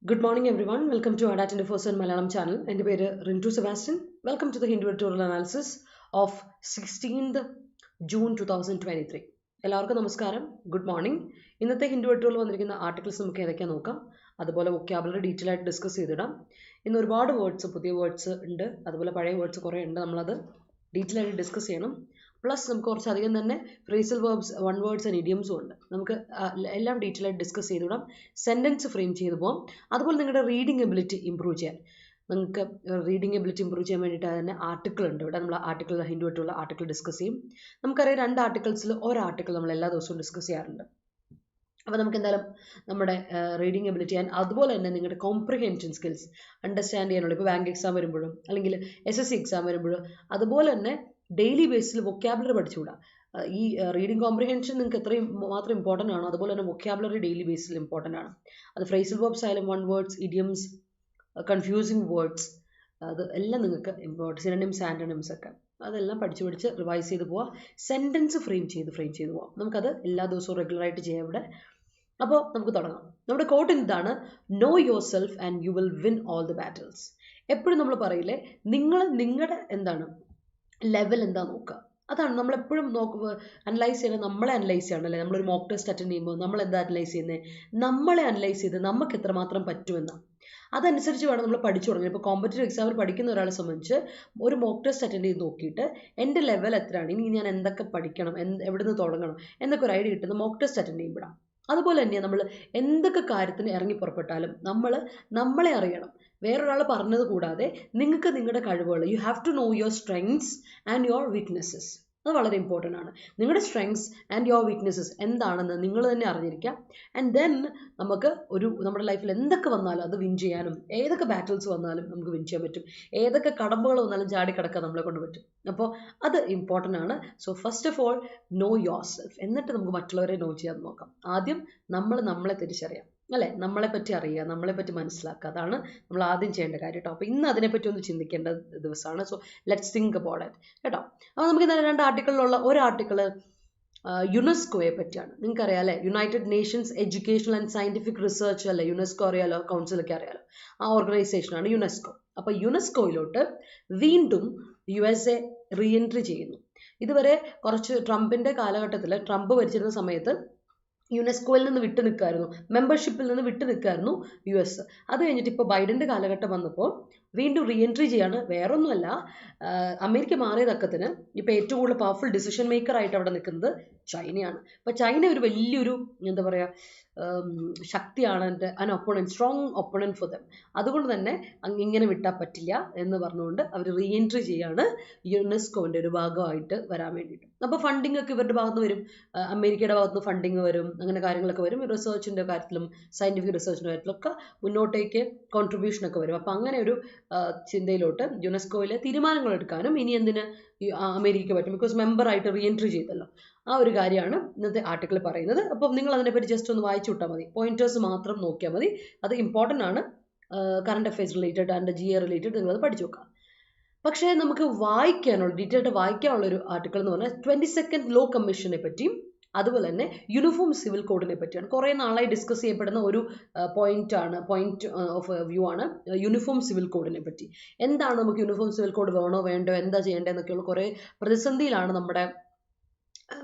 Good morning everyone. Welcome to Adda247 Malayalam channel. എൻ്റെ പേര് Rintu Sebastian. Welcome to the Editorial analysis of 16th June 2023. എല്ലാവർക്കും നമസ്കാരം. Good morning. ഇന്നത്തെ Editorial വന്നിരിക്കുന്ന articles നമുക്ക് ഏതൊക്കെയാണ് നോക്കാം. അതുപോലെ വൊക്കാബുലറി ഡീറ്റെയിൽ ആയിട്ട് ഡിസ്കസ് ചെയ്തിടാം. ഇന്ന് ഒരുപാട് വേർഡ്സ് പുതിയ വേർഡ്സ് ഉണ്ട്. അതുപോലെ പഴയ വേർഡ്സ് കുറേ ഉണ്ട്. നമ്മളത് ഡീറ്റെയിൽ ആയിട്ട് ഡിസ്കസ് ചെയ്യണം. പ്ലസ് നമുക്ക് കുറച്ചധികം തന്നെ phrasal verbs, one words and ഇഡിയംസും ഉണ്ട്. നമുക്ക് എല്ലാം ഡീറ്റെയിൽ ആയിട്ട് ഡിസ്കസ് ചെയ്തിടാം. സെൻറ്റൻസ് ഫ്രെയിം ചെയ്ത് പോകാം. അതുപോലെ നിങ്ങളുടെ റീഡിംഗ് എബിലിറ്റി ഇമ്പ്രൂവ് ചെയ്യാൻ, നിങ്ങൾക്ക് റീഡിംഗ് എബിലിറ്റി ഇമ്പ്രൂവ് ചെയ്യാൻ വേണ്ടിയിട്ട് തന്നെ ആർട്ടിക്കിൾ ഉണ്ട്. ഇവിടെ നമ്മൾ ആർട്ടിക്കിൾ ഹിന്ദുവായിട്ടുള്ള ആർട്ടിക്കിൾ ഡിസ്കസ് ചെയ്യും. നമുക്കറിയാം 2 ആർട്ടിക്കിൾസിൽ ഒരു ആർട്ടിക്കിൾ നമ്മൾ എല്ലാ ദിവസവും ഡിസ്കസ് ചെയ്യാറുണ്ട്. അപ്പോൾ നമുക്ക് എന്തായാലും നമ്മുടെ റീഡിംഗ് എബിലിറ്റി ആൻഡ് അതുപോലെ തന്നെ നിങ്ങളുടെ കോംപ്രിഹെൻഷൻ സ്കിൽസ് അണ്ടർസ്റ്റാൻഡ് ചെയ്യാനുള്ള, ഇപ്പോൾ ബാങ്ക് എക്സാം വരുമ്പോഴും അല്ലെങ്കിൽ SSC എക്സാം വരുമ്പോഴും അതുപോലെ തന്നെ ഡെയിലി ബേസിൽ വൊക്കാബുലറി പഠിച്ചുകൂടാ. ഈ റീഡിംഗ് കോംപ്രിഹെൻഷൻ നിങ്ങൾക്ക് എത്രയും മാത്രം ഇമ്പോർട്ടൻ്റ് ആണ്. അതുപോലെ തന്നെ വൊക്കാബുലറി ഡെയിലി ബേസിൽ ഇമ്പോർട്ടൻ്റ് ആണ്. അത് ഫ്രേസൽ വേർബ്സ് ആയാലും one words, idioms, confusing words, അത് എല്ലാം നിങ്ങൾക്ക് ഇമ്പോർട്ടൻറ്റ്, സിനോണിംസ്, ആൻറ്റോണിംസ് ഒക്കെ അതെല്ലാം പഠിച്ച് റിവൈസ് ചെയ്ത് പോവാം. സെൻറ്റൻസ് ഫ്രെയിം ചെയ്ത് പോവാം. നമുക്കത് എല്ലാ ദിവസവും റെഗുലറായിട്ട് ചെയ്യാം ഇവിടെ. അപ്പോൾ നമുക്ക് തുടങ്ങാം. നമ്മുടെ കോട്ട് ഇതാണ്: no your self and you will win all the battles. എപ്പോഴും നമ്മൾ പറയില്ലേ, നിങ്ങളുടെ എന്താണ് ലെവൽ എന്താ നോക്കുക. അതാണ് നമ്മളെപ്പോഴും അനലൈസ് ചെയ്യുന്നത്. നമ്മളെ അനലൈസ് ചെയ്യണമല്ലേ. നമ്മളൊരു മോക്ക് ടെസ്റ്റ് അറ്റൻഡ് ചെയ്യുമ്പോൾ നമ്മൾ എന്താ അനലൈസ് ചെയ്യുന്നത്? നമ്മളെ അനലൈസ് ചെയ്ത് നമുക്ക് എത്രമാത്രം പറ്റുമെന്നാണ്. അതനുസരിച്ച് വേണം നമ്മൾ പഠിച്ചു തുടങ്ങി. ഇപ്പോൾ കോമ്പറ്റീവ് എക്സാമിൽ പഠിക്കുന്ന ഒരാളെ സംബന്ധിച്ച് ഒരു മോക്ക് ടെസ്റ്റ് അറ്റൻഡ് ചെയ്ത് നോക്കിയിട്ട് എൻ്റെ ലെവൽ എത്രയാണ്, ഇനി ഞാൻ എന്തൊക്കെ പഠിക്കണം, എവിടെ നിന്ന് തുടങ്ങണം എന്നൊക്കെ ഒരു ഐഡിയ കിട്ടുന്ന മോക്ക് ടെസ്റ്റ് അറ്റൻഡ് ചെയ്യുമ്പോഴാണ്. അതുപോലെ തന്നെയാണ് നമ്മൾ എന്തൊക്കെ കാര്യത്തിന് ഇറങ്ങി പുറപ്പെട്ടാലും നമ്മളെ അറിയണം. വേറൊരാൾ പറഞ്ഞത് കൂടാതെ നിങ്ങൾക്ക് നിങ്ങളുടെ കഴിവുകൾ, you have to know your strengths and your weaknesses. അത് വളരെ ഇമ്പോർട്ടൻ്റ് ആണ്. നിങ്ങളുടെ സ്ട്രെങ്ത്സ് ആൻഡ് യുവർ വീക്ക്നെസ്സസ് എന്താണെന്ന് നിങ്ങൾ തന്നെ അറിഞ്ഞിരിക്കുക. ആൻഡ് ദെൻ നമുക്ക് നമ്മുടെ ലൈഫിൽ എന്തൊക്കെ വന്നാലും അത് വിൻ ചെയ്യാനും, ഏതൊക്കെ ബാറ്റിൽസ് വന്നാലും നമുക്ക് വിൻ ചെയ്യാൻ പറ്റും. ഏതൊക്കെ കടമ്പകൾ വന്നാലും ചാടിക്കടക്കാൻ നമ്മളെ കൊണ്ട് പറ്റും. അപ്പോൾ അത് ഇമ്പോർട്ടൻ്റ് ആണ്. So first of all no your self. എന്നിട്ട് നമുക്ക് മറ്റുള്ളവരെ നോ ചെയ്യാൻ നോക്കാം. ആദ്യം നമ്മളെ തിരിച്ചറിയാം, അല്ലേ? നമ്മളെപ്പറ്റി അറിയുക, നമ്മളെപ്പറ്റി മനസ്സിലാക്കുക. അതാണ് നമ്മൾ ആദ്യം ചെയ്യേണ്ട കാര്യം കേട്ടോ. അപ്പോൾ ഇന്ന് അതിനെപ്പറ്റി ഒന്ന് ചിന്തിക്കേണ്ട ദിവസമാണ്. So let's think about it കേട്ടോ. അപ്പോൾ നമുക്ക് ഇന്നലെ 2 ആർട്ടിക്കിളിലുള്ള ഒരു ആർട്ടിക്കിൾ യുനെസ്കോയെ പറ്റിയാണ്. നിങ്ങൾക്കറിയാം അല്ലേ, United Nations educational and scientific research അല്ലേ, യുനെസ്കോ അറിയാലോ, കൗൺസിലൊക്കെ അറിയാലോ, ആ ഓർഗനൈസേഷനാണ് യുനെസ്കോ. അപ്പോൾ യുനെസ്കോയിലോട്ട് വീണ്ടും USA റീഎൻട്രി ചെയ്യുന്നു. ഇതുവരെ കുറച്ച് ട്രംപിൻ്റെ കാലഘട്ടത്തിൽ, ട്രംപ് ഭരിച്ചിരുന്ന സമയത്ത് യുനെസ്കോയിൽ നിന്ന് വിട്ടു നിൽക്കുമായിരുന്നു, മെമ്പർഷിപ്പിൽ നിന്ന് വിട്ടു നിൽക്കുമായിരുന്നു US. അത് കഴിഞ്ഞിട്ട് ഇപ്പോൾ ബൈഡൻ്റെ കാലഘട്ടം വന്നപ്പോൾ വീണ്ടും റീഎൻട്രി ചെയ്യാണ്. വേറൊന്നുമല്ല, അമേരിക്ക മാറിയ തക്കത്തിന് ഇപ്പോൾ ഏറ്റവും കൂടുതൽ പവർഫുൾ ഡിസിഷൻ മേക്കർ ആയിട്ട് അവിടെ നിൽക്കുന്നത് ചൈനയാണ്. അപ്പോൾ ചൈന ഒരു വലിയൊരു എന്താ പറയുക ശക്തിയാണ്, opponent, strong opponent for them. അതുകൊണ്ട് തന്നെ ഇങ്ങനെ വിട്ടാൽ പറ്റില്ല എന്ന് പറഞ്ഞുകൊണ്ട് അവർ റീഎൻട്രി ചെയ്യാണ് യുനെസ്കോൻ്റെ ഒരു ഭാഗമായിട്ട് വരാൻ വേണ്ടിയിട്ട്. അപ്പോൾ ഫണ്ടിങ് ഒക്കെ ഇവരുടെ ഭാഗത്ത് വരും, അമേരിക്കയുടെ ഭാഗത്ത് ഫണ്ടിങ് വരും, അങ്ങനെ കാര്യങ്ങളൊക്കെ വരും. റിസർച്ചിൻ്റെ കാര്യത്തിലും സയൻറ്റിഫിക് റിസർച്ചിൻ്റെ കാര്യത്തിലൊക്കെ മുന്നോട്ടേക്ക് കോൺട്രിബ്യൂഷനൊക്കെ വരും. അപ്പോൾ അങ്ങനെ ഒരു ചിന്തയിലോട്ട് യുനെസ്കോയിലെ തീരുമാനങ്ങൾ എടുക്കാനും ഇനി എന്തിന് അമേരിക്ക പറ്റും, ബിക്കോസ് മെമ്പറായിട്ട് റീഎൻട്രി ചെയ്തല്ലോ. ആ ഒരു കാര്യമാണ് ഇന്നത്തെ ആർട്ടിക്കിൾ പറയുന്നത്. അപ്പം നിങ്ങൾ അതിനെപ്പറ്റി ജസ്റ്റ് ഒന്ന് വായിച്ചു വിട്ടാൽ മതി, പോയിന്റേഴ്സ് മാത്രം നോക്കിയാൽ മതി. അത് ഇമ്പോർട്ടൻ്റ് ആണ്. Current affairs related and GA related നിങ്ങളത് പഠിച്ചു നോക്കാം. പക്ഷേ നമുക്ക് വായിക്കാനുള്ള, ഡീറ്റെയിൽ ആയിട്ട് വായിക്കാനുള്ളൊരു ആർട്ടിക്കിൾ എന്ന് പറഞ്ഞാൽ 22nd ലോ കമ്മീഷനെ പറ്റിയും അതുപോലെ തന്നെ യൂണിഫോം സിവിൽ കോഡിനെ പറ്റിയാണ്. കുറേ നാളായി ഡിസ്കസ് ചെയ്യപ്പെടുന്ന ഒരു പോയിന്റ് ഓഫ് വ്യൂ ആണ് യൂണിഫോം സിവിൽ കോഡിനെ പറ്റി. എന്താണ്, നമുക്ക് യൂണിഫോം സിവിൽ കോഡ് വേണോ വേണ്ടോ, എന്താ ചെയ്യേണ്ടതെന്നൊക്കെയുള്ള കുറേ പ്രതിസന്ധിയിലാണ് നമ്മുടെ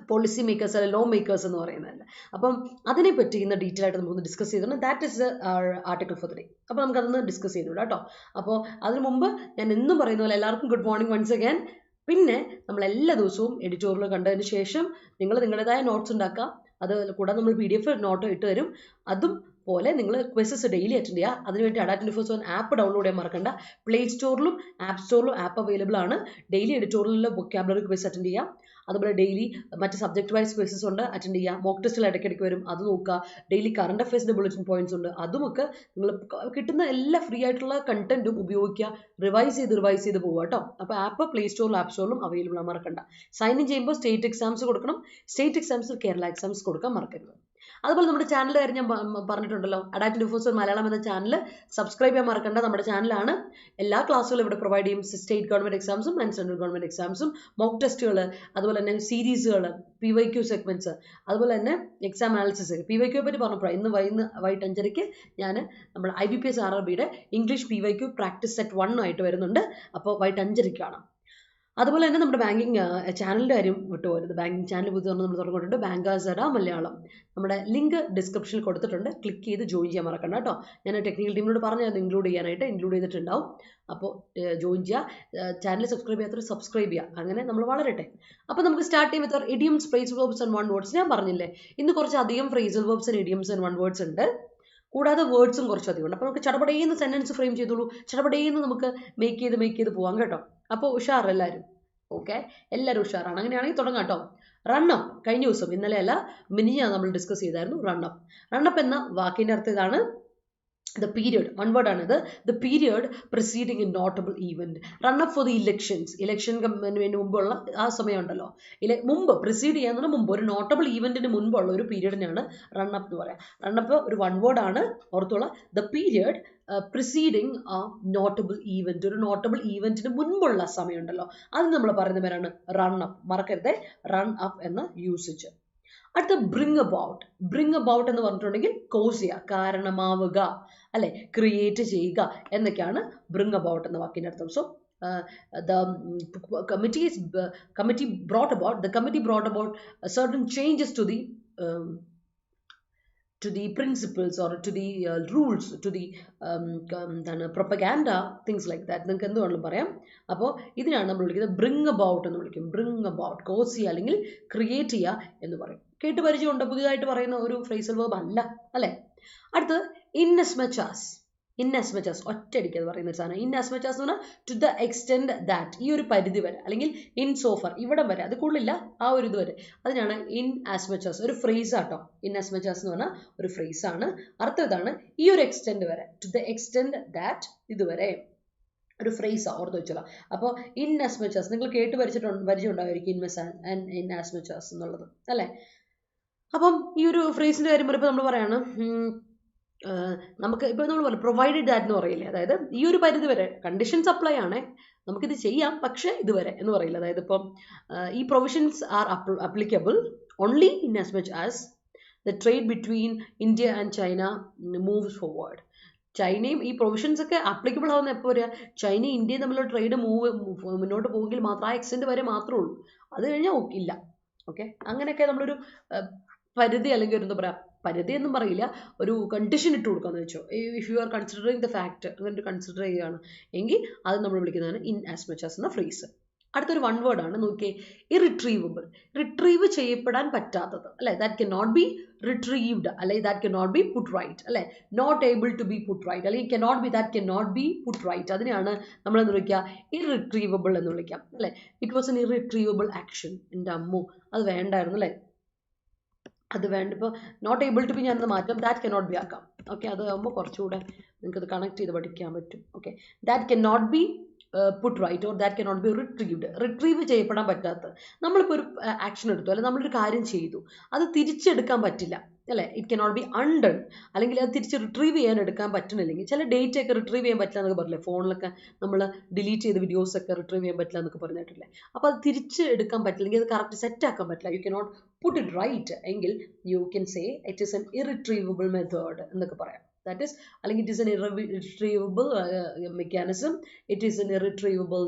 പോളിസി മേക്കേഴ്സ് അല്ലെ, ലോ മേക്കേഴ്സ് എന്ന് പറയുന്നത്. അപ്പം അതിനെപ്പറ്റി ഇന്ന് ഡീറ്റെയിൽ ആയിട്ട് നമുക്കൊന്ന് ഡിസ്കസ് ചെയ്തിട്ടുണ്ട്. That is the article for the day. അപ്പോൾ നമുക്കതൊന്ന് ഡിസ്കസ് ചെയ്തുവിടാം കേട്ടോ. അപ്പോൾ അതിന് മുമ്പ് ഞാൻ എന്നും പറയുന്ന പോലെ എല്ലാവർക്കും ഗുഡ് മോർണിംഗ് വൺസ് അഗൈൻ. പിന്നെ നമ്മൾ എല്ലാ ദിവസവും എഡിറ്റോറിയൽ കണ്ടതിന് ശേഷം നിങ്ങൾ നിങ്ങളുടേതായ നോട്ട്സ് ഉണ്ടാക്കുക. അത് കൂടാതെ നമ്മൾ PDF നോട്ട് ഇട്ട് തരും. അതും പോലെ നിങ്ങൾ ക്വിസസ് ഡെയിലി അറ്റൻഡ് ചെയ്യുക. അതിനുവേണ്ടി Adda247 ആപ്പ് ഡൗൺലോഡ് ചെയ്യാൻ മറക്കണ്ട. പ്ലേ സ്റ്റോറിലും ആപ്പ് സ്റ്റോറിലും ആപ്പ് അവൈലബിൾ ആണ്. ഡെയിലി എഡിറ്റോറിയലിലെ വൊക്കാബുലറി ക്വിസ് അറ്റൻഡ് ചെയ്യുക. അതുപോലെ ഡെയിലി മറ്റ് സബ്ജക്ട് വൈസ് ക്വിസസ് ഉണ്ട്, അറ്റൻഡ് ചെയ്യുക. മോക്ക് ടെസ്റ്റിൽ ഇടയ്ക്കിടയ്ക്ക് വരും, അത് നോക്കുക. ഡെയിലി കറണ്ട് അഫയേഴ്സിൻ്റെ ബുള്ളറ്റിൻ പോയിന്റ്സ് ഉണ്ട്, അതുമൊക്കെ നിങ്ങൾ കിട്ടുന്ന എല്ലാ ഫ്രീ ആയിട്ടുള്ള കണ്ടന്റും ഉപയോഗിക്കുക. റിവൈസ് ചെയ്ത് പോവുക കേട്ടോ. അപ്പോൾ ആപ്പ് പ്ലേ സ്റ്റോറിലും ആപ്പ് സ്റ്റോറിലും അവൈലബിൾ ആണ്, മറക്കണ്ട. സൈൻ ഇൻ ചെയ്യുമ്പോൾ സ്റ്റേറ്റ് എക്സാംസ് കൊടുക്കണം. സ്റ്റേറ്റ് എക്സാംസിൽ കേരള എക്സാംസ് കൊടുക്കാൻ മറക്കരുത്. അതുപോലെ നമ്മുടെ ചാനൽ കാര്യം ഞാൻ പറഞ്ഞിട്ടുണ്ടല്ലോ, Adda247 മലയാളം എന്ന ചാനൽ സബ്സ്ക്രൈബ് ചെയ്യാൻ മറക്കണ്ട. നമ്മുടെ ചാനലാണ്. എല്ലാ ക്ലാസ്സുകളും ഇവിടെ പ്രൊവൈഡ് ചെയ്യും. സ്റ്റേറ്റ് ഗവൺമെന്റ് എക്സാംസും ആൻഡ് സെൻട്രൽ ഗവൺമെന്റ് എക്സാംസും, മോക്ക് ടെസ്റ്റുകൾ, അതുപോലെ തന്നെ സീരീസുകൾ, PYQ സെഗ്മെന്റ്സ്, അതുപോലെ തന്നെ എക്സാം അനാലിസിസ്. PYQ പറ്റി പറഞ്ഞപ്പോൾ ഇന്ന് വൈകിട്ട് 5:30 ഞാൻ നമ്മുടെ IBPS RRBയുടെ ഇംഗ്ലീഷ് PYQ പ്രാക്ടീസ് സെറ്റ് 1 ആയിട്ട് വരുന്നുണ്ട്. അപ്പോൾ വൈകിട്ട് 5:30 കാണാം. അതുപോലെ തന്നെ നമ്മുടെ ബാങ്കിങ് ചാനലിൻ്റെ കാര്യം വിട്ടുപോകരുത്. ബാങ്കിങ് ചാനൽ പുതിയ നമ്മൾ തുറന്നിട്ടുണ്ട്, Adda മലയാളം. നമ്മുടെ ലിങ്ക് ഡിസ്ക്രിപ്ഷനിൽ കൊടുത്തിട്ടുണ്ട്. ക്ലിക്ക് ചെയ്ത് ജോയിൻ ചെയ്യാൻ മറക്കണ്ട കേട്ടോ. ഞാൻ ടെക്നിക്കൽ ടീമിനോട് പറഞ്ഞത് ഇൻക്ലൂഡ് ചെയ്തിട്ടുണ്ടാവും. അപ്പോൾ ജോയിൻ ചെയ്യുക. ചാനൽ സബ്സ്ക്രൈബ് ചെയ്യാത്തവർ സബ്സ്ക്രൈബ് ചെയ്യുക. അങ്ങനെ നമ്മൾ വളരട്ടെ. അപ്പോൾ നമുക്ക് സ്റ്റാർട്ട് ചെയ്യും with idioms, phrasal verbs and one words. ഞാൻ പറഞ്ഞില്ലേ ഇന്ന് കുറച്ചധികം phrasal verbs and idioms and one words ഉണ്ട്. കൂടാതെ വേർഡ്സും കുറച്ചധികം ഉണ്ട്. അപ്പോൾ നമുക്ക് ചടപടേന്ന് സെന്റൻസ് ഫ്രെയിം ചെയ്തോളൂ, ചടപടേന്ന് നമുക്ക് മേക്ക് ചെയ്ത് പോവാം കേട്ടോ. അപ്പോൾ ഉഷാർ എല്ലാവരും. ഓക്കെ, എല്ലാവരും ഉഷാറാണ്. അങ്ങനെയാണെങ്കിൽ തുടങ്ങാം കേട്ടോ. റണ്ണപ്പ് കഴിഞ്ഞ ദിവസം, ഇന്നലെ അല്ല മിനിഞ്ഞാന്ന് നമ്മൾ ഡിസ്കസ് ചെയ്തായിരുന്നു. റണ്ണപ്പ് എന്ന വാക്കിൻ്റെ അർത്ഥം ഇതാണ്. The period, one word ആണിത്. The period preceding a notable event. Run up for the elections. Election മുമ്പുള്ള ആ സമയം ഉണ്ടല്ലോ, മുമ്പ് പ്രിസീഡ് ചെയ്യാൻ മുമ്പ് ഒരു നോട്ടബിൾ ഈവെന്റിന് മുൻപുള്ള ഒരു പീരീഡിനാണ് റണ്ണപ്പ് എന്ന് പറയാം. റണ്ണപ്പ് ഒരു വൺ വേർഡ് ആണ്, ഓർത്തോളാം. ദ പീരിയഡ് പ്രിസീഡിങ് ആ നോട്ടബിൾ ഈവെന്റ്, ഒരു നോട്ടബിൾ ഈവെന്റിന് മുൻപുള്ള സമയം ഉണ്ടല്ലോ, അത് നമ്മൾ പറയുന്ന പേരാണ് റണ്ണപ്പ്. മറക്കരുത്, റൺ അപ്പ് എന്ന യൂസേജ്. അടുത്ത ബ്രിങ് അബൌട്ട് എന്ന് പറഞ്ഞിട്ടുണ്ടെങ്കിൽ കോസ് ചെയ്യുക, കാരണമാവുക, അല്ലെ, ക്രിയേറ്റ് ചെയ്യുക എന്നൊക്കെയാണ് ബ്രിങ് അബൌട്ട് എന്ന വാക്കിൻ്റെ അർത്ഥം. So the committee brought about certain changes to the principles or to the rules, to the propaganda, things like that. നിങ്ങൾക്ക് എന്ത് വേണമെങ്കിലും പറയാം. അപ്പോൾ ഇതിനാണ് നമ്മൾ വിളിക്കുന്നത് ബ്രിങ് അബൌട്ട് എന്ന് വിളിക്കും. ബ്രിങ് അബൌട്ട്, കോസ് ചെയ്യുക അല്ലെങ്കിൽ ക്രിയേറ്റ് ചെയ്യുക എന്ന് പറയും. കേട്ട് പരിചയമുണ്ട്, പുതിയതായിട്ട് പറയുന്ന ഒരു ഫ്രേസൽ വേർബ് അല്ല, അല്ലേ. അടുത്ത് ഇൻ ആസ് മച്ച് ആസ്, ഒറ്റയടിക്ക് അത് പറയുന്ന ഒരു സാധനം. ഇൻ ആസ് മച്ച് ആസ് എന്ന് പറഞ്ഞാൽ ടു ദ എക്സ്റ്റെൻഡ് ദാറ്റ്, ഈ ഒരു പരിധി വരെ, അല്ലെങ്കിൽ ഇൻ സോഫർ, ഇവിടം വരെ, അത് കൂടുതലില്ല, ആ ഒരു ഇത് വരെ, അതിനാണ് ഇൻ ആസ് മച്ച് ആസ്. ഒരു ഫ്രേസ് ആട്ടോ ഇൻ ആസ് മച്ച് ആസ് എന്ന് പറഞ്ഞാൽ ഒരു ഫ്രേസ് ആണ്. അർത്ഥം ഇതാണ്, ഈ ഒരു എക്സ്റ്റെൻഡ് വരെ, ടു ദ എക്സ്റ്റെൻഡ് ദാറ്റ്, ഇതുവരെ, ഒരു ഫ്രേസാ, ഓർത്ത് വെച്ചോളാം. അപ്പോൾ ഇൻ ആസ് മച്ച് ആസ് നിങ്ങൾ കേട്ട് പരിചയം ഉണ്ടായിരിക്കും, ഇൻ ആസ് മച്ച് ആസ് എന്നുള്ളത്, അല്ലേ. അപ്പം ഈ ഒരു ഫ്രേസിൻ്റെ കാര്യം പറയുമ്പോൾ നമ്മൾ പറയാണ്, നമുക്ക് ഇപ്പോൾ നമ്മൾ പറയും പ്രൊവൈഡഡ് ദാറ്റ് എന്ന് പറയില്ലേ, അതായത് ഈ ഒരു പരിധി വരെ കണ്ടീഷൻസ് അപ്ലൈ ആണ്, നമുക്കിത് ചെയ്യാം, പക്ഷേ ഇതുവരെ എന്ന് പറയില്ല. അതായത് ഇപ്പം ഈ provisions are applicable only in as much as the trade between India and China moves forward. ചൈനയും ഈ പ്രൊവിഷൻസ് ഒക്കെ അപ്ലിക്കബിൾ ആവുന്ന എപ്പോൾ വരിക, ചൈനയും ഇന്ത്യയും തമ്മിലുള്ള ട്രേഡ് മുന്നോട്ട് പോവുമെങ്കിൽ മാത്രം, ആ എക്സ്റ്റെൻഡ് വരെ മാത്രമേ ഉള്ളൂ. അത് കഴിഞ്ഞാൽ ഇല്ല. ഓക്കെ, അങ്ങനെയൊക്കെ നമ്മളൊരു പരിധി, അല്ലെങ്കിൽ ഒരു എന്താ പറയുക, പരിധി എന്നും പറയില്ല, ഒരു കണ്ടീഷൻ ഇട്ട് കൊടുക്കാന്ന് വെച്ചോ. If you are considering the fact, അങ്ങനെ കൺസിഡർ ചെയ്യുകയാണ് എങ്കിൽ അത് നമ്മൾ വിളിക്കുന്നതാണ് ഇൻ ആസ് മച്ച് ആസ് എന്ന ഫ്രേസ്. അടുത്തൊരു വൺ വേർഡ് ആണ്, നോക്കിയേ, ഇറിട്രീവബിൾ. റിട്രീവ് ചെയ്യപ്പെടാൻ പറ്റാത്തത്, അല്ലെ, that can not be retrieved, അല്ലെങ്കിൽ that can not be put right, അല്ലെ, not able to be put right, അല്ലെങ്കിൽ that can not be put right, അതിനെയാണ് നമ്മൾ എന്ന് വിളിക്കുക ഇറിട്രീവബിൾ എന്ന് വിളിക്കാം, അല്ലെ. It was N ഇറിട്രീവബിൾ action. എൻ്റെ അമ്മു, അത് വേണ്ടായിരുന്നു, അല്ലേ, അത് വേണ്ട. ഇപ്പോൾ നോട്ട് ഏബിൾ ടു ബി ഞാനത് മാറ്റാം, ദാറ്റ് കൻ നോട്ട് ബി ആക്കാം. ഓക്കെ, അത് ആകുമ്പോൾ കുറച്ചുകൂടെ നിങ്ങൾക്ക് അത് കണക്ട് ചെയ്ത് പഠിക്കാൻ പറ്റും. Okay, that can not be put right or that can not be retrieve ചെയ്യപ്പെടാൻ പറ്റാത്ത. നമ്മളിപ്പോൾ ഒരു ആക്ഷൻ എടുത്തു, അല്ലെങ്കിൽ നമ്മളൊരു കാര്യം ചെയ്തു, അത് തിരിച്ചെടുക്കാൻ പറ്റില്ല, അല്ലേ. It can not be undone, അല്ലെങ്കിൽ അത് തിരിച്ച് റിട്രീവ് ചെയ്യാൻ എടുക്കാൻ പറ്റുന്നില്ലെങ്കിൽ, ചില ഡേറ്റ് ഒക്കെ റിട്രീവ് ചെയ്യാൻ പറ്റില്ല എന്നൊക്കെ പറഞ്ഞില്ലേ, ഫോണിലൊക്കെ നമ്മൾ ഡിലീറ്റ് ചെയ്ത വീഡിയോസ് ഒക്കെ റിട്രീവ് ചെയ്യാൻ പറ്റില്ല എന്നൊക്കെ പറഞ്ഞിട്ടില്ലേ. അപ്പോൾ അത് തിരിച്ച് എടുക്കാൻ പറ്റില്ലെങ്കിൽ, അത് കറക്റ്റ് സെറ്റ് ആക്കാൻ പറ്റില്ല, you can not put it right, എങ്കിൽ you can say it is an irretrievable method എന്നൊക്കെ പറയാം. That is, അല്ലെങ്കിൽ it is an irretrievable mechanism, it is an irretrievable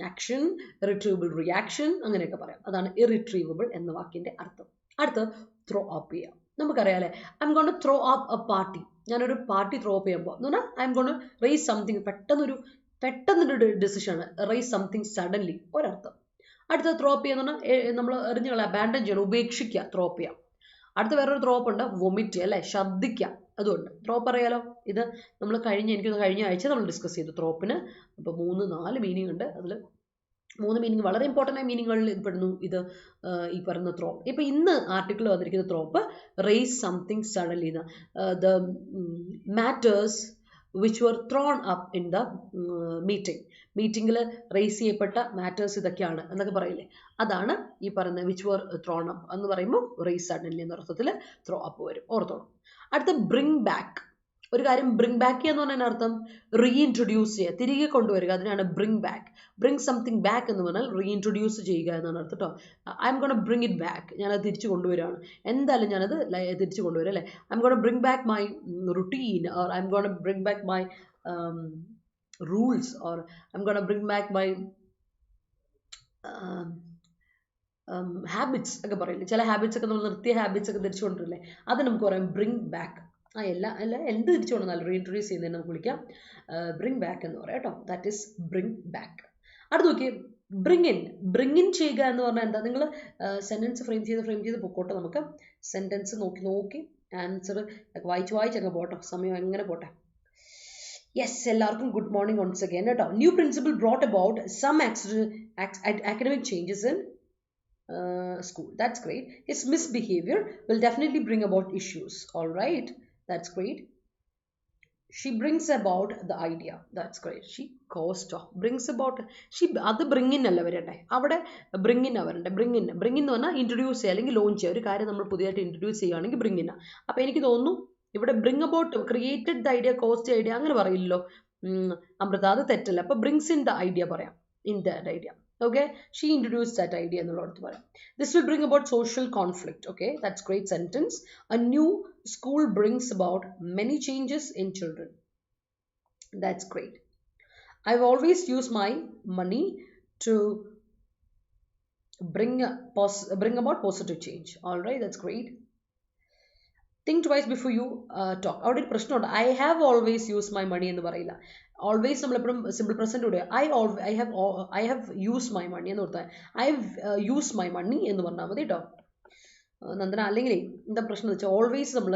action, irretrievable reaction, അങ്ങനെയൊക്കെ പറയാം. അതാണ് irretrievable എന്ന വാക്കിന്റെ അർത്ഥം. അടുത്ത് ത്രോ അപ്പ് ചെയ്യാം. നമുക്കറിയാലേ, I'm gonna throw up a party. ഞാനൊരു പാർട്ടി ത്രോ അപ്പ് ചെയ്യുമ്പോൾ എന്ന് പറഞ്ഞാൽ I'm gonna raise something, പെട്ടെന്നൊരു ഡിസിഷൻ ആണ്, റേസ് സംതിങ് സഡൻലി, ഒരർത്ഥം. അടുത്ത ത്രോ അപ്പ് ചെയ്യുന്ന പറഞ്ഞാൽ നമ്മൾ എറിഞ്ഞു കളയാം, അബാൻഡൻ ചെയ്യണം, ഉപേക്ഷിക്കുക, ത്രോ അപ്പ് ചെയ്യാം. അടുത്ത വേറൊരു ത്രോ അപ്പ് ഉണ്ട്, വൊമിറ്റ്, അല്ലേ, ശബ്ദിക്കുക, അതുകൊണ്ട് ത്രോപ്പ് അറിയാലോ. ഇത് നമ്മൾ കഴിഞ്ഞ ആഴ്ച നമ്മൾ ഡിസ്കസ് ചെയ്തു ത്രോപ്പിന്. അപ്പോൾ 3-4 മീനിങ് ഉണ്ട്, അതിൽ 3 മീനിങ് വളരെ ഇമ്പോർട്ടൻ്റ് ആയ മീനിങ്ങുകളിൽ പെടുന്നു ഇത്, ഈ പറയുന്ന ത്രോപ്പ്. ഇപ്പോൾ ഇന്ന് ആർട്ടിക്കിൾ വന്നിരിക്കുന്ന throw up raise something suddenly, the matters which were thrown up in the meeting. മീറ്റിംഗിൽ റേസ് ചെയ്യപ്പെട്ട മാറ്റേഴ്സ് ഇതൊക്കെയാണ് എന്നൊക്കെ പറയില്ലേ, അതാണ് ഈ പറയുന്നത് വിച്ച് വർ ത്രോൺ അപ്പ് എന്ന് പറയുമ്പോൾ റേസ് സഡൻലി എന്ന അർത്ഥത്തിൽ ത്രോ അപ്പ് വരും, ഓർത്തോണം. അടുത്ത ബ്രിങ് ബാക്ക്. ഒരു കാര്യം ബ്രിങ് ബാക്ക് ചെയ്യുക എന്ന് പറഞ്ഞാൽ അർത്ഥം റീഇൻട്രൊഡ്യൂസ് ചെയ്യുക, തിരികെ കൊണ്ടുവരിക, അതിനാണ് bring back. Bring something back എന്ന് പറഞ്ഞാൽ റീഇൻട്രൊഡ്യൂസ് ചെയ്യുക എന്നാണ് അർത്ഥം കേട്ടോ. I M gonna bring it back, ഞാനത് തിരിച്ചു കൊണ്ടുവരികയാണ്, എന്തായാലും ഞാനത് തിരിച്ചു കൊണ്ടുവരും അല്ലേ. I M gonna bring back my routine, or I M gonna bring back my rules, or I'm gonna bring back my habits ഒക്കെ പറയില്ലേ, ചില ഹാബിറ്റ്സ് ഒക്കെ നമ്മൾ നിർത്തിയ ഹാബിറ്റ്സ് ഒക്കെ തിരിച്ചു കൊണ്ടിരില്ലേ, അത് നമുക്ക് പറയാം ബ്രിങ് ബാക്ക്. എന്ത് തിരിച്ചു കൊണ്ടുവന്നാലും റീഇൻട്രൊഡ്യൂസ് ചെയ്യുന്നതിന് നമുക്ക് വിളിക്കാം ബ്രിങ് ബാക്ക് എന്ന് പറയാം കേട്ടോ. That is bring back. അടുത്ത് നോക്കി ബ്രിങ് ഇൻ ചെയ്യുക എന്ന് പറഞ്ഞാൽ എന്താ, നിങ്ങൾ സെന്റൻസ് ഫ്രെയിം ചെയ്ത് പൊക്കോട്ടെ, നമുക്ക് സെന്റൻസ് നോക്കി ആൻസർ വായിച്ച് അങ്ങ് പോട്ടോ, സമയം എങ്ങനെ പോട്ടെ. Yes, എല്ലാവർക്കും ഗുഡ് മോർണിംഗ് once again കേട്ടോ. New principal brought about some academic changes in school. That's great. His misbehavior will definitely bring about issues. All right, that's great. She brings about the idea. That's great. She caused brings about. She അത് bring in അല്ല വരട്ടെ, അവിടെ bring in അവരുണ്ട്. bring in എന്ന് പറഞ്ഞാൽ introduce ചെയ്യുക അല്ലെങ്കിൽ launch ചെയ്യുക, ഒരു കാര്യം നമ്മൾ പുതിയതായിട്ട് ഇൻട്രൊഡ്യൂസ് ചെയ്യുകയാണെങ്കിൽ bring in. അപ്പോൾ എനിക്ക് തോന്നുന്നു ഇവിടെ bring about created the idea, caused idea അങ്ങനെ പറയില്ലല്ലോ അമൃത, അത് തെറ്റല്ല. അപ്പോൾ ബ്രിങ്സ് ഇൻ ദ ഐഡിയ പറയാം, in that idea. Okay, she introduce that idea എന്നുള്ളടത്ത് പറയാം. This will bring about social conflict. Okay, that's great sentence. A new school brings about many changes in children. That's great. I have always use my money to bring about positive change. All right, that's great. Think twice before you talk. അവിടെ ഒരു പ്രശ്നമുണ്ട്. I have always use my money എന്ന് പറയില്ല. Always നമ്മളെപ്പോഴും simple present കൂടെ I have use my money എന്ന് കൊടുത്താൽ I have use my money എന്ന് പറഞ്ഞാൽ മതി കേട്ടോ നന്ദന. അല്ലെങ്കിൽ എന്താ പ്രശ്നം എന്ന് വെച്ചാൽ ഓൾവേസ് നമ്മൾ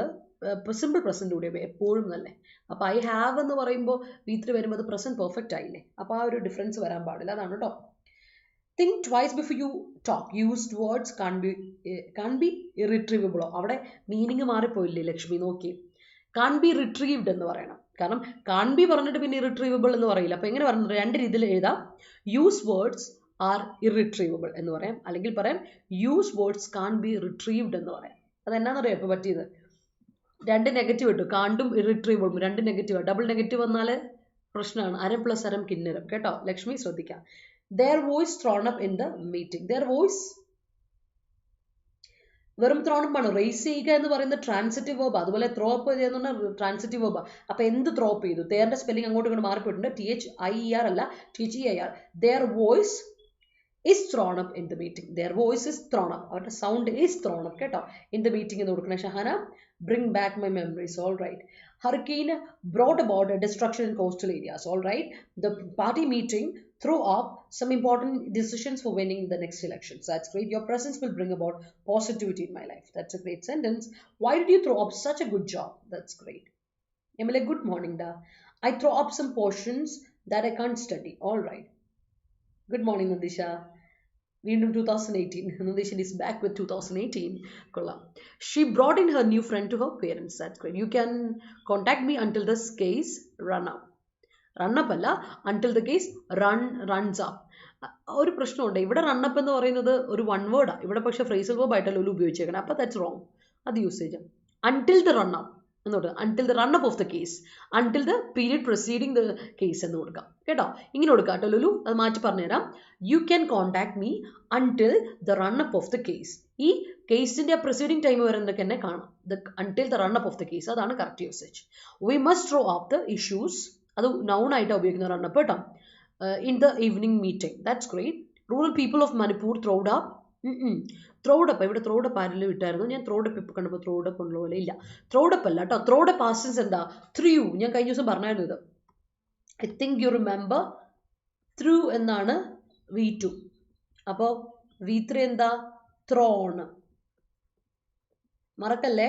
സിമ്പിൾ പ്രസന്റ് കൂടെ എപ്പോഴും നല്ലേ. അപ്പോൾ ഐ ഹാവ് എന്ന് പറയുമ്പോൾ വീട്ടിൽ വരുമ്പോൾ അത് പ്രസന്റ് പെർഫെക്റ്റ് ആയില്ലേ, അപ്പോൾ ആ ഒരു ഡിഫറൻസ് വരാൻ പാടില്ല, അതാണ് കേട്ടോ. Think twice before you talk. Used words can't be irretrievable. അവിടെ മീനിങ് മാറിപ്പോയില്ലേ ലക്ഷ്മി, നോക്കി. can't be retrieved എന്ന് പറയണം, കാരണം can't be പറഞ്ഞിട്ട് പിന്നെ irretrievable എന്ന് പറയില്ല. അപ്പോൾ എങ്ങനെ പറയുന്നത്, രണ്ട് രീതിയിൽ എഴുതാം. use words are irretrievable എന്ന് പറയാം, അല്ലെങ്കിൽ പറയാം use words can't be retrieved എന്ന് പറയാം. അതെന്നാന്നറിയാം ഇപ്പോൾ പറ്റിയത്, രണ്ട് നെഗറ്റീവ് ഇട്ടു, കാണ്ടും ഇറിട്രീവബിളും രണ്ട് നെഗറ്റീവ്. ഡബിൾ നെഗറ്റീവ് വന്നാൽ പ്രശ്നമാണ്, അരം പ്ലസ് അരം കിന്നരം കേട്ടോ ലക്ഷ്മി, ശ്രദ്ധിക്കാം. Their voice thrown up in the meeting. Their voice വെറും ത്രോൺ അപ്പ് ആണ്. റേസ് ചെയ്യുക എന്ന് പറയുന്നത് ട്രാൻസിറ്റീവ് വേർബ്, അതുപോലെ ത്രോ അപ്പ് ചെയ്യുന്ന ട്രാൻസിറ്റീവ് വേർബ്. അപ്പോൾ എന്ത് ത്രോ അപ്പ് ചെയ്തു, തേറിന്റെ സ്പെല്ലിംഗ് അങ്ങോട്ട് ഇങ്ങോട്ട് മാറിപ്പോയിട്ടുണ്ട്. THIER അല്ല THEIR. Their voice is thrown up in the meeting. Their voice is thrown up. അവരുടെ സൗണ്ട് is thrown up കേട്ടോ in the meeting എന്ന് കൊടുക്കണം. Shahana, bring back my memories. All right. Hurricane brought about a destruction in coastal areas. All right. The party meeting threw up some important decisions for winning the next elections. That's great. Your presence will bring about positivity in my life. That's a great sentence. Why did you throw up such a good job? That's great. Emily, good morning da. I throw up some portions that I can't study. All right. Good morning Nandisha. വീണ്ടും 2018. Nandisha is back with 2018. കൊള്ളാം. She brought in her new friend to her parents. That's great. You can contact me until this case run up. Run up അല്ല, until the case runs up. ഒരു പ്രശ്നമുണ്ട് ഇവിടെ, run up എന്ന് പറയുന്നത് ഒരു one വേർഡാണ്, ഇവിടെ പക്ഷേ ഫ്രേസൽ വേർബ് ആയിട്ടല്ലോ ഉപയോഗിച്ചേക്കണം, അപ്പോൾ ദാറ്റ്സ് റോങ്, അത് usage. Until the run up എന്ന് കൊടുക്കുക, until the run up of the case, until the period proceeding the case എന്ന് കൊടുക്കാം കേട്ടോ. ഇങ്ങനെ കൊടുക്കാം കേട്ടോ ലുലു, അത് മാറ്റി പറഞ്ഞുതരാം. You can contact me until the run up of the case. ഈ കേസിന്റെ പ്രൊസീഡിങ് ടൈം വരുന്നതൊക്കെ തന്നെ കാണാം, until the run up of the case, അതാണ് correct usage. We must throw up the issues, അത് നൗൺ ആയിട്ടാണ് ഉപയോഗിക്കുന്ന റണ്ണപ്പ് കേട്ടോ. In the evening meeting. That's great. Rural people of Manipur throwed up. Throwed up, ഇവിടെ throwed up ആരെങ്കിലും വിട്ടായിരുന്നു, ഞാൻ ത്രോഡപ്പ് ഇപ്പോൾ കണ്ടപ്പോൾ ത്രോഡപ്പ് ഉള്ള പോലെ ഇല്ല. ത്രോഡപ്പ് അല്ല കേട്ടോ, ത്രോഡപ്പ് പാസ്റ്റൻസ് എന്താ, ത്രൂ. ഞാൻ കഴിഞ്ഞ ദിവസം പറഞ്ഞായിരുന്നു ഇത്, I think you remember. Through എന്നാണ് V2, അപ്പോൾ V3 എന്താ, ത്രോൺ. മറക്കല്ലേ,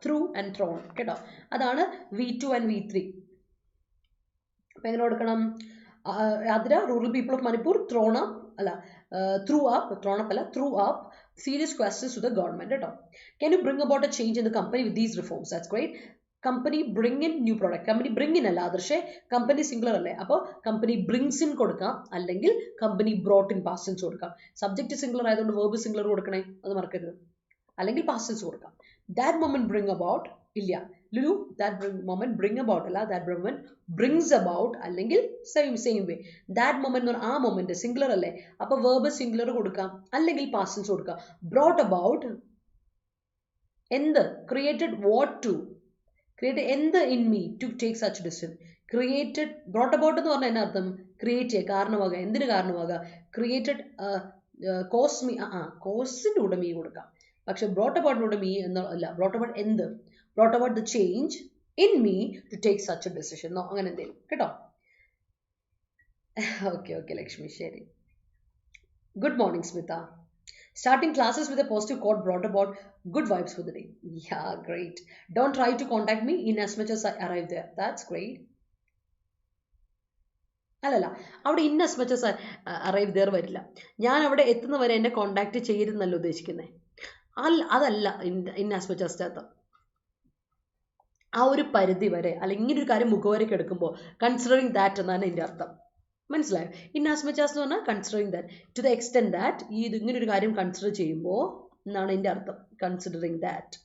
ത്രൂ ആൻഡ് ത്രോൺ കേട്ടോ, അതാണ് V2 ആൻഡ് V3. അപ്പം എങ്ങനെ കൊടുക്കണം, അതിര rural people of Manipur thrown up, അല്ല threw up serious questions to the government. Can you bring about a change in the company with these reforms? That's great. Company bring in new product. Company bring in alla adarche company singular alle appo company brings in kodukka allengil company brought in past tense kodukka subject singular ayadondu verb singular kodukane adu marakkarudhu allengil past tense kodukka that moment bring about illa lulu that moment bring about alla that moment brings about allengil same way that moment no aa moment singular alle appo verb singular kodukka allengil past tense kodukka brought about എന്ത് created what to create എന്ത് in me to take such decision created brought about എന്ന് പറഞ്ഞാൽ എന്നാ അർത്ഥം create ചെയ്യുക കാരണമാകുക എന്തിന് കാരണമാകുക created cause me കോസിന്റെ കൂടെ me കൊടുക്കാം പക്ഷെ brought about നോട് മീ എന്നല്ല brought about എന്ത് brought about the change in me to take such a decision no അങ്ങനെ എന്തെങ്കിലും കേട്ടോ ഓക്കെ ലക്ഷ്മി ശരി good morning Smita Starting classes with a positive quote brought about good vibes for the day. Yeah, great. Don't try to contact me in as much as I arrive there. That's great. അല്ലല്ല അവിടെ in as much as I arrive there വരില്ല ഞാൻ അവിടെ എത്തുന്ന വരെ എന്നെ contact ചെയ്യരുതെന്നല്ല ഉദ്ദേശിക്കുന്നത് അതല്ല ഇൻ as much as അർത്ഥം ആ ഒരു പരിധി വരെ അല്ലെങ്കിൽ ഇങ്ങനെ ഒരു കാര്യം മുഖവരയ്ക്ക് എടുക്കുമ്പോൾ കൺസിഡറിങ് ദാറ്റ് എന്നാണ് എൻ്റെ അർത്ഥം മനസ്സിലായോ ഇൻ ആസ് മച്ച് ആസ് എന്ന് പറഞ്ഞാൽ considering that to the extend that ഇങ്ങനെ ഒരു കാര്യം കൺസിഡർ ചെയ്യുമ്പോൾ എന്നാണ് എൻ്റെ അർത്ഥം കൺസിഡറിങ് ദാറ്റ്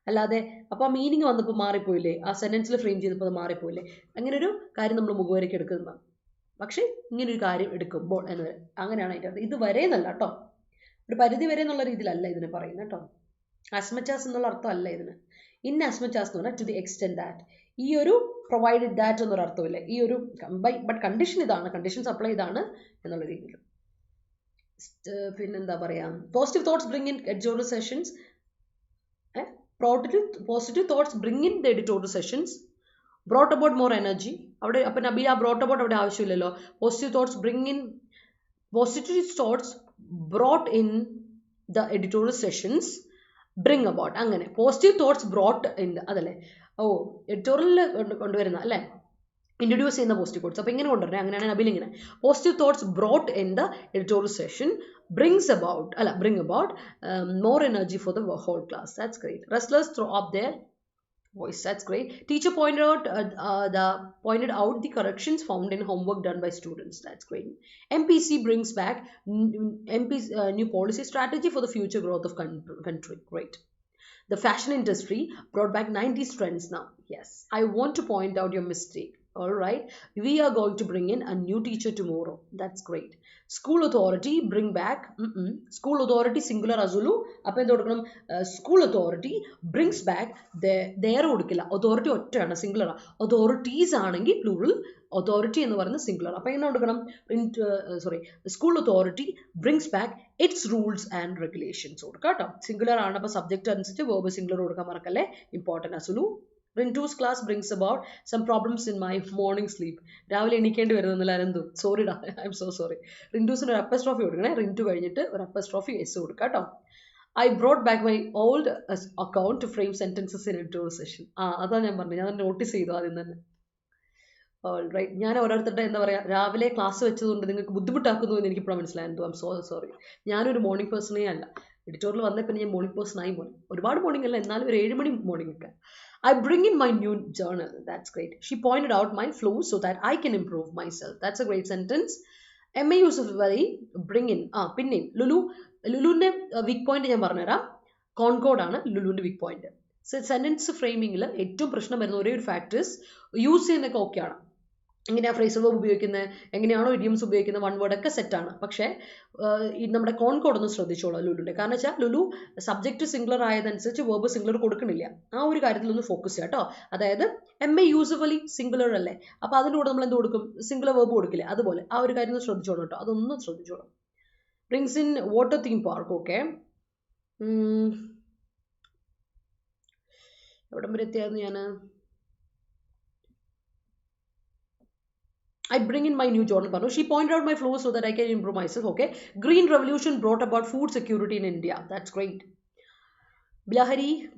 അല്ലാതെ അപ്പോൾ ആ മീനിങ് വന്നപ്പോൾ മാറിപ്പോയില്ലേ ആ സെൻറ്റൻസിൽ ഫ്രെയിം ചെയ്തപ്പോൾ അത് മാറിപ്പോയില്ലേ അങ്ങനെ ഒരു കാര്യം നമ്മൾ മുഖവരയ്ക്ക് എടുക്കുന്നതാണ് പക്ഷേ ഇങ്ങനൊരു കാര്യം എടുക്കുമ്പോൾ എന്ന് അങ്ങനെയാണ് അതിൻ്റെ അർത്ഥം ഇത് വരെ എന്നല്ല കേട്ടോ ഒരു പരിധി വരെ എന്നുള്ള രീതിയിലല്ല ഇതിനെ പറയുന്നത് കേട്ടോ ആസ് മച്ച് ആസ് എന്നുള്ള അർത്ഥം അല്ല ഇതിന് ഇൻ ആസ് മച്ച് ആസ് എന്ന് പറഞ്ഞാൽ ടു ദി എക്സ്റ്റെൻഡ് ദാറ്റ് ഈ ഒരു പ്രൊവൈഡഡ് ദാറ്റ് എന്നൊരു അർത്ഥമില്ല ഈ ഒരു ബട്ട് കണ്ടീഷൻ ഇതാണ് കണ്ടീഷൻ സപ്ലൈ ഇതാണ് എന്നുള്ള രീതിയിൽ പിന്നെന്താ പറയാ positive thoughts bring in editorial sessions positive thoughts bring in the editorial sessions brought about more energy അവിടെ അപ്പം നബീൽ ആ ബ്രോട്ട് അബൌട്ട് അവിടെ ആവശ്യമില്ലല്ലോ positive thoughts bring in positive thoughts brought in the editorial sessions bring about അങ്ങനെ positive thoughts brought in അതല്ലേ എഡിറ്റോറിയലിൽ കൊണ്ടുവരുന്ന അല്ലേ introduce ചെയ്യുന്ന പോസിറ്റീവ് തോട്ട്സ് അപ്പോൾ ഇങ്ങനെ കൊണ്ടുവരണേ അങ്ങനെയാണ് നബിൽ ഇങ്ങനെ positive thoughts brought in the editorial session bring about more energy for the whole class. That's great. Wrestlers throw up their voice. That's great. Teacher pointed out the corrections found in homework done by students. That's great. MPC brings back new policy strategy for the future growth of country. Great. The fashion industry brought back 90s trends now. Yes, I want to point out your mistake. All right, we are going to bring in a new teacher tomorrow. That's great. School authority bring back school authority singular azulu appo endu kodukkanam school authority brings back their kodukilla authority ഒറ്റയാണ് singular authorities ആണെങ്കിൽ plural authority എന്ന് പറയുന്നത് singular appo enna kodukkanam school authority brings back its rules and regulations kodukka ട്ടോ singular ആണ് appo subject അനുസരിച്ച് verb singular കൊടുക്കാൻ മറക്കല്ലേ important azulu Rintu's class brings about some problems in my morning sleep. രാവിലെ എണീക്കേണ്ടി വരുന്നില്ല അനന്തു സോറിടാ ഐ എം സോ സോറി റിന്റൂസിന് ഒരു അപ്പസ്ട്രോഫി കൊടുക്കണേ റിന്റു കഴിഞ്ഞിട്ട് ഒരു അപ്പസ്ട്രോഫി എസ് കൊടുക്കാം കേട്ടോ I brought back my old account to frame sentences in editorial session അതാ ഞാൻ പറഞ്ഞത് ഞാൻ നോട്ടീസ് ചെയ്തു ആദ്യം തന്നെ റൈറ്റ് ഞാൻ ഓരോരുത്തരുടെ എന്താ പറയുക രാവിലെ ക്ലാസ് വെച്ചതുകൊണ്ട് നിങ്ങൾക്ക് ബുദ്ധിമുട്ടാക്കുന്നു എന്ന് എനിക്കിപ്പോഴാണ് മനസ്സിലായിരുന്നു ഐ എം സോ സോറി ഞാനൊരു മോർണിംഗ് പേഴ്സണേ അല്ല എഡിറ്റോറിയൽ വന്നപ്പോൾ പിന്നെ ഞാൻ മോർണിംഗ് പേഴ്സൺ ആയി പോയി ഒരുപാട് മോർണിംഗ് അല്ല എന്നാലും ഒരു 7 മണി മോർണിംഗ് ഒക്കെ I bring in my new journal. That's great. She pointed out my flaws so that I can improve myself. That's a great sentence. M.A. Yusufali bring in pin in Lulu's weak point ഞാൻ പറഞ്ഞുതരാം concord ആണ് ലുലുവിൻ്റെ weak point. Sentence ഫ്രെയിമിങ്ങിൽ ഏറ്റവും പ്രശ്നം വരുന്ന ഒരേ ഒരു factors use ചെയ്യുന്നതൊക്കെ ഓക്കെയാണ് എങ്ങനെയാണ് ഫ്രേസൽ വേർബ് ഉപയോഗിക്കുന്നത് എങ്ങനെയാണോ ഇഡിയംസ് ഉപയോഗിക്കുന്നത് വൺ വേർഡ് ഒക്കെ സെറ്റാണ് പക്ഷേ നമ്മുടെ കോൺകോഡ് ഒന്ന് ശ്രദ്ധിച്ചോളൂ ലുലുവിൻ്റെ കാരണം വെച്ചാൽ ലുലു സബ്ജക്റ്റ് സിംഗുലർ ആയതനുസരിച്ച് വേർബ് സിംഗുലർ കൊടുക്കണില്ല ആ ഒരു കാര്യത്തിലൊന്ന് ഫോക്കസ് ചെയ്യാം കേട്ടോ അതായത് M.A. യൂസ്വലി സിംഗുലർ അല്ലേ അപ്പോൾ അതിൻ്റെ കൂടെ നമ്മൾ എന്ത് കൊടുക്കും സിംഗുലർ വേർബ് കൊടുക്കില്ലേ അതുപോലെ ആ ഒരു കാര്യം ഒന്ന് ശ്രദ്ധിച്ചോളൂ കേട്ടോ അതൊന്നും ശ്രദ്ധിച്ചോളൂ brings in water theme park okay എവിടം വരെ എത്തിയായിരുന്നു ഞാൻ I bring in my new journal. She pointed out my flaws so that I can improve myself. Okay. Green revolution brought about food security in India. That's great. Bilahari,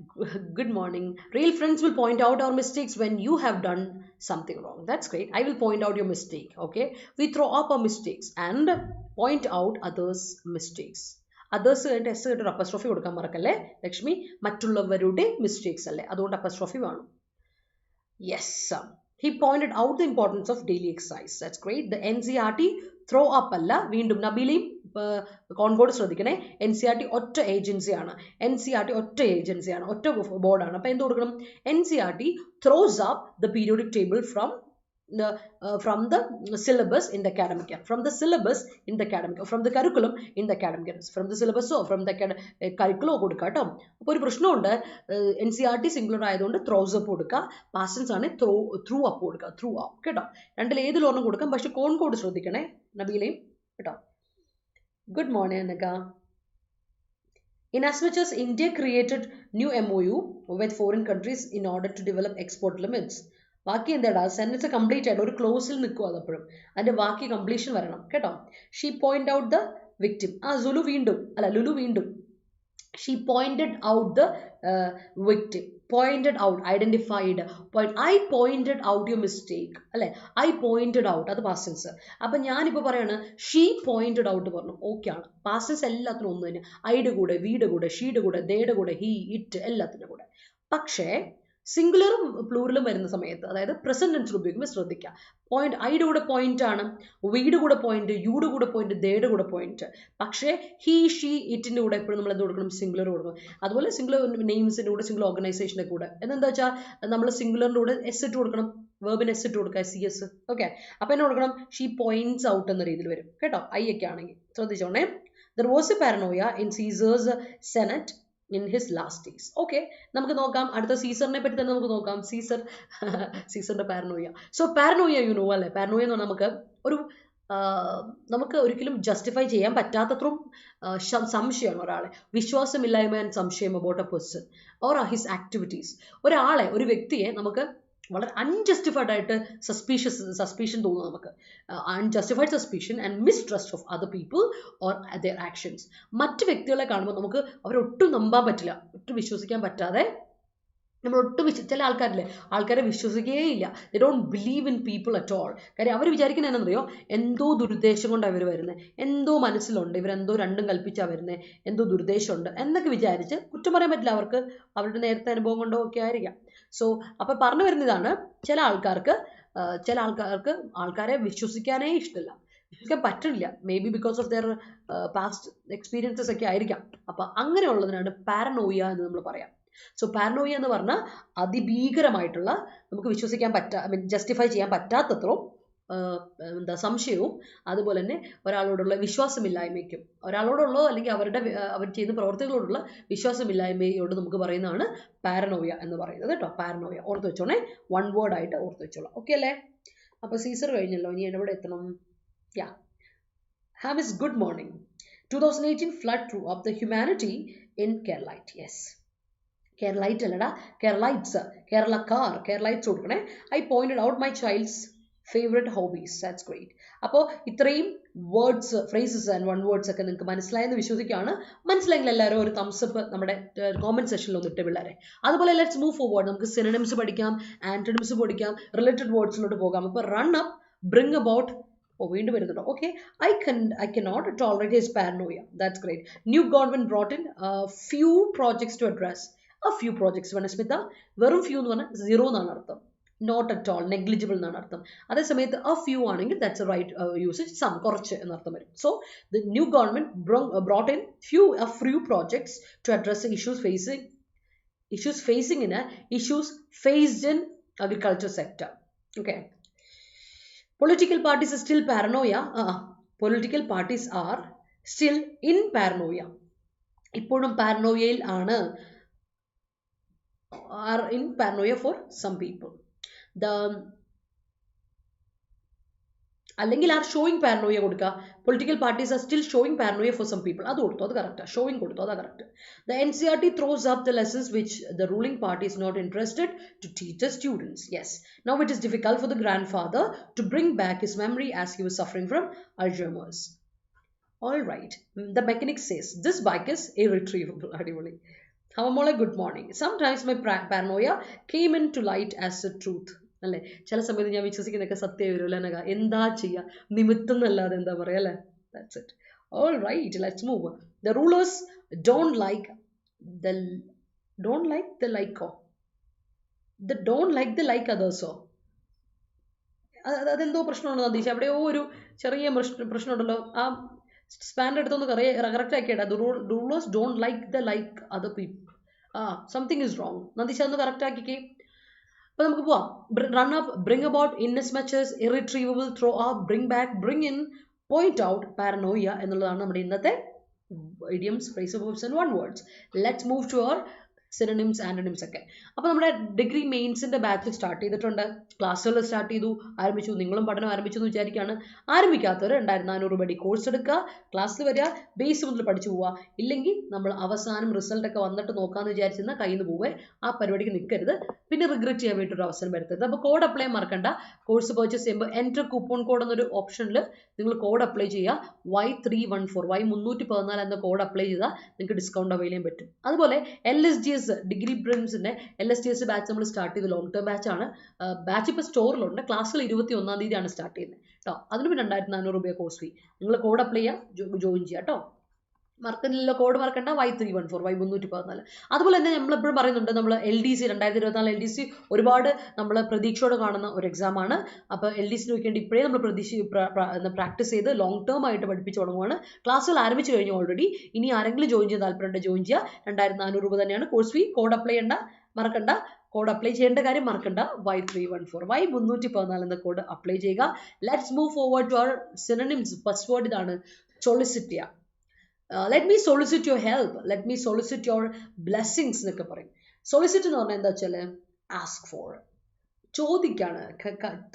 good morning. Real friends will point out our mistakes when you have done something wrong. That's great. I will point out your mistake. Okay. We throw up our mistakes and point out others' mistakes. Others and S ഒരു apostrophe കൊടുക്കാൻ മറക്കല്ലേ ലക്ഷ്മി. മറ്റുള്ളവരുടെ mistakes അല്ലേ, അതുകൊണ്ട് apostrophe വേണം. Yes, he pointed out the importance of daily exercise. That's great. The NCERT throw up അല്ല, വീണ്ടും നബീലയും concord ശ്രദ്ധിക്കണേ. NCERT ഒറ്റ ഏജൻസിയാണ്, NCERT ഒറ്റ ഏജൻസിയാണ്, ഒറ്റ ബോർഡാണ്. അപ്പോൾ എന്ത് കൊടുക്കണം? NCERT throws up the periodic table from the syllabus in the academic year, from the syllabus in the academic, from the curriculum in the academic year, from the syllabus or from the curriculum കൊടുക്കുക കേട്ടോ. അപ്പോൾ ഒരു പ്രശ്നമുണ്ട്, NCERT singular ആയതുകൊണ്ട് throws up കൊടുക്കുക, past tense ആണ് threw up കൊടുക്കുക, threw up കേട്ടോ. രണ്ടിൽ ഏതിലൊരെണ്ണം കൊടുക്കാം, പക്ഷെ കോൺകോഡ് ശ്രദ്ധിക്കണേ നബീലയും കേട്ടോ. Good morning Anaka. In as much as India created new MOU with foreign countries in order to develop export limits, ബാക്കി എന്താടാ, സെന്റൻസ് കംപ്ലീറ്റ് ആയിട്ട് ഒരു ക്ലോസിൽ നിൽക്കുക, അതപ്പോഴും അതിന്റെ ബാക്കി കംപ്ലീഷൻ വരണം കേട്ടോ. She point out the victim. Lulu വീണ്ടും she pointed out the victim, pointed out, identified, I pointed out your mistake അല്ലെ, ഐ പോയിന്റഡ് ഔട്ട്, അത് പാസ്റ്റ് ടെൻസ്. അപ്പൊ ഞാനിപ്പോ പറയാണ് ഷീ പോയിന്റഡ് ഔട്ട് പറഞ്ഞു, ഓക്കെ ആണ്. പാസ്റ്റ് ടെൻസ് എല്ലാത്തിനും ഒന്ന് തന്നെ, ഐയുടെ കൂടെ, വിയുടെ കൂടെ, ഷീയുടെ കൂടെ, ദേയുടെ കൂടെ, ഹി, ഇറ്റ് എല്ലാത്തിൻ്റെ കൂടെ. പക്ഷേ സിംഗുലറും പ്ലൂറലും വരുന്ന സമയത്ത്, അതായത് പ്രസന്റ് ടെൻസിൽ ഉപയോഗിക്കുമ്പോൾ ശ്രദ്ധിക്കുക, പോയിന്റ് ഐയുടെ കൂടെ പോയിന്റ് ആണ്, വിയുടെ കൂടെ പോയിന്റ്, യുടെ കൂടെ പോയിന്റ്, ദേയുടെ കൂടെ പോയിന്റ്. പക്ഷേ ഹി, ഷീ, ഇറ്റിന്റെ കൂടെ എപ്പോഴും നമ്മൾ എന്ത് കൊടുക്കണം? സിംഗുലർ കൊടുക്കണം. അതുപോലെ സിംഗുലർ നെയിംസിന്റെ കൂടെ, സിംഗുലർ ഓർഗനൈസേഷന്റെ കൂടെ എന്താ വെച്ചാൽ നമ്മൾ സിംഗുലറിന്റെ കൂടെ എസ് ഇട്ട് കൊടുക്കണം, വേർബിന് എസ് ഇട്ട് കൊടുക്കുക, CS. ഓക്കെ, അപ്പൊ എന്നെ കൊടുക്കണം ഷീ പോയിന്റ്സ് ഔട്ട് എന്ന രീതിയിൽ വരും കേട്ടോ, ഐ ഒക്കെ ആണെങ്കിൽ ശ്രദ്ധിച്ചോണേ. There was a paranoia in Caesar's Senate in his last days. Okay, നമുക്ക് നോക്കാം, അടുത്ത സീസറിനെ പറ്റി തന്നെ നമുക്ക് നോക്കാം. സീസറിന്റെ paranoia. So paranoia you know അല്ലേ, പാരനോയ എന്ന് പറഞ്ഞാൽ നമുക്ക് ഒരിക്കലും ജസ്റ്റിഫൈ ചെയ്യാൻ പറ്റാത്തത്രയും സംശയമാണ് ഒരാളെ, വിശ്വാസമില്ലായ്മ ആൻഡ് സംശയം about a person or his activities. ഒരു വ്യക്തിയെ നമുക്ക് വളരെ അൺജസ്റ്റിഫൈഡ് ആയിട്ട് സസ്പീഷൻ തോന്നുന്നു നമുക്ക്, unjustified suspicion and mistrust of other people or their actions. മറ്റ് വ്യക്തികളെ കാണുമ്പോൾ നമുക്ക് അവരൊട്ടും നമ്പാൻ പറ്റില്ല, ഒട്ടും വിശ്വസിക്കാൻ പറ്റാതെ നമ്മൾ ചില ആൾക്കാരെ വിശ്വസിക്കുകയില്ല. They don't believe in people at all. കാര്യം അവർ വിചാരിക്കുന്നത് എന്നറിയോ, എന്തോ ദുരുദ്ദേശം കൊണ്ടാണ് ഇവർ വരുന്നത്, എന്തോ മനസ്സിലുണ്ട്, ഇവരെന്തോ രണ്ടും കൽപ്പിച്ചാണ് വരുന്നത്, എന്തോ ദുരുദ്ദേശമുണ്ട് എന്നൊക്കെ വിചാരിച്ച് കുറ്റം പറയാൻ പറ്റില്ല, അവർക്ക് അവരുടെ നേരത്തെ അനുഭവം കൊണ്ടോ ഒക്കെ ആയിരിക്കാം. സോ അപ്പൊ പറഞ്ഞു വരുന്നതാണ്, ചില ആൾക്കാർക്ക് ആൾക്കാരെ വിശ്വസിക്കാനേ ഇഷ്ടമില്ല, വിശ്വസിക്കാൻ പറ്റില്ല, may be because of their past experiences ഒക്കെ ആയിരിക്കാം. അപ്പൊ അങ്ങനെയുള്ളതിനാണ് പാരനോയ എന്ന് നമ്മൾ പറയാം. സോ പാരനോയ എന്ന് പറഞ്ഞാൽ അതിഭീകരമായിട്ടുള്ള, നമുക്ക് വിശ്വസിക്കാൻ ജസ്റ്റിഫൈ ചെയ്യാൻ പറ്റാത്തത്രയും സംശയവും അതുപോലെ തന്നെ ഒരാളോടുള്ള വിശ്വാസമില്ലായ്മയ്ക്കും, ഒരാളോടുള്ളോ അല്ലെങ്കിൽ അവർ ചെയ്യുന്ന പ്രവർത്തികളോടുള്ള വിശ്വാസമില്ലായ്മയോട് നമുക്ക് പറയുന്നതാണ് പാരനോയ എന്ന് പറയുന്നത് കേട്ടോ. പാരനോയ ഓർത്ത് വെച്ചോണേ, വൺ വേർഡ് ആയിട്ട് ഓർത്ത് വെച്ചോളാം. ഓക്കെ അല്ലേ? അപ്പൊ സീസർ കഴിഞ്ഞല്ലോ, ഇനി എവിടെ എത്തണം? Yeah, have is good morning. 2018 flood threw up the humanity in Keralite. Yes, Keralite അല്ലടാ, Keralites, Keralites കൊടുക്കണേ. I pointed out my child's favorite hobbies. That's great. അപ്പോൾ ഇത്രയും words, phrases and one words ഒക്കെ നിങ്ങൾക്ക് മനസ്സിലായെന്ന് വിശ്വസിക്കുകയാണ്. മനസ്സിലായെങ്കിൽ എല്ലാവരും ഒരു തംസപ്പ് നമ്മുടെ കോമന്റ് സെക്ഷനിൽ ഒന്നിട്ട് പിള്ളേരെ. അതുപോലെ ലെറ്റ്സ് മൂവ് ഫോർവേഡ്, നമുക്ക് സിനോണിംസ് പഠിക്കാം, ആന്റണിംസ് പഠിക്കാം, റിലേറ്റഡ് വേർഡ്സിലോട്ട് പോകാം. അപ്പോൾ റൺ അപ്പ്, ബ്രിങ് അബൌട്ട്, വീണ്ടും വരുന്നുണ്ടോ? Okay, I cannot tolerate his paranoia. That's great. New government brought in few projects to address. A few projects, വനസ്മിത, വെറും ഫ്യൂ എന്ന് പറഞ്ഞാൽ 0 എന്നാണ് അർത്ഥം, നോട്ട് അറ്റ് ഓൾ, നെഗ്ലിജിബിൾ എന്നാണ് അർത്ഥം. അതേസമയത്ത് a few ആണെങ്കിൽ that's a right usage, some, കുറച്ച് എന്നർത്ഥം വരും. So the new government brought in a few projects to address the issues faced in agriculture sector. Okay, political parties are still paranoia. Political parties are still in paranoia. ഇപ്പോഴും പാരനോയയിൽ ആണ്, are in paranoia for some people. അല്ലെങ്കിൽ are showing paranoia കൊടുക്കുക. Political parties are still showing paranoia for some people. അത് കൊടുത്തു, അത് correct. Showing കൊടുത്തു, അതാ correct. The NCERT throws up the lessons which the ruling party is not interested to teach the students. Yes, now it is difficult for the grandfather to bring back his memory as he was suffering from Alzheimer's. All right, the mechanic says this bike is irretrievable. അടിപൊളി. Havamole, good morning. Sometimes my paranoia came into light as the truth. അല്ലേ, ചില സമയത്ത് ഞാൻ വിശ്വസിക്കുന്നതൊക്കെ സത്യം വരുമല്ലോ. എന്താ ചെയ്യുക, നിമിത്തം എന്നല്ലാതെ എന്താ പറയുക അല്ലേ. That's it. All right, let's move. The rulers don't like the like don't like the like others. അതെന്തോ പ്രശ്നമുണ്ടോ നദീഷ്? എവിടെയോ ഒരു ചെറിയ പ്രശ്നമുണ്ടല്ലോ. ആ സ്പാൻ എടുത്തൊന്ന് കറക്റ്റ് ആക്കിയിടാ. Rulers don't like the like other people. Something is wrong. Nadeesh അതൊന്ന് കറക്റ്റ് ആക്കിക്കേ. അപ്പൊ നമുക്ക് പോവാം. Run up, bring about, in as much as, irretrievable, throw up, bring back, bring in, point out, paranoia എന്നുള്ളതാണ് നമ്മുടെ ഇന്നത്തെ idioms, phrasal verbs and one words. Let's move to our synonyms, antonyms ഒക്കെ. അപ്പോൾ നമ്മുടെ ഡിഗ്രി മെയിൻസിന്റെ ബാച്ച് സ്റ്റാർട്ട് ചെയ്തിട്ടുണ്ട്. ക്ലാസ്സുകൾ start ചെയ്തു, ആരംഭിച്ചു. നിങ്ങളും പഠനം ആരംഭിച്ചു എന്ന് വിചാരിക്കുകയാണ്. ആരംഭിക്കാത്തവർ 2400 രൂപ കോഴ്സ് എടുക്കുക, ക്ലാസ്സിൽ വരിക, ബേസ് മുതൽ പഠിച്ചു പോവുക. ഇല്ലെങ്കിൽ നമ്മൾ അവസാനം റിസൾട്ട് ഒക്കെ വന്നിട്ട് നോക്കാമെന്ന് വിചാരിച്ചിരുന്ന കയ്യിൽ നിന്ന് പോവേ. ആ പരിപാടിക്ക് നിൽക്കരുത്, പിന്നെ റിഗ്രറ്റ് ചെയ്യാൻ വേണ്ടിയിട്ടൊരു അവസരം വരുത്തരുത്. അപ്പോൾ കോഡ് അപ്ലൈ മറക്കണ്ട. കോഴ്സ് പർച്ചേസ് ചെയ്യുമ്പോൾ എൻറ്റർ കൂപ്പൺ കോഡ് എന്നൊരു ഓപ്ഷനിൽ നിങ്ങൾ കോഡ് അപ്ലൈ ചെയ്യുക. Y314 എന്ന കോഡ് അപ്ലൈ ചെയ്താൽ നിങ്ങൾക്ക് ഡിസ്കൗണ്ട് അവൈൽ ചെയ്യാൻ പറ്റും. അതുപോലെ LSGS ഡിഗ്രി പ്രിൻസിന്റെ LSGS ബാച്ച് നമ്മൾ സ്റ്റാർട്ട് ചെയ്ത് ലോങ് ടേം ബാച്ച് ആണ്. ബാച്ച് ഇപ്പോൾ സ്റ്റോറിലുണ്ട്. ക്ലാസ്സിൽ 21-ാം തീയതിയാണ് സ്റ്റാർട്ട് ചെയ്യുന്നത് കേട്ടോ. അതിന് 2400 രൂപ കോഴ്സ് ഫീ. നിങ്ങൾ കോഡ് അപ്ലൈ ചെയ്യുക, ജോയിൻ ചെയ്യുക കേട്ടോ. മറക്കുന്നില്ല, കോഡ് മറക്കണ്ട. Y314 Y314. അതുപോലെ തന്നെ നമ്മളെപ്പോഴും പറയുന്നുണ്ട്, നമ്മൾ LDC 2024 LDC ഒരുപാട് നമ്മൾ പ്രതീക്ഷയോടെ കാണുന്ന ഒരു എക്സാമാണ്. അപ്പോൾ LDCന് വേണ്ടി ഇപ്പോഴേ നമ്മൾ പ്രാക്ടീസ് ചെയ്ത് ലോങ് ടേം ആയിട്ട് പഠിപ്പിച്ച് തുടങ്ങുവാണ്. ക്ലാസ്സുകൾ ആരംഭിച്ചു കഴിഞ്ഞു ഓൾറെഡി. ഇനി ആരെങ്കിലും ജോയിൻ ചെയ്യാൻ താല്പര്യമുണ്ട്, ജോയിൻ ചെയ്യുക. 2400 രൂപ തന്നെയാണ് കോഴ്സ് ഫീ. കോഡ് അപ്ലൈ ചെയ്യേണ്ട മറക്കണ്ട. കോഡ് അപ്ലൈ ചെയ്യേണ്ട കാര്യം മറക്കണ്ട. Y314 Y314 എന്ന കോഡ് അപ്ലൈ ചെയ്യുക. Let's move forward to our synonyms. First word ഇതാണ്, solicit. Let me solicit your help, let me solicit your blessings എന്നൊക്കെ പറയും. സോളിസിറ്റ് എന്ന് പറഞ്ഞാൽ എന്താ വെച്ചാൽ ആസ്ക് ഫോർ, ചോദിക്കാണ്,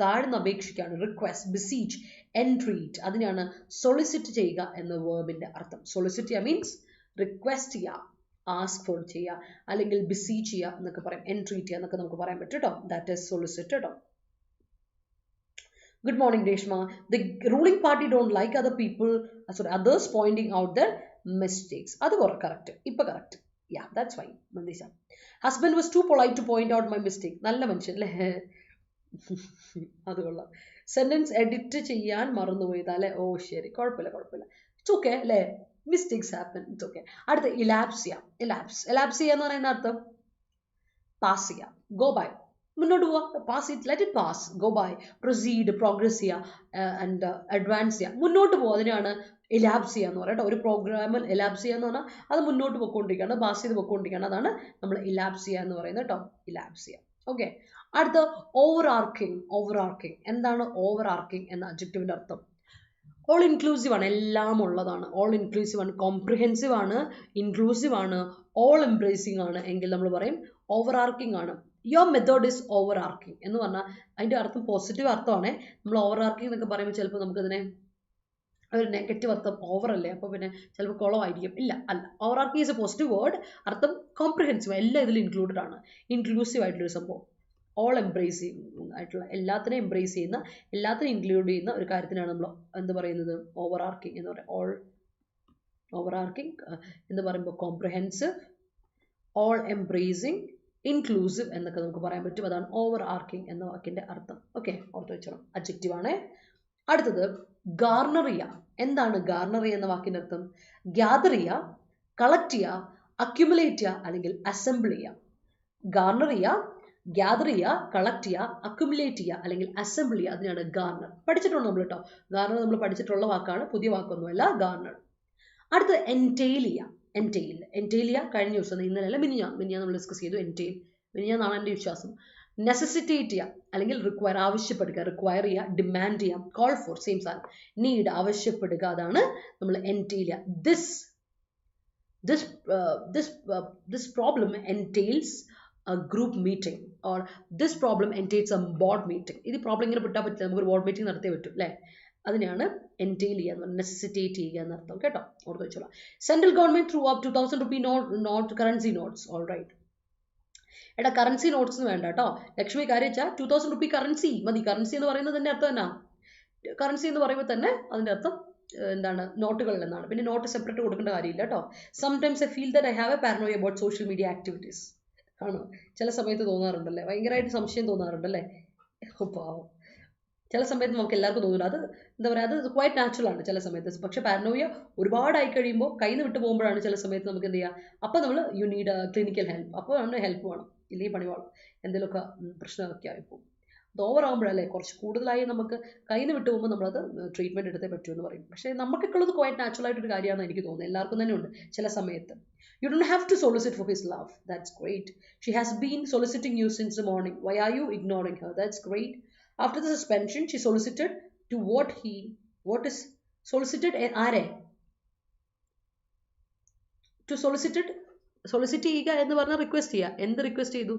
താഴ്ന്ന് അപേക്ഷിക്കാണ്. റിക്വസ്റ്റ്, ബിസീച്ച്, എൻട്രീറ്റ്, അതിനാണ് സോളിസിറ്റ് ചെയ്യുക എന്ന വേർബിന്റെ അർത്ഥം. സോളിസിറ്റ് ചെയ്യുക മീൻസ് റിക്വസ്റ്റ് ചെയ്യുക, ആസ്ക് ഫോർ ചെയ്യുക, അല്ലെങ്കിൽ ബിസീച്ച് ചെയ്യുക എന്നൊക്കെ പറയും. എൻട്രീറ്റ് ചെയ്യുക എന്നൊക്കെ നമുക്ക് പറയാൻ പറ്റും കേട്ടോ. ദാറ്റ് ഈസ് സോളിസിറ്റ് കേട്ടോ. Good morning, Reshma. The ruling party don't like others pointing out their mistakes. That's correct. Ippa correct. Yeah, that's fine. Mandisha. Husband was too polite to point out my mistake. Nalla manushyan le. Adu kolla. Sentence edit cheyan marunnu poyidale. Oh, sheri. Kodappilla. It's okay le. Mistakes happen. It's okay. Adutha elapse cheya. Elapse ennu parayunna artham pass cheya. Go by. മുന്നോട്ട് പോവുക, pass it, let it pass, go by, proceed, progress ചെയ്യുക, and advance ചെയ്യുക, മുന്നോട്ട് പോകുക. അതിനാണ് elapse ചെയ്യുക എന്ന് പറയുക കേട്ടോ. ഒരു പ്രോഗ്രാമിൽ എലാപ്സ് ചെയ്യുക എന്ന് പറഞ്ഞാൽ അത് മുന്നോട്ട് പോയിക്കൊണ്ടിരിക്കുകയാണ്, പാസ് ചെയ്ത് പോയിക്കൊണ്ടിരിക്കുകയാണ്. അതാണ് നമ്മൾ എലാപ്സ് ചെയ്യുക എന്ന് പറയുന്നത് കേട്ടോ. എലാപ്സ് ചെയ്യുക. ഓക്കെ. അടുത്ത ഓവർ ആർക്കിംഗ്. എന്താണ് ഓവർ ആർക്കിംഗ് എന്ന അഡ്ജക്റ്റീവിന്റെ അർത്ഥം? ഓൾ ഇൻക്ലൂസീവ് ആണ്, എല്ലാം ഉള്ളതാണ്. ഓൾ ഇൻക്ലൂസീവ് ആണ്, കോംപ്രിഹെൻസീവ് ആണ്, ഇൻക്ലൂസീവ് ആണ്, ഓൾ എംബ്രേസിംഗ് ആണ് എങ്കിൽ നമ്മൾ പറയും ഓവർ ആർക്കിംഗ് ആണ്. Your method is over arching എന്ന് പറഞ്ഞാൽ അതിൻ്റെ അർത്ഥം പോസിറ്റീവ് അർത്ഥമാണ്. നമ്മൾ ഓവർ ആർക്കിംഗ് എന്നൊക്കെ പറയുമ്പോൾ ചിലപ്പോൾ നമുക്കതിനെ ഒരു നെഗറ്റീവ് അർത്ഥം, ഓവർ അല്ലേ, അപ്പോൾ പിന്നെ ചിലപ്പോൾ കുളമായിരിക്കും. ഇല്ല, അല്ല. Over arching is A positive word. അർത്ഥം കോംപ്രിഹെൻസീവ്, എല്ലാം ഇതിൽ ഇൻക്ലൂഡഡ് ആണ്. ഇൻക്ലൂസീവ് ആയിട്ടുള്ളൊരു സംഭവം. ഓൾ എംബ്രേസിംഗ് ആയിട്ടുള്ള, എല്ലാത്തിനെയും എംബ്രേസ് ചെയ്യുന്ന, എല്ലാത്തിനെയും ഇൻക്ലൂഡ് ചെയ്യുന്ന ഒരു കാര്യത്തിനാണ് നമ്മൾ എന്ത് പറയുന്നത്, ഓവർ ആർക്കിംഗ് എന്ന് പറയുന്നത്. ഓവർ ആർക്കിംഗ് എന്ന് പറയുമ്പോൾ കോംപ്രിഹെൻസീവ്, ഓൾ എംബ്രേസിംഗ്, ഇൻക്ലൂസീവ് എന്നൊക്കെ നമുക്ക് പറയാൻ പറ്റും. അതാണ് ഓവർ ആർക്കിംഗ് എന്ന വാക്കിന്റെ അർത്ഥം. ഓക്കെ, ഓർത്ത് വെച്ചോളാം. അഡ്ജക്റ്റീവ് ആണ്. അടുത്തത് ഗാർണർ ചെയ്യുക. എന്താണ് ഗാർണർ ചെയ്യുക എന്ന വാക്കിന്റെ അർത്ഥം? ഗ്യാദർ ചെയ്യുക, കളക്ട് ചെയ്യുക, അക്യുമുലേറ്റ് ചെയ്യുക, അല്ലെങ്കിൽ അസംബിൾ ചെയ്യുക. ഗാർണർ ചെയ്യുക, ഗ്യാദർ ചെയ്യുക, കളക്ട് ചെയ്യുക, അക്യുമുലേറ്റ് ചെയ്യുക, അല്ലെങ്കിൽ അസംബിൾ ചെയ്യുക. അതിനാണ് ഗാർണർ. പഠിച്ചിട്ടുണ്ട് നമ്മൾ കേട്ടോ. ഗാർണർ നമ്മൾ പഠിച്ചിട്ടുള്ള വാക്കാണ്, പുതിയ വാക്കൊന്നുമല്ല ഗാർണർ. അടുത്ത് എൻറ്റെയിൽ ചെയ്യുക. എൻറ്റെയിൽ ചെയ്യുക കഴിഞ്ഞ ദിവസം, ഇന്നലെ മിനിഞ്ഞാന്ന് നമ്മൾ ഡിസ്കസ് ചെയ്തു. മിനിഞ്ഞാന്നാണ് എൻ്റെ വിശ്വാസം. നെസസിറ്റേറ്റ് ചെയ്യുക അല്ലെങ്കിൽ റിക്വയർ, ആവശ്യപ്പെടുക. റിക്വയർ ചെയ്യുക, ഡിമാൻഡ് ചെയ്യാം, കോൾ ഫോർ, സെയിം സാധനം. നീഡ്, ആവശ്യപ്പെടുക. അതാണ് നമ്മൾ എൻറ്റെയിൽ ചെയ്യുക. This problem entails a group meeting, or this problem entails a board meeting. ഇത് പ്രോബ്ലം ഇങ്ങനെ പെട്ടാൽ പറ്റില്ല, നമുക്കൊരു ബോർഡ് മീറ്റിംഗ് നടത്തിയേ പറ്റും അല്ലേ. അതിനെയാണ് എൻറ്റെയിൽ ചെയ്യുക, നെസസിറ്റേറ്റ് ചെയ്യുക എന്നർത്ഥം കേട്ടോ. ഓർത്ത് വെച്ചോളാം. Central government threw up 2000 rupee note currency notes. All right. എടാ കറൻസി നോട്ട്സ് വേണ്ട കേട്ടോ. ലക്ഷ്മി കാര്യം വെച്ചാൽ 2000 രൂപി കറൻസി മതി. കറൻസി എന്ന് പറയുന്നതിന്റെ അർത്ഥം എന്നാ? കറൻസി എന്ന് പറയുമ്പോൾ തന്നെ അതിന്റെ അർത്ഥം എന്താണ്? നോട്ടുകൾ എന്നാണ്. പിന്നെ നോട്ട് സെപ്പറേറ്റ് കൊടുക്കേണ്ട കാര്യമില്ല കേട്ടോ. Sometimes I feel that I have A paranoia about social media activities. ആണോ? ചില സമയത്ത് തോന്നാറുണ്ടല്ലേ, ഭയങ്കരമായിട്ട് സംശയം തോന്നാറുണ്ടല്ലേ. പാവം. ചില സമയത്ത് നമുക്ക് എല്ലാവർക്കും തോന്നില്ല, അത് എന്താ പറയുക, അത് ക്വൈറ്റ് നാച്ചുറൽ ആണ് ചില സമയത്ത്. പക്ഷെ പാരനോയ ഒരുപാടായി കഴിയുമ്പോൾ കയ്യിൽ നിന്ന് വിട്ടു പോകുമ്പോഴാണ് ചില സമയത്ത് നമുക്ക് എന്ത് ചെയ്യുക, അപ്പോൾ നമ്മൾ യു നീഡ് ക്ലിനിക്കൽ ഹെൽപ്പ്, അപ്പോൾ നമ്മൾ ഹെൽപ്പ് വേണം, ഇല്ലെങ്കിൽ പണി വേണം, എന്തെങ്കിലുമൊക്കെ പ്രശ്നമൊക്കെ ആയിപ്പോകും. അത് ഓവർ ആകുമ്പോഴല്ലേ, കുറച്ച് കൂടുതലായി നമുക്ക് കയ്യിൽ നിന്ന് വിട്ടു പോകുമ്പോൾ നമ്മളത് ട്രീറ്റ്മെൻറ്റ് എടുത്തേ പറ്റൂ എന്ന് പറയും. പക്ഷേ നമുക്കൊക്കെ ഉള്ളത് ക്വൈറ്റ് നാച്ചുറൽ ആയിട്ടൊരു കാര്യമാണെന്ന് എനിക്ക് തോന്നുന്നത്, എല്ലാവർക്കും തന്നെ ഉണ്ട് ചില സമയത്ത്. You don't have to solicit for his love. That's great. She has been soliciting you since the morning. Why are you ignoring her? That's great. After the suspension, she solicited to what is solicited? Are to solicit ചെയ്യുക എന്ന് പറഞ്ഞാൽ request ചെയ്യുക. എന്ത് request ചെയ്തു?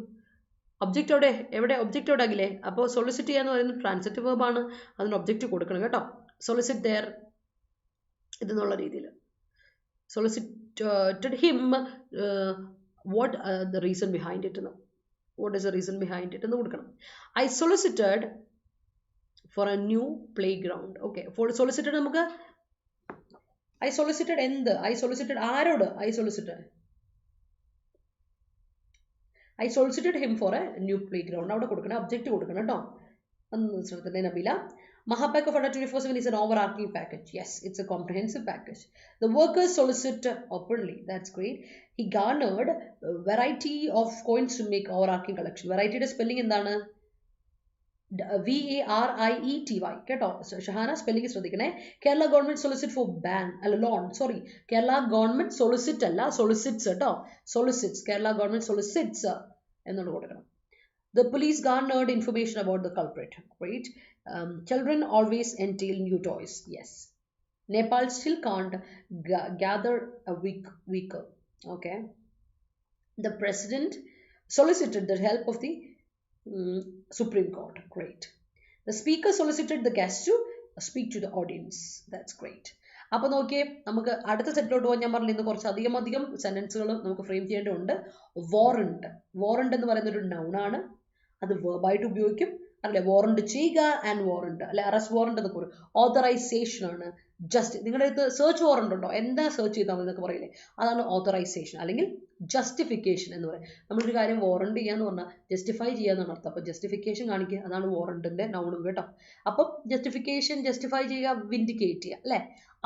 Object എവിടെ object എവിടെ ആകില്ലേ? അപ്പോൾ സൊളിസിറ്റ് ചെയ്യുക എന്ന് പറയുന്നത് ട്രാൻസിറ്റീവ് വേർബാണ്, അതിന് ഒബ്ജക്റ്റ് കൊടുക്കണം കേട്ടോ. സൊളിസിറ്റ് ദെയർ ഇതെന്നുള്ള രീതിയിൽ. Solicited him, what the reason behind it? What is the reason behind it? എന്ന് കൊടുക്കണം. I solicited for a new playground. Okay, for solicited നമുക്ക് I solicited എന്ത്? I solicited ആരോട്? I solicited him for a new playground. അവിടെ കൊടുക്കണം, object കൊടുക്കണം കേട്ടോ. അന്ന് ശ്രദ്ധിക്കണേ Nabeela. Mahapack of Adda247 is an overarching package. Yes, it's a comprehensive package. The workers solicit openly. That's great. He garnered a variety of coins to make overarching collection. Variety spelling എന്താണ്? VARIETY കേട്ടോ. Shahana spelling ശ്രദ്ധിക്കണേ. Kerala government solicit for loan. Sorry, Kerala government solicit അല്ല, solicits കേട്ടോ. സൊളിസിറ്റ്സ്, Kerala government സൊളിസിറ്റ്സ് എന്നോട് കൊടുക്കണം. The police garnered information about the culprit. Great. Children always entail new toys. Yes. Nepal still can't gather a weaker. Okay. The president solicited the help of the Supreme Court. Great. The speaker solicited the guests to speak to the audience. That's great. അപ്പോൾ നോക്കിയേ, നമുക്ക് അടുത്ത സെറ്റിലോട്ട് പോകാൻ ഞാൻ പറഞ്ഞില്ല, ഇന്ന് കുറച്ച് അധികം സെന്റൻസുകൾ നമുക്ക് ഫ്രെയിം ചെയ്യേണ്ടതുണ്ട്. വാറണ്ട് എന്ന് പറയുന്ന ഒരു നൗണാണ്, അത് വെർബായിട്ട് ഉപയോഗിക്കും, അല്ലെ? വാറണ്ട് ചെയ്യുക ആൻഡ് വാറണ്ട്, അല്ലെ? അറസ്റ്റ് വാറണ്ട് എന്നൊക്കെ പറയും. ഓതറൈസേഷൻ ആണ്. ജസ്റ്റ് നിങ്ങളുടെ അടുത്ത് സെർച്ച് വാറണ്ട് ഉണ്ടോ, എന്താ സെർച്ച് ചെയ്താൽ മതി എന്നൊക്കെ പറയില്ലേ, അതാണ് ഓതറൈസേഷൻ അല്ലെങ്കിൽ ജസ്റ്റിഫിക്കേഷൻ എന്ന് പറയും. നമ്മളൊരു കാര്യം വാറണ്ട് ചെയ്യാന്ന് പറഞ്ഞാൽ ജസ്റ്റിഫൈ ചെയ്യാന്നാണ് അർത്ഥം. അപ്പോൾ ജസ്റ്റിഫിക്കേഷൻ കാണിക്കുക, അതാണ് വാറണ്ടിന്റെ നൗണും കേട്ടോ. അപ്പം ജസ്റ്റിഫിക്കേഷൻ, ജസ്റ്റിഫൈ ചെയ്യുക, വിൻഡിക്കേറ്റ് ചെയ്യുക, അല്ലെ?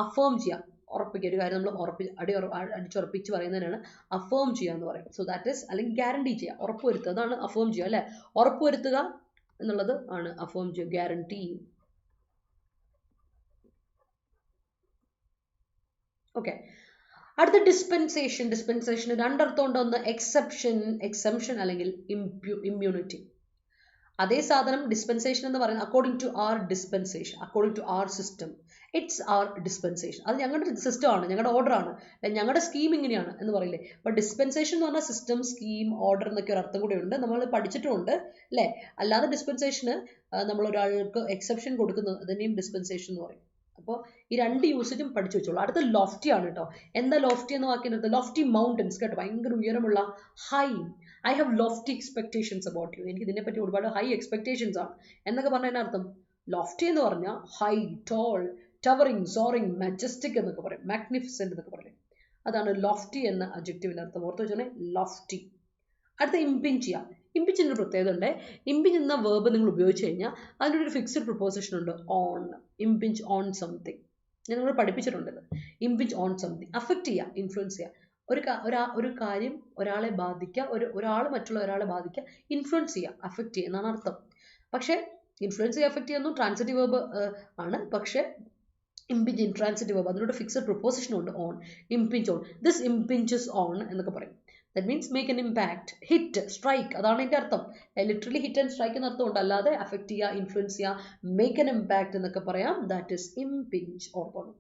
അഫേം ചെയ്യുക, ഉറപ്പിക്കുക. ഒരു കാര്യം നമ്മൾ അടിച്ചുറപ്പിച്ച് പറയുന്നതിനാണ് അഫേം ചെയ്യുക എന്ന് പറയും. സോ ദാറ്റ് ഈസ്, അല്ലെങ്കിൽ ഗ്യാരണ്ടി ചെയ്യുക, ഉറപ്പുവരുത്തുക, അതാണ് അഫേം ചെയ്യുക, അല്ലെ? ഉറപ്പുവരുത്തുക എന്നുള്ളത് ആണ് അഫേം ചെയ്യുക, ഗ്യാരണ്ടി. ഓക്കെ, അടുത്ത ഡിസ്പെൻസേഷൻ രണ്ടർത്ഥം ഉണ്ട്. ഒന്ന് എക്സെപ്ഷൻ അല്ലെങ്കിൽ ഇമ്മ്യൂണിറ്റി. അതേ സാധനം ഡിസ്പെൻസേഷൻ എന്ന് പറയുന്നത് according to our dispensation, according to our system, it's our dispensation. അത് ഞങ്ങളുടെ സിസ്റ്റം ആണ്, ഞങ്ങളുടെ ഓർഡർ ആണ്, ഞങ്ങളുടെ സ്കീം ഇങ്ങനെയാണ് എന്ന് പറയില്ലേ. അപ്പോൾ ഡിസ്പെൻസേഷൻ എന്ന് പറഞ്ഞാൽ സിസ്റ്റം, സ്കീം, ഓർഡർ എന്നൊക്കെ ഒരു അർത്ഥം കൂടെ ഉണ്ട്, നമ്മൾ പഠിച്ചിട്ടുമുണ്ട്, അല്ലേ? അല്ലാതെ ഡിസ്പെൻസേഷന് നമ്മൾ ഒരാൾക്ക് എക്സെപ്ഷൻ കൊടുക്കുന്നത് അതിനെയും ഡിസ്പെൻസേഷൻ എന്ന് പറയും. അപ്പോൾ ഈ രണ്ട് യൂസേജും പഠിച്ചു വെച്ചോളൂ. അടുത്ത ലോഫ്റ്റി ആണ് കേട്ടോ. എന്താ ലോഫ്റ്റി എന്ന് വാക്കിനടുത്ത്? ലോഫ്റ്റി മൗണ്ടൻസ് കേട്ടോ, ഭയങ്കര ഉയരമുള്ള, high. I have lofty expectations about you. എനിക്ക് ഇതിനെപ്പറ്റി ഒരുപാട് ഹൈ എക്സ്പെക്ടേഷൻസ് ആണ് എന്നൊക്കെ പറഞ്ഞതിന് അർത്ഥം. ലോഫ്റ്റി എന്ന് പറഞ്ഞാൽ high, tall, towering, soaring, majestic എന്നൊക്കെ പറയും, മാഗ്നിഫിസെന്റ് എന്നൊക്കെ പറയും. അതാണ് ലോഫ്റ്റി എന്ന അഡ്ജക്റ്റീവിന്റെ അർത്ഥം. ഓർത്ത് വെച്ചാൽ ലോഫ്റ്റി. അടുത്ത ഇംപിഞ്ച് ചെയ്യാം. ഇംപിഞ്ചിന് ഒരു പ്രത്യേകത ഉണ്ട്. ഇംപിഞ്ച് എന്ന വേർബ് നിങ്ങൾ ഉപയോഗിച്ച് കഴിഞ്ഞാൽ അതിനൊരു ഫിക്സഡ് പ്രിപ്പോസിഷൻ ഉണ്ട്, ഓൺ. ഇംപിഞ്ച് ഓൺ സംതിങ്, ഞങ്ങൾ പഠിപ്പിച്ചിട്ടുണ്ട്. ഇംപിഞ്ച് ഓൺ സംതിങ്, അഫക്റ്റ് ചെയ്യുക, ഇൻഫ്ലുവൻസ് ചെയ്യുക. ഒരു കാര്യം ഒരാളെ ബാധിക്കുക, ഒരാൾ മറ്റുള്ള ഒരാളെ ബാധിക്കുക, ഇൻഫ്ലുവൻസ് ചെയ്യുക, അഫക്റ്റ് ചെയ്യുക എന്നാണ് അർത്ഥം. പക്ഷേ ഇൻഫ്ലുവൻസ് ചെയ്യുക, അഫക്റ്റ് ചെയ്യുന്നു ട്രാൻസിറ്റീവ് വേർബ് ആണ്. പക്ഷേ ഇംപിഞ്ച് ഇൻട്രാൻസിറ്റീവ് വേർബ്, അതിനൊരു ഫിക്സഡ് പ്രിപ്പോസിഷൻ ഉണ്ട്, ഓൺ. ഇംപിഞ്ച് ഓൺ, ദിസ് ഇംപിഞ്ചസ് ഓൺ എന്നൊക്കെ പറയും. That means make an impact, hit, strike, അതാണ് എൻ്റെ അർത്ഥം. ലിറ്ററലി ഹിറ്റ് ആൻഡ് സ്ട്രൈക്ക് എന്ന അർത്ഥമുണ്ട്, അല്ലാതെ അഫക്റ്റ് ചെയ്യുക, ഇൻഫ്ലുവൻസ് ചെയ്യുക, മേക്ക് എൻ ഇമ്പാക്ട് എന്നൊക്കെ പറയാം. ദാറ്റ് ഈസ് ഇംപിഞ്ച്, ഓർക്കണം.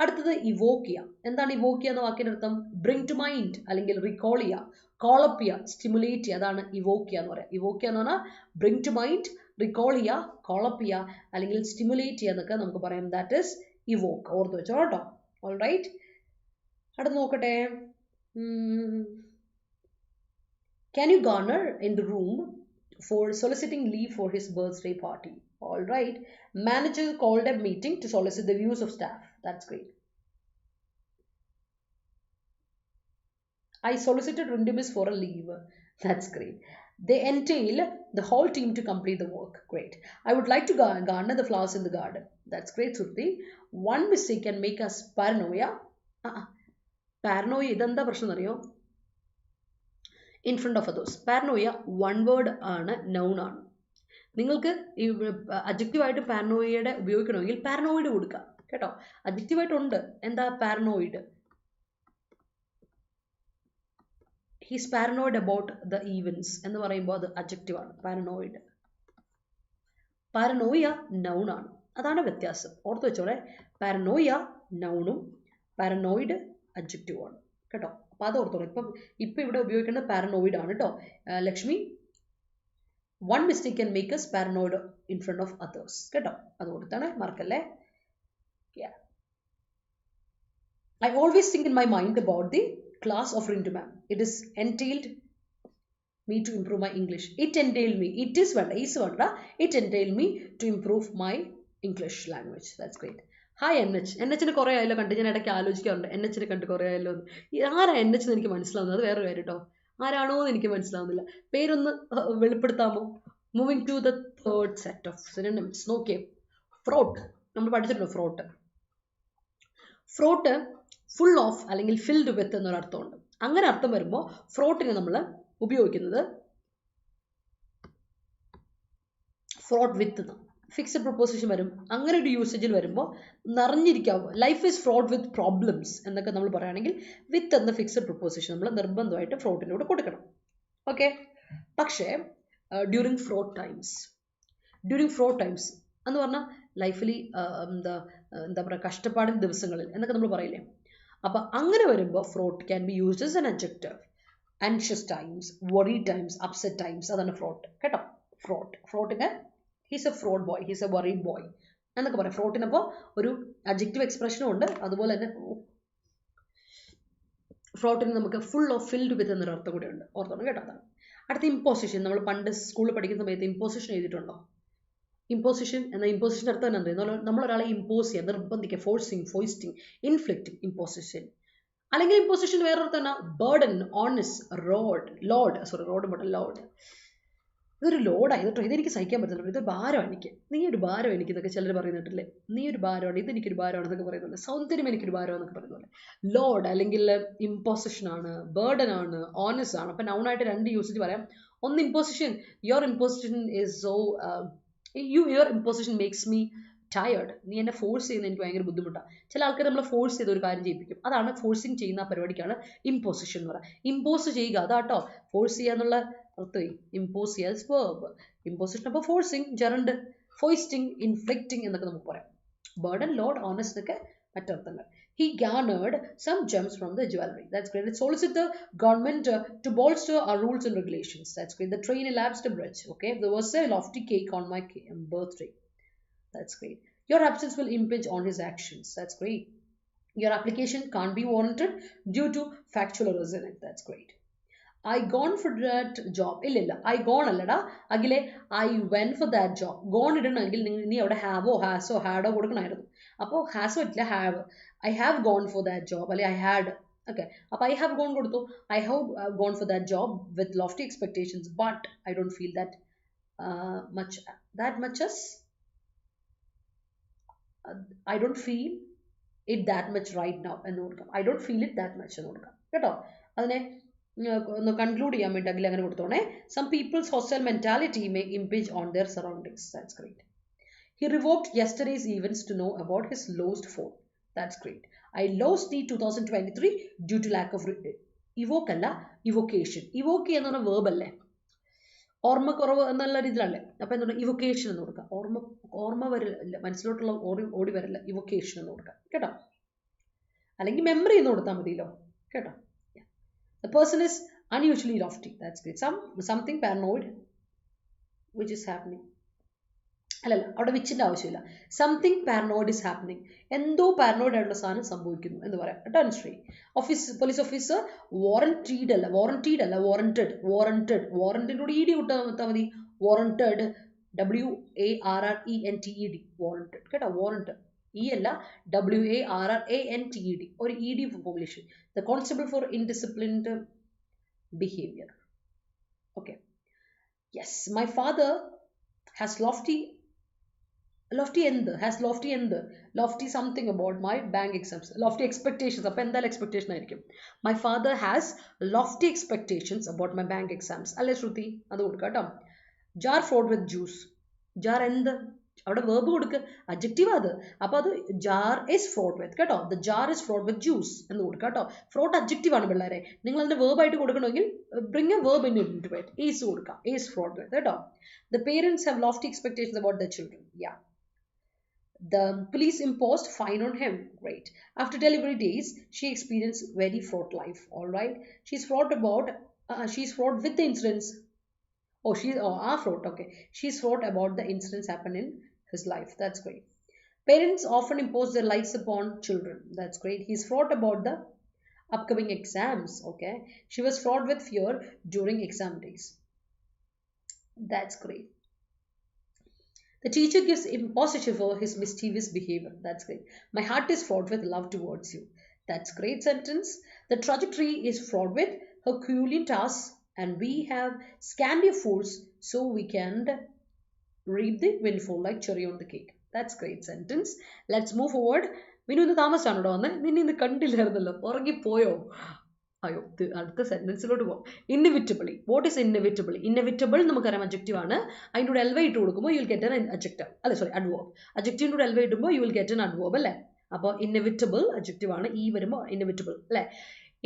അടുത്തത് ഇവോക്ക് ചെയ്യുക. എന്താണ് ഇവോക്ക് ചെയ്യുക എന്ന വാക്കിൻ്റെ അർത്ഥം? ബ്രിങ് ടു മൈൻഡ് അല്ലെങ്കിൽ റീകോൾ ചെയ്യുക, കോളപ്പ് ചെയ്യുക, സ്റ്റിമുലേറ്റ് ചെയ്യുക, അതാണ് ഇവോക്ക് ചെയ്യുക എന്ന് പറയാം. ഇവോക്ക് ചെയ്യുക എന്ന് പറഞ്ഞാൽ ബ്രിങ് ടു മൈൻഡ്, റീകോൾ ചെയ്യുക, കോളപ്പ് ചെയ്യുക അല്ലെങ്കിൽ സ്റ്റിമുലേറ്റ് ചെയ്യുക എന്നൊക്കെ നമുക്ക് പറയാം. That is Evoque. ഓർത്ത് വെച്ചോ കേട്ടോ. ഓൾ റൈറ്റ്, അടുത്ത് നോക്കട്ടെ. Can you garner in the room for soliciting leave for his birthday party? All right. Manager called a meeting to solicit the views of staff. That's great. I solicited Rintu for a leave. That's great. They entail the whole team to complete the work. Great. I would like to garner the flowers in the garden. That's great, Surti. One mistake can make us paranoia. Paranoia ഇതെന്താ പ്രശ്നം അറിയോ? In front of others. Paranoia one word ആണ്, noun ആണ്. നിങ്ങൾക്ക് ഈ അഡ്ജക്റ്റീവായിട്ട് പാരനോയിയുടെ ഉപയോഗിക്കണമെങ്കിൽ paranoid കൊടുക്കുക കേട്ടോ. അഡ്ജക്റ്റീവായിട്ടുണ്ട്, എന്താ paranoid. He's paranoid about the events എന്ന് പറയുമ്പോൾ അത് അഡ്ജക്റ്റീവാണ്, പാരനോയിഡ്. പാരനോയ നൗൺ ആണ്, അതാണ് വ്യത്യാസം. ഓർത്ത് വെച്ചോളെ, പാരനോയ നൗണും പാരനോയിഡ് അഡ്ജക്റ്റീവാണ് കേട്ടോ. അപ്പോൾ അത് ഓർത്തോളെ. ഇപ്പം ഇവിടെ ഉപയോഗിക്കുന്നത് പാരനോയിഡ് ആണ് കേട്ടോ. Lakshmi, one mistake can make us paranoid in front of others. കേട്ടോ, അത് കൊടുത്താണ്, മറക്കല്ലേ. I always think in my mind about the class of Rintu ma'am. It is entailed me to improve my English. It entailed me. It is vanda. It entailed me to improve my English language. That's great. Hi NH. NH കുറേ ആയല്ലോ കണ്ട്, ഞാൻ ഇടയ്ക്ക് ആലോചിക്കാറുണ്ട് NH കണ്ട് കുറേ ആയല്ലോ. ആരാ NH എനിക്ക് മനസ്സിലാവുന്നത്, അത് വേറൊരു കാര്യം കേട്ടോ. ആരാണോ എന്ന് എനിക്ക് മനസ്സിലാവുന്നില്ല. പേരൊന്ന് വെളിപ്പെടുത്താമോ? Moving to the third set of synonyms. നോക്കിയേ, ഫ്രോട്ട് നമ്മൾ പഠിച്ചിട്ടുണ്ടോ? ഫ്രോട്ട് ഫുൾ ഓഫ് അല്ലെങ്കിൽ ഫിൽഡ് വിത്ത് എന്നൊരർത്ഥമുണ്ട്. അങ്ങനെ അർത്ഥം വരുമ്പോൾ ഫ്രോട്ടിനെ നമ്മൾ ഉപയോഗിക്കുന്നത് ഫ്രോട്ട് വിത്ത് ഫിക്സഡ് പ്രൊപ്പോസിഷൻ വരും. അങ്ങനെ ഒരു യൂസേജിൽ വരുമ്പോൾ നിറഞ്ഞിരിക്കാവും, ലൈഫ് ഈസ് ഫ്രോട്ട് വിത്ത് പ്രോബ്ലംസ് എന്നൊക്കെ നമ്മൾ പറയുകയാണെങ്കിൽ വിത്ത് എന്ന ഫിക്സഡ് പ്രൊപ്പോസിഷൻ നമ്മൾ നിർബന്ധമായിട്ട് ഫ്രോട്ടിനോട് കൊടുക്കണം. ഓക്കെ. പക്ഷേ ഡ്യൂറിങ് ഫ്രോട്ട് ടൈംസ് എന്ന് പറഞ്ഞാൽ ലൈഫിൽ എന്താ പറയുക, കഷ്ടപ്പാടിൻ ദിവസങ്ങളിൽ എന്നൊക്കെ നമ്മൾ പറയില്ലേ. അപ്പം അങ്ങനെ വരുമ്പോൾ fraught can be used as an adjective. Anxious times, worry times, upset times, അതാണ് ഫ്രോട്ട് കേട്ടോ. ഫ്രോട്ടിന് he's a fraught boy, he's a worried boy എന്നൊക്കെ പറയാം. ഫ്രോട്ടിനപ്പോൾ ഒരു അഡ്ജക്റ്റീവ് എക്സ്പ്രഷനും ഉണ്ട്. അതുപോലെ തന്നെ ഫ്രോട്ടിന് നമുക്ക് ഫുൾ ഓഫ് ഫിൽഡ് വിത്ത് എന്നൊരു അർത്ഥം കൂടെ ഉണ്ട്, ഓർത്തോണം കേട്ടോ. അതാണ്. അടുത്ത ഇമ്പോസിഷൻ. നമ്മൾ പണ്ട് സ്കൂളിൽ പഠിക്കുന്ന സമയത്ത് ഇമ്പോസിഷൻ എഴുതിയിട്ടുണ്ടോ? ഇമ്പോസിഷൻ എന്ന ഇമ്പോസിഷൻ അർത്ഥം തന്നെ എന്താ? നമ്മളൊരാളെ ഇമ്പോസ് ചെയ്യുക, നിർബന്ധിക്കുക, ഫോഴ്സിങ്, ഫോയിസ്റ്റിംഗ്, ഇൻഫ്ലിക്റ്റിംഗ്, ഇമ്പോസിഷൻ. അല്ലെങ്കിൽ ഇമ്പോസിഷൻ വേറൊരു തന്നെ ബർഡൻ, ഓണസ്, ലോഡ്. ഇതൊരു ലോഡാണ് കേട്ടോ, ഇതെനിക്ക് സഹിക്കാൻ പറ്റുന്നുണ്ട്, ഇതൊരു ഭാരമാണ് എനിക്ക്, നീ ഒരു ഭാരം എനിക്ക് എന്നൊക്കെ ചിലർ പറയുന്നിട്ടില്ലേ. നീ ഒരു ഭാരമാണ്, ഇതെനിക്കൊരു ഭാരമാണെന്നൊക്കെ പറയുന്നുണ്ട്. സൗന്ദര്യം എനിക്കൊരു ഭാരമാണെന്നൊക്കെ പറയുന്നുണ്ട്. ലോഡ് അല്ലെങ്കിൽ ഇമ്പോസിഷൻ ആണ്, ബർഡൻ ആണ്, ഓണസ് ആണ്. അപ്പം നൗണായിട്ട് രണ്ട് യൂസേജ് പറയാം. ഒന്ന് imposition, your imposition is so your imposition makes me tired. നീ എന്നെ ഫോഴ്സ് ചെയ്യുന്നത് എനിക്ക് ഭയങ്കര ബുദ്ധിമുട്ടാണ്. ചില ആൾക്കാർ നമ്മളെ ഫോഴ്സ് ചെയ്ത് ഒരു കാര്യം ചെയ്യിപ്പിക്കും. അതാണ് ഫോഴ്സിങ് ചെയ്യുന്ന പരിപാടിക്കാണ് ഇമ്പോസിഷൻ എന്ന് പറയുക. ഇമ്പോസ് ചെയ്യുക, അതാട്ടോ ഫോഴ്സ് ചെയ്യുക എന്നുള്ള അർത്ഥമേ. ഇമ്പോസ് ചെയ്യുക വേർബ്. ഇമ്പോസിഷൻ അപ്പോൾ ഫോഴ്സിങ്, ജെറണ്ട്, ഫോയിസ്റ്റിംഗ്, ഇൻഫ്ലിക്റ്റിംഗ് എന്നൊക്കെ നമുക്ക് പറയാം. ബർഡൻ, ലോഡ്, ഓണസ് എന്നൊക്കെ മറ്റർത്ഥങ്ങൾ. He garnered some gems from the jewelry. That's great. It solicit the government to bolster our rules and regulations. That's great. The train elapsed a bridge. Okay. There was a lofty cake on my birthday. That's great. Your absence will impinge on his actions. That's great. Your application can't be warranted due to factual errors in it. That's great. I gone for that job. ഇല്ല I gone അല്ലടാ അഖിലെ, I went for that job. Gone ഇടണമെങ്കിൽ നീ അവിടെ ഹാവോ ഹാസോ ഹാഡോ കൊടുക്കണമായിരുന്നു. അപ്പോൾ ഹാസോ പറ്റില്ല, have. I have gone for that job അല്ലെ I had. Okay. അപ്പോൾ I have gone കൊടുത്തു. I have gone for that job with lofty expectations, but I don't feel that much as I don't feel it that much right now എന്ന് കൊടുക്കാം. I don't feel it that much എന്ന് കൊടുക്കാം കേട്ടോ. അതിനെ ഒന്ന് conclude ചെയ്യാൻ വേണ്ടി അഖിൽ അങ്ങനെ കൊടുത്തോണേ. Some people's hostile mentality may impinge on their surroundings. That's great. He revoked yesterday's events to know about his lost phone. That's great. I lost the 2023 due to lack of evoke അല്ല evocation. evoke എന്ന് പറഞ്ഞ verb അല്ലേ, ഓർമ്മക്കുറവ് എന്നുള്ള രീതിയിലല്ലേ. അപ്പം എന്താണ് ഇവൊക്കേഷൻ എന്ന് കൊടുക്കാം. ഓർമ്മ വരില്ല, മനസ്സിലോട്ടുള്ള ഓടി വരില്ല, ഇവൊക്കേഷൻ എന്ന് കൊടുക്കാം കേട്ടോ. അല്ലെങ്കിൽ മെമ്മറി എന്ന് കൊടുത്താൽ മതിയല്ലോ കേട്ടോ. The person is unusually lofty. That's great. Something paranoid which is happening. അല്ലല്ല, അവിടെ വിച്ചിൻ്റെ ആവശ്യമില്ല. Something paranoid is happening. എന്തോ പാരനോയിഡ് ആയിട്ടുള്ള സാധനം സംഭവിക്കുന്നു എന്ന് പറയാം. ടെൻഷറി. പോലീസ് ഓഫീസർ വാറന്റീഡ് അല്ല വാറന്റഡിലൂടെ ഇ ഡി വിട്ടാൽ മതി. വാറന്റഡ്, WARRENTED, വാറന്റഡ് കേട്ടോ. വാറന്റ് ഇ അല്ല, WARRANTED, ഒരു ED formulation. The constable four ഇൻഡിസിപ്ലിൻഡ് behaviour. Okay. Yes, my father has lofty lofty something about my bank exams, lofty expectations. Appo endal expectation aayirikkum. My father has lofty expectations about my bank exams. Alle Shruti adu kodukka ട്ടോ. Jar fraught with juice. Jar എന്ത് അവിടെ verb കൊടുക്കുക, adjective അത്. അപ്പോൾ അത് jar is fraught with കേട്ടോ. The jar is fraught with juice എന്ന് കൊടുക്കുക കേട്ടോ. Fraught adjective ആണ് പിള്ളേരെ. നിങ്ങൾ അതിന്റെ verb ആയിട്ട് കൊടുക്കണമെങ്കിൽ bring a verb into it. Is കൊടുക്കുക. Is fraught with കേട്ടോ. The parents have lofty expectations about their children. Yeah. The police imposed fine on him. Great. After delivery days, she experienced very fraught life. All right. She's fraught with the incidents. Fraught. Okay. She's fraught about the incidents happened in his life. That's great. Parents often impose their lives upon children. That's great. He's fraught about the upcoming exams. Okay. She was fraught with fear during exam days. That's great. The teacher gives imposition for his mischievous behavior. That's great. My heart is fraught with love towards you. That's great sentence. The trajectory is fraught with Herculean tasks, and we have scanty foods so we can reap the windfall like cherry on the cake. That's great sentence. Let's move forward. Vinu ഇന്ന് താമസിച്ചാണോ വന്ന്? നിന്നെ ഇന്ന് കണ്ടില്ലായിരുന്നല്ലോ, ഉറങ്ങിപ്പോയോ? അയ്യോ, അടുത്ത സെന്റൻസിലോട്ട് പോകാം. ഇന്നിവിറ്റബിളി. What is ഇന്നിവിറ്റബിളി? ഇന്നിവിറ്റബിൾ നമുക്കറിയാം adjective ആണ്. അതിൻ്റെ കൂടെ എൽവ ഇട്ട് കൊടുക്കുമ്പോൾ you will get an adjective, അല്ലെ സോറി അഡ്വേർബ്. അഡ്ജക്റ്റീവിൻ്റെ കൂടെ എൽവ ഇടുമ്പോൾ you will get an adverb അല്ലേ. അപ്പോൾ ഇന്നിവിറ്റബിൾ അഡ്ജക്റ്റീവ് ആണ്, ഈ വരുമ്പോൾ ഇന്നിവിറ്റബിൾ അല്ലേ.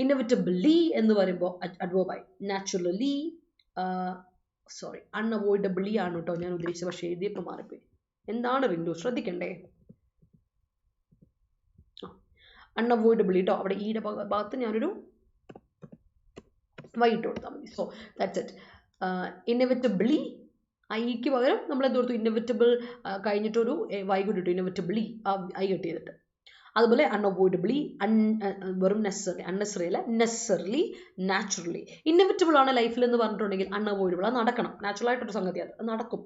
ഇന്നിവിറ്റബിളി എന്ന് പറയുമ്പോൾ അഡ്വേർബായി. നാച്ചുറലി അൺഅവോയ്ഡബിളി ആണ് കേട്ടോ ഞാൻ ഉദ്ദേശിച്ചത്, പക്ഷേ എഴുതിയപ്പോൾ മാറിപ്പോയി. എന്താണ് റിന്റു ശ്രദ്ധിക്കണ്ടേ? അൺഅവോയ്ഡബിളി കേട്ടോ. അവിടെ ഈയുടെ ഭാഗത്ത് ഞാനൊരു വൈകിട്ട് കൊടുത്താൽ മതി. So that's it. ഇന്നെവിറ്റബിളി ഐക്ക് പകരം നമ്മൾ എന്ത് കൊടുത്തു? ഇന്നെവിറ്റബിൾ കഴിഞ്ഞിട്ടൊരു വൈകിട്ട് ഇട്ടു, ഇന്നെവിറ്റബിളി ഐ കട്ട് ചെയ്തിട്ട്. അതുപോലെ അൺഅവോയ്ഡബിളി, വെറും നെസറി, അൺനെസറി അല്ല, നെസറലി, നാച്ചുറലി. ഇന്നെവിറ്റബിൾ ആണ് ലൈഫിൽ എന്ന് പറഞ്ഞിട്ടുണ്ടെങ്കിൽ അൺഅവോയ്ഡബിൾ, അത് നടക്കണം, നാച്ചുറൽ ആയിട്ടൊരു സംഗതി, അത് നടക്കും,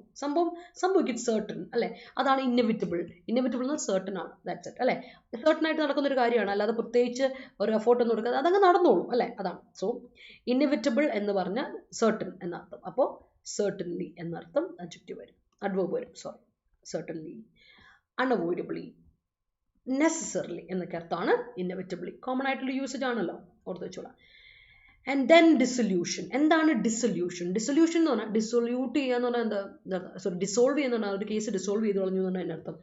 സംഭവിക്കും, സർട്ടൺ അല്ലേ. അതാണ് ഇന്നെവിറ്റബിൾ. ഇന്നെവിറ്റബിൾ എന്ന് സർട്ടൺ ആണ്, ദാറ്റ്സ് ഇറ്റ് അല്ലേ. സർട്ടൺ ആയിട്ട് നടക്കുന്ന ഒരു കാര്യമാണ്, അല്ലാതെ പ്രത്യേകിച്ച് ഒരു എഫോർട്ട് ഒന്നും കൊടുക്കാതെ അതങ്ങ് നടന്നോളും അല്ലേ, അതാണ്. സോ ഇന്നെവിറ്റബിൾ എന്ന് പറഞ്ഞാൽ സർട്ടൺ എന്നർത്ഥം. അപ്പോൾ സർട്ടൻലി എന്നർത്ഥം അഡ്ജക്റ്റീവ് വരും, അഡ്വേർബ് വരും, സോറി. സർട്ടൻലി, അൺഅവോയ്ഡബിളി, നെസസറിലി എന്നൊക്കെ അർത്ഥമാണ് ഇന്നെവിറ്റബിളി. കോമൺ ആയിട്ടുള്ള യൂസേജ് ആണല്ലോ, ഓർത്ത് വെച്ചോളാം. And then dissolution. എന്താണ് ഡിസൊല്യൂഷൻ? ഡിസൊല്യൂഷൻ എന്ന് പറഞ്ഞാൽ ഡിസൊല്യൂട്ട് ചെയ്യുക എന്ന് പറഞ്ഞാൽ എന്താ, സോറി ഡിസോൾവ് ചെയ്യുന്ന പറഞ്ഞാൽ ഒരു കേസ് ഡിസോൾവ് ചെയ്ത് കളഞ്ഞു എന്ന് പറഞ്ഞാൽ അതിൻ്റെ അർത്ഥം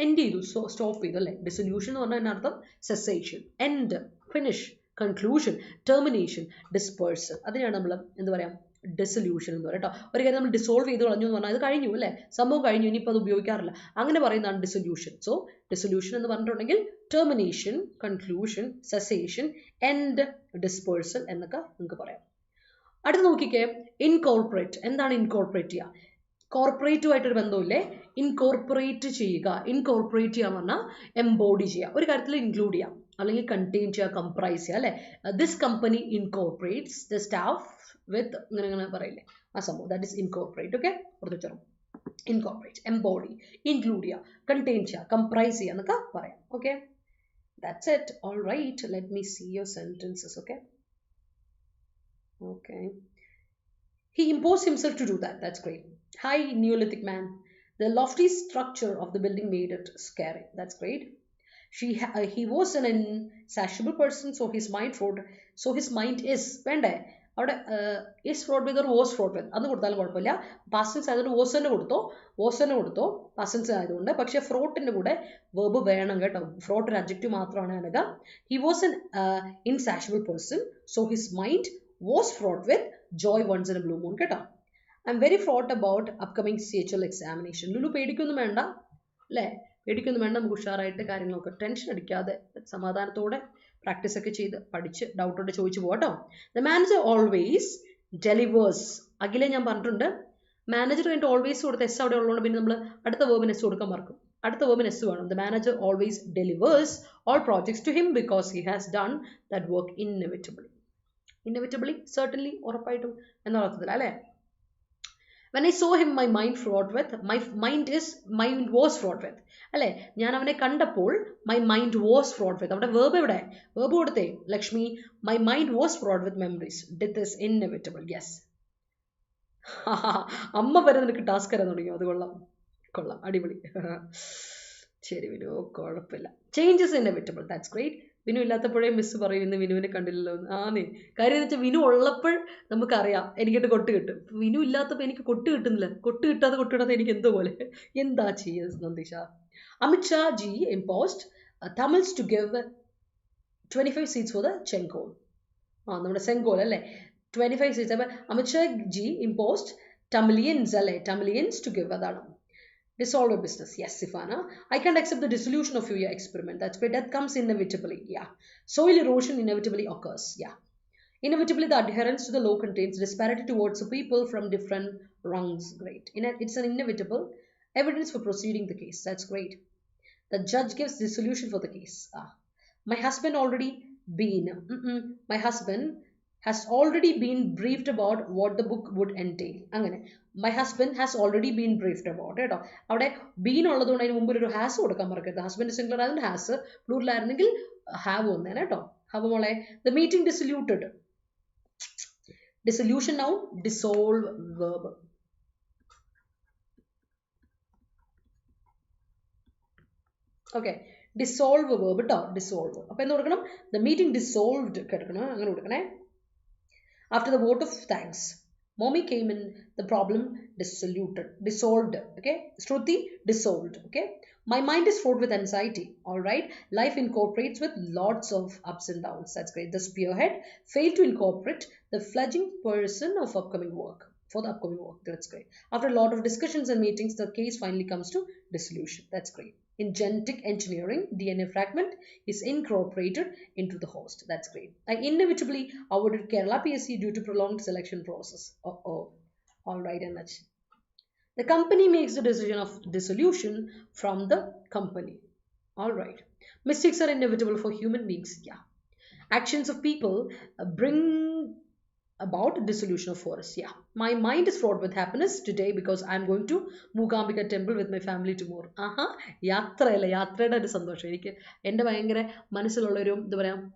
എൻഡ് ചെയ്തു, സ്റ്റോപ്പ് ചെയ്തു അല്ലേ. ഡിസൊല്യൂഷൻ എന്ന് പറഞ്ഞാൽ അതിൻ്റെ അർത്ഥം cessation, end, finish, conclusion, termination, dispersal. അതിനെയാണ് നമ്മൾ എന്ത് പറയാം, ഡിസൊല്യൂഷൻ എന്ന് പറയും കേട്ടോ. ഒരു കാര്യം നമ്മൾ ഡിസോൾവ് ചെയ്ത് കളഞ്ഞു എന്ന് പറഞ്ഞാൽ അത് കഴിഞ്ഞു അല്ലേ, സംഭവം കഴിഞ്ഞു, ഇനിയിപ്പോൾ അത് ഉപയോഗിക്കാറില്ല, അങ്ങനെ പറയുന്നതാണ് ഡിസൊല്യൂഷൻ. സോ ഡിസൊല്യൂഷൻ എന്ന് പറഞ്ഞിട്ടുണ്ടെങ്കിൽ termination, conclusion, cessation, end, dispersal എന്നൊക്കെ നിങ്ങൾക്ക് പറയാം. അടുത്ത് നോക്കിക്കേ, ഇൻകോർപ്പറേറ്റ്. എന്താണ് ഇൻകോർപ്പറേറ്റ് ചെയ്യുക? കോർപ്പറേറ്റുമായിട്ടൊരു ബന്ധമില്ലേ, ഇൻകോർപ്പറേറ്റ് ചെയ്യുക. ഇൻകോർപ്പറേറ്റ് ചെയ്യുക എന്ന് പറഞ്ഞാൽ എംബോഡി ചെയ്യുക, ഒരു കാര്യത്തിൽ ഇൻക്ലൂഡ് ചെയ്യാം, അല്ലെങ്കിൽ കണ്ടെയ്ൻ ചെയ്യുക, കംപ്രൈസ് ചെയ്യുക അല്ലേ. This company incorporates the staff with ഇങ്ങനെ പറയില്ലേ, ആ സംഭവം, ദാറ്റ് ഇസ് ഇൻകോർപ്പറേറ്റ്. ഓക്കെ, പുറത്ത് വെച്ചോ. ഇൻകോർപ്പറേറ്റ്, എംബോഡി, ഇൻക്ലൂഡ് ചെയ്യുക, കണ്ടെയ്ൻ ചെയ്യുക, കംപ്രൈസ് ചെയ്യുക എന്നൊക്കെ പറയാം. Okay, that's it. All right, let me see your sentences. Okay, okay. He imposed himself to do that. That's great. Hi, Neolithic man. The lofty structure of the building made it scary. That's great. He was an insatiable person, so his mind is. വേണ്ടേ അവിടെ is fraught with or was fraught with അന്ന് കൊടുത്താലും കുഴപ്പമില്ല. Past tense ആയതുകൊണ്ട് was തന്നെ കൊടുത്തോ past tense ആയതുകൊണ്ട്. പക്ഷെ ഫ്രോട്ടിന്റെ കൂടെ വെർബ് വേണം കേട്ടോ. ഫ്രോട്ട് ഒരു അഡ്ജക്റ്റീവ് മാത്രമാണ് അനക. He was an insatiable person, so his mind was fraught with joy once in a blue moon കേട്ടോ. I'm very fraught about upcoming CHL examination. Lulu പേടിക്കൊന്നും വേണ്ട അല്ലേ, പേടിക്കൊന്നും വേണ്ട. നമുക്ക് ഉഷാറായിട്ട് കാര്യങ്ങളൊക്കെ ടെൻഷൻ അടിക്കാതെ സമാധാനത്തോടെ പ്രാക്ടീസ് ഒക്കെ ചെയ്ത് പഠിച്ച് ഡൗട്ടോടെ ചോദിച്ചു പോകട്ടോ. The manager always delivers. അഖിലെ ഞാൻ പറഞ്ഞിട്ടുണ്ട്, മാനേജർ കഴിഞ്ഞിട്ട് ഓൾവേസ് കൊടുത്ത എസ് അവിടെ ഉള്ളതുകൊണ്ട് പിന്നെ നമ്മൾ അടുത്ത വേർബിന് എസ് കൊടുക്കാൻ മറക്കും. അടുത്ത വേർബിന് എസ് വേണം. The manager always delivers all projects to him because he has done that work inevitably, certainly, ഉറപ്പായിട്ടും എന്ന അർത്ഥത്തിൽ അല്ലേ. When I saw him, my mind was fraught with അല്ലേ. ഞാൻ അവനെ കണ്ടപ്പോൾ my mind was fraught with. അവിടെ വേർബ് എവിടെ? വേർബ് കൊടുത്തേ Lakshmi. My mind was fraught with memories. Death is inevitable. Yes. അമ്മ വരെ നിനക്ക് ടാസ്ക് തരാൻ തുടങ്ങി. അത് കൊള്ളാം, കൊള്ളാം, അടിപൊളി. ശരി വിനു, കുഴപ്പമില്ല. Changes inevitable, that's great. Vinu ഇല്ലാത്തപ്പോഴേ മിസ് പറയും ഇന്ന് വിനുവിനെ കണ്ടില്ലല്ലോ എന്ന്. ആന്നേ, കാര്യം എന്ന് വെച്ചാൽ വിനു ഉള്ളപ്പോൾ നമുക്കറിയാം എനിക്കിട്ട് കൊട്ട് കിട്ടും. വിനു ഇല്ലാത്തപ്പോൾ എനിക്ക് കൊട്ട് കിട്ടുന്നില്ല. കൊട്ട് കിട്ടാതെ എനിക്ക് എന്തോ പോലെ. എന്താ ചെയ്യുക നന്ദിഷ? Amit Shah ji imposed Tamils to give 25 seats for the Chenkol. നമ്മുടെ സെങ്കോൾ അല്ലേ, 25 seats. അപ്പം Amit Shah G imposed Tamilians അല്ലേ, Tamilians to give. അതാണ് dissolve a business. Yes, Sifana. I can't accept the dissolution of your experiment. That's great. That comes inevitably. Yeah. Soil erosion inevitably occurs. Yeah. Inevitably, the adherence to the law contains disparity towards the people from different rungs. Great. It's an inevitable evidence for proceeding the case. That's great. The judge gives dissolution for the case. My husband has already been briefed about what the book would entail. അങ്ങനെ my husband has already been briefed about. കേട്ടോ, അവിടെ been ഉള്ളതുകൊണ്ട് അതിന് മുമ്പ് ഒരു has കൊടുക്കാൻ മറക്കരുത്. Husband singular ആയതുകൊണ്ട് ഹാസ്, പ്ലൂറൽ ആയിരുന്നെങ്കിൽ ഹാവ് വന്നേനെ കേട്ടോ. ഹാവ് മോളെ. The meeting dissoluted. Dissolution noun, dissolve verb. Okay, dissolve verb കേട്ടോ, ഡിസോൾവ്. അപ്പോൾ എന്ത് കൊടുക്കണം? ദ മീറ്റിംഗ് ഡിസോൾവ്ഡ് കിടക്കണം, അങ്ങനെ കൊടുക്കണേ. After the vote of thanks mommy came in, the problem dissolved. Okay, Shruti dissolved. Okay, my mind is fraught with anxiety. All right, life incorporates with lots of ups and downs. That's great. The spearhead failed to incorporate the fledgling person of upcoming work. For the upcoming work. That's great. After a lot of discussions and meetings, the case finally comes to dissolution. That's great. In genetic engineering, DNA fragment is incorporated into the host. That's great. I inevitably avoided Kerala PSC due to prolonged selection process. All right, NH. The company makes the decision of dissolution from the company. All right. Mistakes are inevitable for human beings. Yeah. Actions of people bring about dissolution of forest. Yeah, my mind is fraught with happiness today because I am going to Mookambika temple with my family tomorrow. യാത്രയല്ല, യാത്രയുടെ ഒരു സന്തോഷം. എനിക്ക് എൻ്റെ ഭയങ്കര മനസ്സിലുള്ളൊരു എന്താ പറയുക,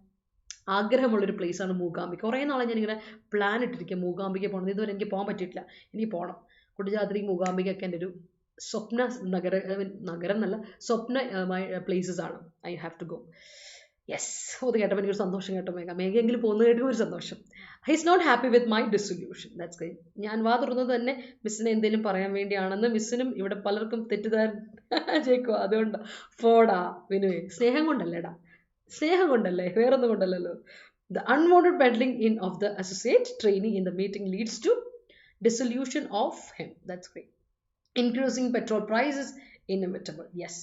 ആഗ്രഹമുള്ളൊരു പ്ലേസാണ് മൂകാംബിക. കുറേ നാളെ ഞാനിങ്ങനെ പ്ലാൻ ഇട്ടിരിക്കുക മൂകാംബിക പോകണം. ഇതുവരെ എനിക്ക് പോകാൻ പറ്റിയിട്ടില്ല. എനിക്ക് പോകണം. കുട്ടിജാത്രി മൂകാംബികയൊക്കെ എൻ്റെ ഒരു സ്വപ്ന നഗരം എന്നല്ല, സ്വപ്ന പ്ലേസസ് ആണ്. I have to go. Yes, അത് കേട്ടപ്പോൾ എനിക്കൊരു സന്തോഷം കേട്ടോ. മേഘയെങ്കിലും പോകുന്നത് കേട്ടപ്പോൾ ഒരു സന്തോഷം. He is not happy with my dissolution. That's great. ഞാൻ വാ തുറന്നത് തന്നെ മിസ്സിനെ എന്തെങ്കിലും പറയാൻ വേണ്ടിയാണെന്ന് മിസ്സിനും ഇവിടെ പലർക്കും തെറ്റിദ്ധാരണ ചേക്കോ. അതുകൊണ്ട് പോടാ വിനുവേ, സ്നേഹം കൊണ്ടല്ലേടാ, സ്നേഹം കൊണ്ടല്ലേ, വേറൊന്നും കൊണ്ടല്ലല്ലോ. The unwanted meddling in of the associate trainee in the meeting leads to dissolution of him. That's great. Increasing petrol prices inevitable. Yes.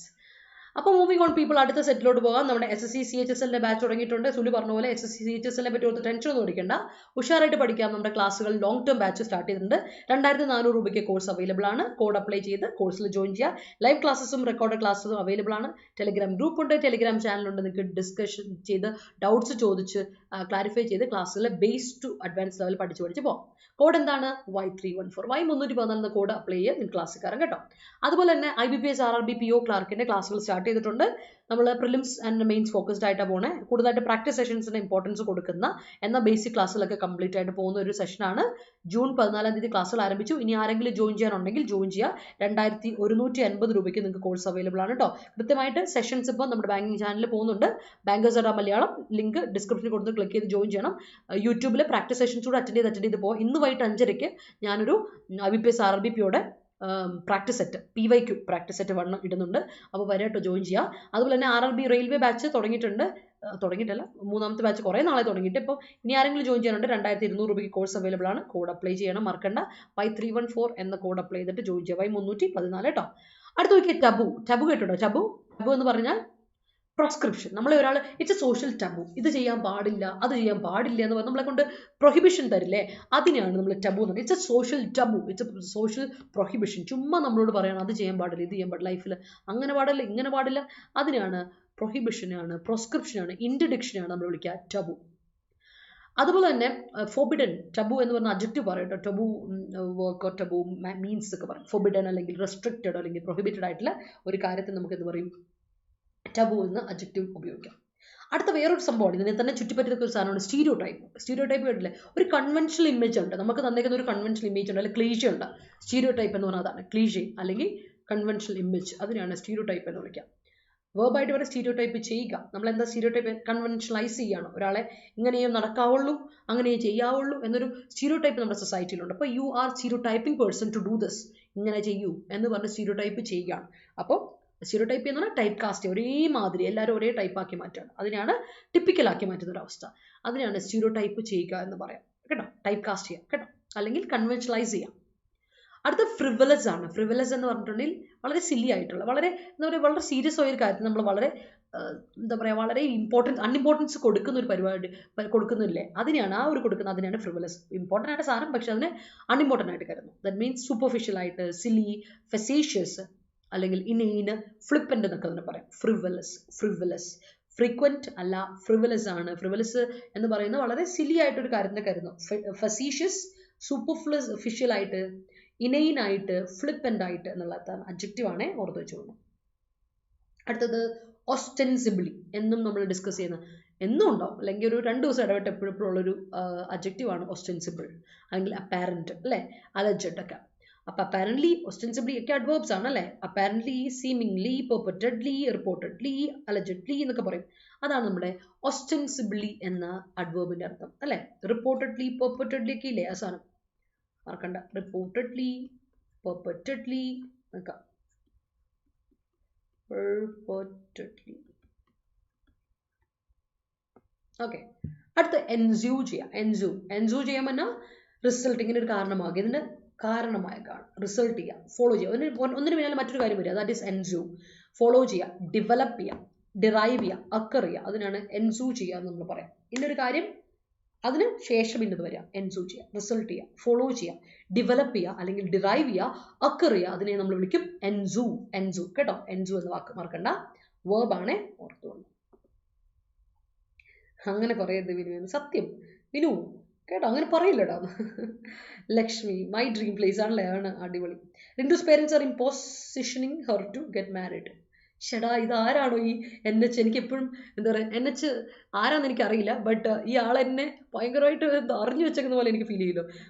അപ്പോൾ മൂവിങ് ഓൺ പീപ്പിൾ, അടുത്ത സെറ്റിലോട്ട് പോകാം. നമ്മുടെ SSC CHSL ബാച്ച് തുടങ്ങിയിട്ടുണ്ട്. സുലു പറഞ്ഞ പോലെ SSC CHSL പറ്റി ഒരു tension ഒന്നും ഓടിക്കേണ്ട, ഉഷാറായിട്ട് പഠിക്കാം. നമ്മുടെ ക്ലാസ്സുകൾ ലോങ് ടേം ബാച്ച് സ്റ്റാർട്ട് ചെയ്തിട്ടുണ്ട്. 2400 രൂപയ്ക്ക് കോഴ്സ് അവൈലബിൾ ആണ്. കോഡ് അപ്ലൈ ചെയ്ത് കോഴ്സിൽ ജോയിൻ ചെയ്യുക. ലൈവ് ക്ലാസ്സസും റെക്കോർഡ് ക്ലാസ്സും അവൈലബിൾ ആണ്. ടെലിഗ്രാം ഗ്രൂപ്പ് ഉണ്ട്, ടെലിഗ്രാം ചാനലുണ്ട്. നിങ്ങൾക്ക് ഡിസ്കഷൻ ചെയ്ത് ഡൗട്ട്സ് ചോദിച്ച് ക്ലാരിഫൈ ചെയ്ത് ക്ലാസ്സുകളിലെ ബേസ് ടു അഡ്വാൻസ് ലെവൽ പഠിച്ച് പോകാം. കോഡ് എന്താണ്? Y314, Y314 എന്ന കോഡ് അപ്ലൈ ചെയ്യുക, നിങ്ങൾക്ക് ക്ലാസ്സിൽ കയറാം കേട്ടോ. അതുപോലെ തന്നെ IBPS RRB PO ക്ലാർക്കിൻ്റെ ക്ലാസ്സുകൾ സ്റ്റാർട്ട് ചെയ്തിട്ടുണ്ട്. നമ്മൾ പ്രിലിംസ് ആൻഡ് മെയിൻസ് ഫോക്കസ്ഡ് ആയിട്ടാണ് പോണേ. കൂടുതലായിട്ട് പ്രാക്ടീസ് സെഷൻസിന് ഇമ്പോർട്ടൻസ് കൊടുക്കുന്ന എന്നാൽ ബേസിക് ക്ലാസ്സിലൊക്കെ കംപ്ലീറ്റ് ആയിട്ട് പോകുന്ന ഒരു സെഷനാണ്. ജൂൺ 14 ക്ലാസ്സുകൾ ആരംഭിച്ചു. ഇനി ആരെങ്കിലും ജോയിൻ ചെയ്യാനുണ്ടെങ്കിൽ ജോയിൻ ചെയ്യുക. 2150 രൂപയ്ക്ക് നിങ്ങൾക്ക് കോഴ്സ് അവൈലബിൾ ആണ് കേട്ടോ. കൃത്യമായിട്ട് സെഷൻസ് ഇപ്പോൾ നമ്മുടെ ബാങ്കിങ് ചാനലിൽ പോകുന്നുണ്ട്. ബാങ്കേഴ്സ് മലയാളം ലിങ്ക് ഡിസ്ക്രിപ്ഷനിൽ കൊടുത്ത് ക്ലിക്ക് ചെയ്ത് ജോയിൻ ചെയ്യണം. യൂട്യൂബിലെ പ്രാക്ടീസ് സെഷൻസ് കൂടെ അറ്റൻഡ് ചെയ്ത് പോകും. ഇന്ന് വൈകിട്ട് 5:30 ഞാനൊരു IBPS RRB POയുടെ practice set PYQ practice set 1 ഇടുന്നുണ്ട്. അപ്പോൾ വരാട്ടോ, ജോയിൻ ചെയ്യുക. അതുപോലെ തന്നെ RRB റെയിൽവേ ബാച്ച് തുടങ്ങിയിട്ടല്ല, മൂന്നാമത്തെ ബാച്ച് കുറേ നാളെ തുടങ്ങിയിട്ട്. ഇപ്പോൾ ഇനി ആരെങ്കിലും ജോയിൻ ചെയ്യാനുണ്ട് 2200 രൂപയ്ക്ക് കോഴ്സ് അവൈലബിൾ ആണ്. കോഡ് അപ്ലൈ ചെയ്യണം, മറക്കണ്ട. Y314 എന്ന കോഡ് അപ്ലൈ ചെയ്തിട്ട് ജോയിൻ ചെയ്യുക. Y314 കേട്ടോ. അടുത്ത നോക്കിയാൽ ടബു കേട്ടോ. ടബു എന്ന് പറഞ്ഞാൽ പ്രോസ്ക്രിപ്ഷൻ. നമ്മളെ ഒരാൾ ഇറ്റ്സ് എ സോഷ്യൽ ടബു, ഇത് ചെയ്യാൻ പാടില്ല അത് ചെയ്യാൻ പാടില്ല എന്ന് പറഞ്ഞാൽ നമ്മളെ കൊണ്ട് പ്രൊഹിബിഷൻ തരില്ലേ, അതിനെയാണ് നമ്മൾ ടബു എന്ന് പറയുന്നത്. It's A social ടബു, it's A social prohibition. ചുമ്മാ നമ്മളോട് പറയണം അത് ചെയ്യാൻ പാടില്ല ഇത് ചെയ്യാൻ പാടില്ല, ലൈഫിൽ അങ്ങനെ പാടില്ല ഇങ്ങനെ പാടില്ല, അതിനാണ് പ്രൊഹിബിഷനാണ്, പ്രോസ്ക്രിപ്ഷനാണ്, ഇൻറ്റഡിക്ഷനാണ് നമ്മൾ വിളിക്കുക ടബു. അതുപോലെ തന്നെ ഫോബിഡൻ, ടബു എന്ന് പറഞ്ഞ അഡ്ജക്റ്റീവ് പറയട്ടോ. ടബു വർക്ക്, ടബു മീൻസ് ഒക്കെ പറയും. ഫോബിഡൻ അല്ലെങ്കിൽ റെസ്ട്രിക്റ്റഡ് അല്ലെങ്കിൽ പ്രൊഹിബിറ്റഡ് ആയിട്ടുള്ള ഒരു കാര്യത്തെ നമുക്ക് എന്ത് പറയും, ടബു എന്ന് അഡ്ജക്റ്റീവ് ഉപയോഗിക്കാം. അടുത്ത വേറൊരു സംഭവമാണ്, ഇതിനെ തന്നെ ചുറ്റിപ്പറ്റിയൊക്കെ ഒരു സാധനമാണ് സ്റ്റീരിയോ ടൈപ്പ്. സ്റ്റീരിയോ ടൈപ്പ് കേട്ടില്ലേ? ഒരു കൺവെൻഷണൽ ഇമേജ് ഉണ്ട്, നമുക്ക് തന്നേക്കുന്ന ഒരു കൺവെൻഷണൽ ഇമേജ് ഉണ്ട്, അല്ലെങ്കിൽ ക്ലീഷേ ഉണ്ട്. സ്റ്റീരിയോ ടൈപ്പ് എന്ന് പറഞ്ഞാൽ അതാണ് ക്ലീഷേ അല്ലെങ്കിൽ കൺവെൻഷണൽ ഇമേജ്. അതിനെയാണ് സ്റ്റീരിയോ ടൈപ്പ് എന്ന് വിളിക്കുക. വേർബായിട്ട് വരെ സ്റ്റീരിയോ ടൈപ്പ് ചെയ്യുക. നമ്മൾ എന്താ സ്റ്റീരിയോ ടൈപ്പ്? കൺവെൻഷണലൈസ് ചെയ്യാണ് ഒരാളെ. ഇങ്ങനെയേ നടക്കാവുള്ളൂ, അങ്ങനെയേ ചെയ്യാവുള്ളൂ എന്നൊരു സ്റ്റീരിയോ ടൈപ്പ് നമ്മുടെ സൊസൈറ്റിയിലുണ്ട്. അപ്പോൾ you are stereo typing person to do this, ഇങ്ങനെ ചെയ്യൂ എന്ന് പറഞ്ഞ് സ്റ്റീരിയോ ടൈപ്പ് ചെയ്യുകയാണ്. അപ്പോൾ സ്റ്റീരിയോ ടൈപ്പ് എന്ന് പറഞ്ഞാൽ ടൈപ്പ് കാസ്റ്റ്, ഒരേ മാതിരി എല്ലാവരും ഒരേ ടൈപ്പാക്കി മാറ്റുകയാണ്. അതിനെയാണ് ടിപ്പിക്കലാക്കി മാറ്റുന്ന ഒരു അവസ്ഥ. അതിനെയാണ് സ്റ്റീരിയോ ടൈപ്പ് ചെയ്യുക എന്ന് പറയാം കേട്ടോ. ടൈപ്പ് കാസ്റ്റ് ചെയ്യുക കേട്ടോ, അല്ലെങ്കിൽ കൺവെൻഷണലൈസ് ചെയ്യാം. അടുത്ത ഫ്രിവലസ് ആണ്. ഫ്രിവലസ് എന്ന് പറഞ്ഞിട്ടുണ്ടെങ്കിൽ വളരെ സില്ലി ആയിട്ടുള്ള, വളരെ എന്താ പറയുക, വളരെ സീരിയസ് ആയ ഒരു കാര്യത്തിൽ നമ്മൾ വളരെ എന്താ പറയുക, വളരെ അൺഇമ്പോർട്ടൻസ് കൊടുക്കുന്ന ഒരു പരിപാടി കൊടുക്കുന്നില്ലേ, അതിനെയാണ് ആ ഒരു കൊടുക്കുന്നത്, അതിനെയാണ് ഫ്രിവലസ്. ഇമ്പോർട്ടൻ്റ് ആയിട്ട് സാധനം, പക്ഷെ അതിനെ അൺഇമ്പോർട്ടൻ്റ് ആയിട്ട് കരുതുന്നു. ദാറ്റ് മീൻസ് സൂപ്പർഫിഷ്യൽ ആയിട്ട്, സില്ലി, ഫെസേഷ്യസ്, അല്ലെങ്കിൽ ഇനീന്, ഫ്ലിപ്പൻ്റ് എന്നൊക്കെ അതിനെ പറയാം. ഫ്രിവലസ് ഫ്രീക്വൻറ്റ് അല്ല, ഫ്രിവലസ് ആണ്. ഫ്രിവലസ് എന്ന് പറയുന്നത് വളരെ സില്ലി ആയിട്ടൊരു കാര്യത്തിനെ കരുതുന്നു. ഫെസീഷ്യസ്, സൂപ്പർഫിഷ്യൽ ആയിട്ട്, ഇനൈൻ ആയിട്ട്, ഫ്ലിപ്പൻ്റ് ആയിട്ട് എന്നുള്ള അഡ്ജക്റ്റീവ് ആണ്, ഓർത്ത് വെച്ചോളണം. അടുത്തത് ഒസ്റ്റെൻസിബിളി, എന്നും നമ്മൾ ഡിസ്കസ് ചെയ്യുന്ന, എന്നും ഉണ്ടാവും അല്ലെങ്കിൽ ഒരു 2 ദിവസം ഇടവിട്ട് എപ്പോഴും ഉള്ളൊരു അഡ്ജക്റ്റീവ് ആണ് ഒസ്റ്റെൻസിബിൾ, അല്ലെങ്കിൽ അപ്പാരൻറ്റ് അല്ലേ, അലജഡ് ഒക്കെ. അപ്പം അപ്പാരൻ്റ്ലി, ഒസ്റ്റെൻസിബിളി ഒക്കെ അഡ്വേർബ്സ് ആണ് അല്ലേ. അപ്പാരൻ്റ്ലി, സീമിംഗ്ലി, പെർപെറ്റഡ്ലി, റിപ്പോർട്ടഡ്ലി, അലജഡ്ലി എന്നൊക്കെ പറയും. അതാണ് നമ്മുടെ ഒസ്റ്റെൻസിബിളി എന്ന അഡ്വേർബിൻ്റെ അർത്ഥം അല്ലേ. റിപ്പോർട്ടഡ്ലി, പെർപെറ്റഡ്ലി ഒക്കെ ഇല്ലേ ആ സാധനം, മറക്കണ്ട. റിപ്പോർട്ടഡ്ലി, പെർപെറ്റഡ്ലി എന്നൊക്കെ. ഓക്കെ. അടുത്ത എൻസ്യൂ ചെയ്യാം. എൻസ്യൂ ചെയ്യാൻ പറഞ്ഞാൽ റിസൾട്ട്, ഇങ്ങനെ ഒരു കാരണമാകുക, ഇതിന് കാരണമായ റിസൾട്ട് ചെയ്യുക, ഫോളോ ചെയ്യുക. ഒന്നിന് പിന്നാലെ മറ്റൊരു കാര്യം വരിക, ദാറ്റ് ഈസ് എൻസ്യൂ. ഫോളോ ചെയ്യുക, ഡെവലപ്പ് ചെയ്യുക, ഡിറൈവ് ചെയ്യുക, അക്കർ ചെയ്യുക, അതിനാണ് എൻസ്യൂ ചെയ്യുക എന്ന് നമ്മൾ പറയാം. ഇന്നൊരു കാര്യം അതിന് ശേഷം ഇന്നത് വരിക, എൻസ്യൂ ചെയ്യുക, റിസൾട്ട് ചെയ്യുക, ഫോളോ ചെയ്യുക, ഡെവലപ്പ് ചെയ്യുക അല്ലെങ്കിൽ ഡിറൈവ് ചെയ്യുക, അക്കർ ചെയ്യുക, അതിനെ നമ്മൾ വിളിക്കും എൻസ്യൂ കേട്ടോ. എൻസ്യൂ എന്ന വാക്ക് മറക്കണ്ട, വേർബാണേ, ഓർത്തുകൊണ്ട്. അങ്ങനെ പറയരുത് വിനു, സത്യം വിനു കേട്ടോ, അങ്ങനെ പറയില്ലടാ. ലക്ഷ്മി, മൈ ഡ്രീം പ്ലേസ് ആണല്ലേ, ആണ് അടിപൊളി. Rintu's parents are impositioning her to get married. ഷെടാ, ഇതാരാണോ ഈ NH? എനിക്ക് എപ്പോഴും എന്താ പറയുക, NH ആരാന്ന് എനിക്കറിയില്ല, ബട്ട് ഈ ആളെന്നെ ഭയങ്കരമായിട്ട് അറിഞ്ഞു വെച്ചേക്കുന്ന പോലെ എനിക്ക് ഫീൽ ചെയ്തു.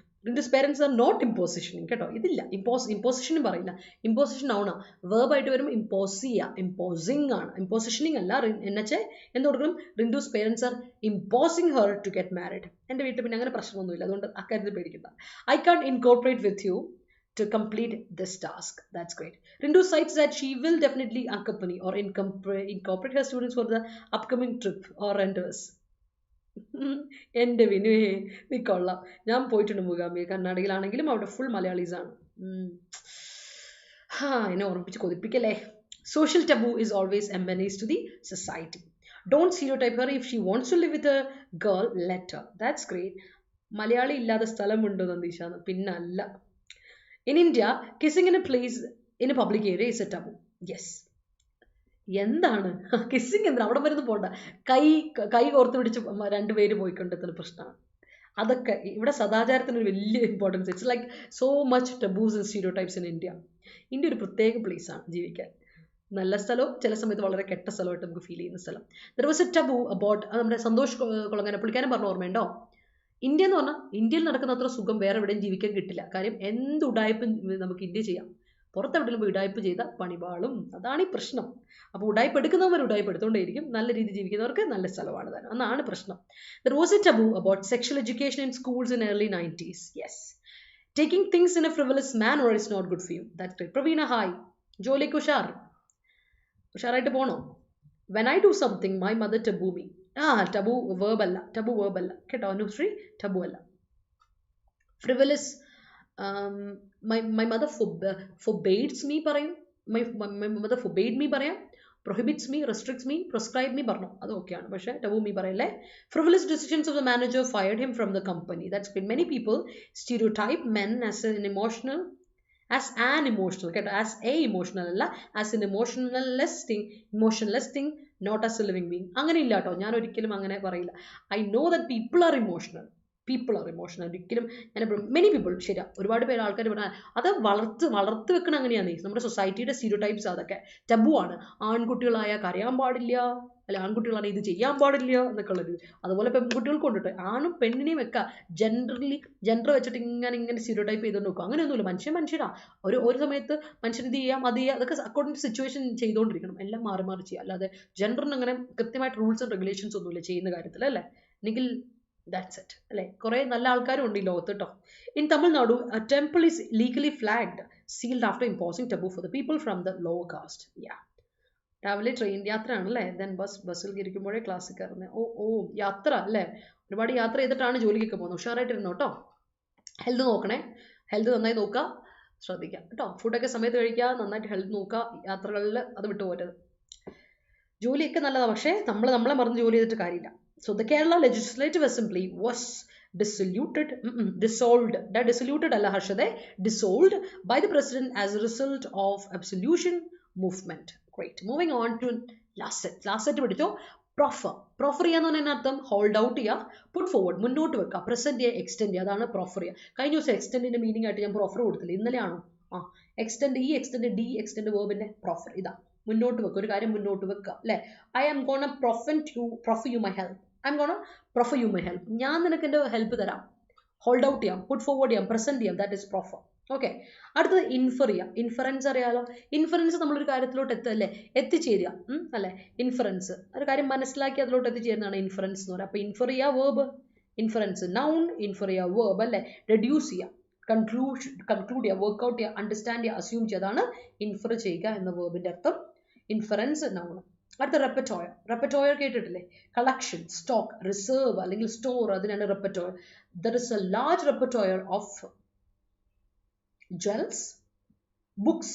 റിന്റുസ് പേരൻസ് ആർ നോട്ട് ഇമ്പോസിഷനിങ് കേട്ടോ, ഇതില്ല. ഇമ്പോസിഷനും പറയില്ല, ഇമ്പോസിഷൻ ആവണ വേർബായിട്ട് വരുമ്പോൾ ഇമ്പോസ് ചെയ്യുക, ഇമ്പോസിങ് ആണ്, ഇമ്പോസിഷനിങ് അല്ല. NH എന്ത് കൊടുക്കണം? Rintu's parents are imposing her to get married. എൻ്റെ വീട്ടിൽ പിന്നെ അങ്ങനെ പ്രശ്നമൊന്നുമില്ല, അതുകൊണ്ട് അക്കാര്യത്തിൽ പേടിക്കണ്ട. I can incorporate with you to complete this task. That's great. Rintu cites that she will definitely accompany or incorporate her students for the upcoming trip or renters. എൻ്റെ വിനുവേ, നീ കൊള്ളാം. ഞാൻ പോയിട്ടുണ്ട് മൂകാംബിക, കർണാടകയിലാണെങ്കിലും അവിടെ ഫുൾ മലയാളീസ് ആണ്. എന്നെ ഓർമ്മിപ്പിച്ച് കൊതിപ്പിക്കല്ലേ. Social taboo is always emanates to the society. Don't stereotype her. If she wants to live with a girl, let her. That's great. Malayali ഇല്ലാത്ത സ്ഥലമുണ്ടോ നന്ദീഷാന്ന്? പിന്നല്ല. In India, kissing in a public area is a taboo. Yes. എന്താണ് kissing? എന്താ അവിടെ വരുന്ന പോണ്ട, കൈ കോർത്ത് പിടിച്ച് 2 പേര് പോയിക്കൊണ്ടെത്തുന്ന പ്രശ്നമാണ്. അതൊക്കെ ഇവിടെ സദാചാരത്തിന് ഒരു വലിയ importance. It's like so much taboos and stereotypes in India. India ഒരു പ്രത്യേക പ്ലേസാണ് ജീവിക്കാൻ. നല്ല സ്ഥലവും ചില സമയത്ത് വളരെ കെട്ട സ്ഥലമായിട്ട് നമുക്ക് ഫീൽ ചെയ്യുന്ന സ്ഥലം. ദർ വാസ് എ ടബൂ അബൌട്ട്, നമ്മുടെ സന്തോഷ് കുളങ്ങര പുള്ളിക്കാരൻ പറഞ്ഞ ഓർമ്മയുണ്ടോ? ഇന്ത്യ എന്ന് പറഞ്ഞാൽ ഇന്ത്യയിൽ നടക്കുന്ന അത്ര സുഖം വേറെ എവിടെയും ജീവിക്കാൻ കിട്ടില്ല. കാര്യം എന്ത് ഉടായ്പും നമുക്ക് ഇന്ത്യ ചെയ്യാം, പുറത്തെവിടെയും പോയി ഉടായ്പ് ചെയ്ത പണിപാളും. അതാണ് ഈ പ്രശ്നം. അപ്പോൾ ഉടായ്പ് എടുക്കുന്നവർ ഉടായ്പ് എടുത്തുകൊണ്ടേയിരിക്കും, നല്ല രീതിയിൽ ജീവിക്കുന്നവർക്ക് നല്ല സ്ഥലമാണ് തന്നെ, അതാണ് പ്രശ്നം. There was a taboo about sexual education in schools in early 90s. Yes. Taking things in a frivolous manner is not good for you. That's great. Praveena, hi. ജോലിക്ക് ഉഷാറായിട്ട് പോണോ? When I do something, my mother taboo me. ടബു verb അല്ല കേട്ടോ അനുശ്രീ, ടബു അല്ല. Frivolous, my mother ഫോർബേഡ്സ് me പറയും, my mother forbade me പറയാം, prohibits me, restricts me, prescribe me പറഞ്ഞു, അത് ഓക്കെയാണ്. പക്ഷേ ടബു മീ പറയല്ലേ. Frivolous decisions of the manager fired him from the company. That's been many people stereotype men as an emotional കേട്ടോ, as a emotional അല്ല, as an emotionless thing, not as a living being. അങ്ങനെ ഇല്ല കേട്ടോ, ഞാൻ ഒരിക്കലും അങ്ങനെ പറയില്ല. I know that people are emotional. ഒരിക്കലും ഞാൻ മെനി പീപ്പിൾ, ശരിയാ, ഒരുപാട് പേര് ആൾക്കാർ പറഞ്ഞാൽ അത് വളർത്ത് വെക്കണം. അങ്ങനെയാണ് നമ്മുടെ സൊസൈറ്റിയുടെ സ്റ്റീരിയോടൈപ്സ്, അതൊക്കെ ടബു ആണ്. ആൺകുട്ടികളായ കരയാൻ പാടില്ല, അല്ലെ ആൺകുട്ടികളാണ് ഇത് ചെയ്യാൻ പാടില്ല എന്നൊക്കെ ഉള്ളത്. അതുപോലെ പെൺകുട്ടികൾക്ക് കൊണ്ടിട്ട് ആണും പെണ്ണിനെയും വെക്കുക ജെൻഡർ വെച്ചിട്ട് ഇങ്ങനെ സ്റ്റീരിയോടൈപ്പ് ചെയ്തുകൊണ്ട് നോക്കുക. അങ്ങനെയൊന്നുമില്ല. മനുഷ്യരാ. ഒരു സമയത്ത് മനുഷ്യൻ ഇത് ചെയ്യാം അത് ചെയ്യാം അതൊക്കെ അക്കോർഡിംഗ് ടു സിറ്റുവേഷൻ ചെയ്തുകൊണ്ടിരിക്കണം. എല്ലാം മാറി മാറി ചെയ്യുക. അല്ലാതെ ജെൻഡറിന് അങ്ങനെ കൃത്യമായിട്ട് റൂൾസ് ആൻഡ് റെഗുലേഷൻസ് ഒന്നുമില്ല ചെയ്യുന്ന കാര്യത്തിൽ അല്ലേ. എങ്കിൽ ദാറ്റ്സ് ഇറ്റ് അല്ലേ. കുറെ നല്ല ആൾക്കാരും ഉണ്ട് ഈ ലോകത്ത് കേട്ടോ. In Tamil Nadu a temple is legally flagged sealed after imposing taboo for the people from the lower caste. Yeah. രാവിലെ ട്രെയിൻ യാത്ര ആണല്ലേ. ദെൻ ബസ്സിൽ ഇരിക്കുമ്പോഴേ ക്ലാസ്സിൽ കയറുന്നത്. ഓ യാത്ര അല്ലേ. ഒരുപാട് യാത്ര ചെയ്തിട്ടാണ് ജോലിക്കൊക്കെ പോകുന്നത്. ഉഷാറായിട്ടിരുന്നു കേട്ടോ. ഹെൽത്ത് നോക്കണേ. ഹെൽത്ത് നന്നായി നോക്കുക, ശ്രദ്ധിക്കുക കേട്ടോ. ഫുഡൊക്കെ സമയത്ത് കഴിക്കുക, നന്നായിട്ട് ഹെൽത്ത് നോക്കുക. യാത്രകളിൽ അത് വിട്ടുപോകരുത്. ജോലിയൊക്കെ നല്ലതാണ്, പക്ഷേ നമ്മളെ മറന്ന് ജോലി ചെയ്തിട്ട് കാര്യമില്ല. So the Kerala Legislative Assembly was dissolved by the President as a result of absolution movement. Great. Moving on to last set പഠിച്ചോ. പ്രൊഫർ ചെയ്യാന്ന് പറഞ്ഞാൽ അർത്ഥം ഹോൾഡ് ഔട്ട് ചെയ്യുക, പുട്ട് ഫോർവേഡ് മുന്നോട്ട് വെക്കുക, പ്രസന്റ് ചെയ്യുക, എക്സ്റ്റെൻഡ് ചെയ്യുക. അതാണ് പ്രൊഫർ ചെയ്യുക. കഴിഞ്ഞ ദിവസം എക്സ്റ്റെൻഡിന്റെ മീനിങ് ആയിട്ട് ഞാൻ പ്രൊഫർ കൊടുത്തില്ല. ഇന്നലെയാണോ എക്സ്റ്റെൻഡ് വേർബിന്റെ പ്രൊഫർ ഇതാ. മുന്നോട്ട് വെക്കുക, ഒരു കാര്യം മുന്നോട്ട് വെക്കുക അല്ലെ. I am gonna proffer you my help. ഞാൻ നിനക്ക് എൻ്റെ ഹെൽപ്പ് തരാം. ഹോൾഡ് ഔട്ട് ചെയ്യാം, പുട്ട് ഫോർവേഡ് ചെയ്യാം, പ്രസന്റ് ചെയ്യാം. That is proffer. ഓക്കെ. അടുത്തത് ഇൻഫർ ചെയ്യാം. ഇൻഫറൻസ് അറിയാലോ. ഇൻഫറൻസ് നമ്മളൊരു കാര്യത്തിലോട്ട് എത്തിച്ചേരുക അല്ലെ. ഇൻഫറൻസ് ഒരു കാര്യം മനസ്സിലാക്കി അതിലോട്ട് എത്തിച്ചേരുന്നതാണ് ഇൻഫറൻസ് എന്ന് പറയുക. അപ്പൊ ഇൻഫർ ചെയ്യുക വേർബ്, ഇൻഫറൻസ് നൗൺ, ഇൻഫർ ചെയ്യുക വേർബ് അല്ലെ. റെഡ്യൂസ് ചെയ്യുക, കൺക്ലൂഡ് ചെയ്യുക, വർക്ക്ഔട്ട് ചെയ്യുക, അണ്ടർസ്റ്റാൻഡ് ചെയ്യുക, അസ്യൂം ചെയ്യുക. അതാണ് ഇൻഫർ ചെയ്യുക എന്ന വേർബിന്റെ അർത്ഥം. Inference noun. അടുത്ത റെപ്പറ്റോയർ കേട്ടിട്ടില്ലേ. കളക്ഷൻ, സ്റ്റോക്ക്, റിസർവ് അല്ലെങ്കിൽ സ്റ്റോർ, അതിനാണ് repertoire. There is a large repertoire of jewels, books.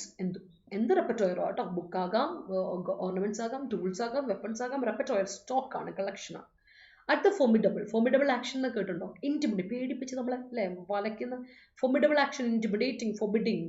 എന്ത് റെപ്പറ്റോയറോ കേട്ടോ. ബുക്ക് ആകാം, ഓർണമെന്റ്സ് ആകാം, ടൂൾസ് ആകാം, വെപ്പൺസ് ആകാം. റെപ്പറ്റോയർ സ്റ്റോക്ക് ആണ്, കളക്ഷൻ ആണ്. അടുത്ത ഫോമിഡബിൾ ആക്ഷൻ എന്ന് കേട്ടിട്ടുണ്ടോ. ഇന്റിമിഡേറ്റ്, പേടിപ്പിച്ച് നമ്മളെ അല്ലെ വലയ്ക്കുന്ന. ഫോമിഡബിൾ ആക്ഷൻ, ഇന്റിമിഡേറ്റിംഗ്, ഫോർബിഡിങ്,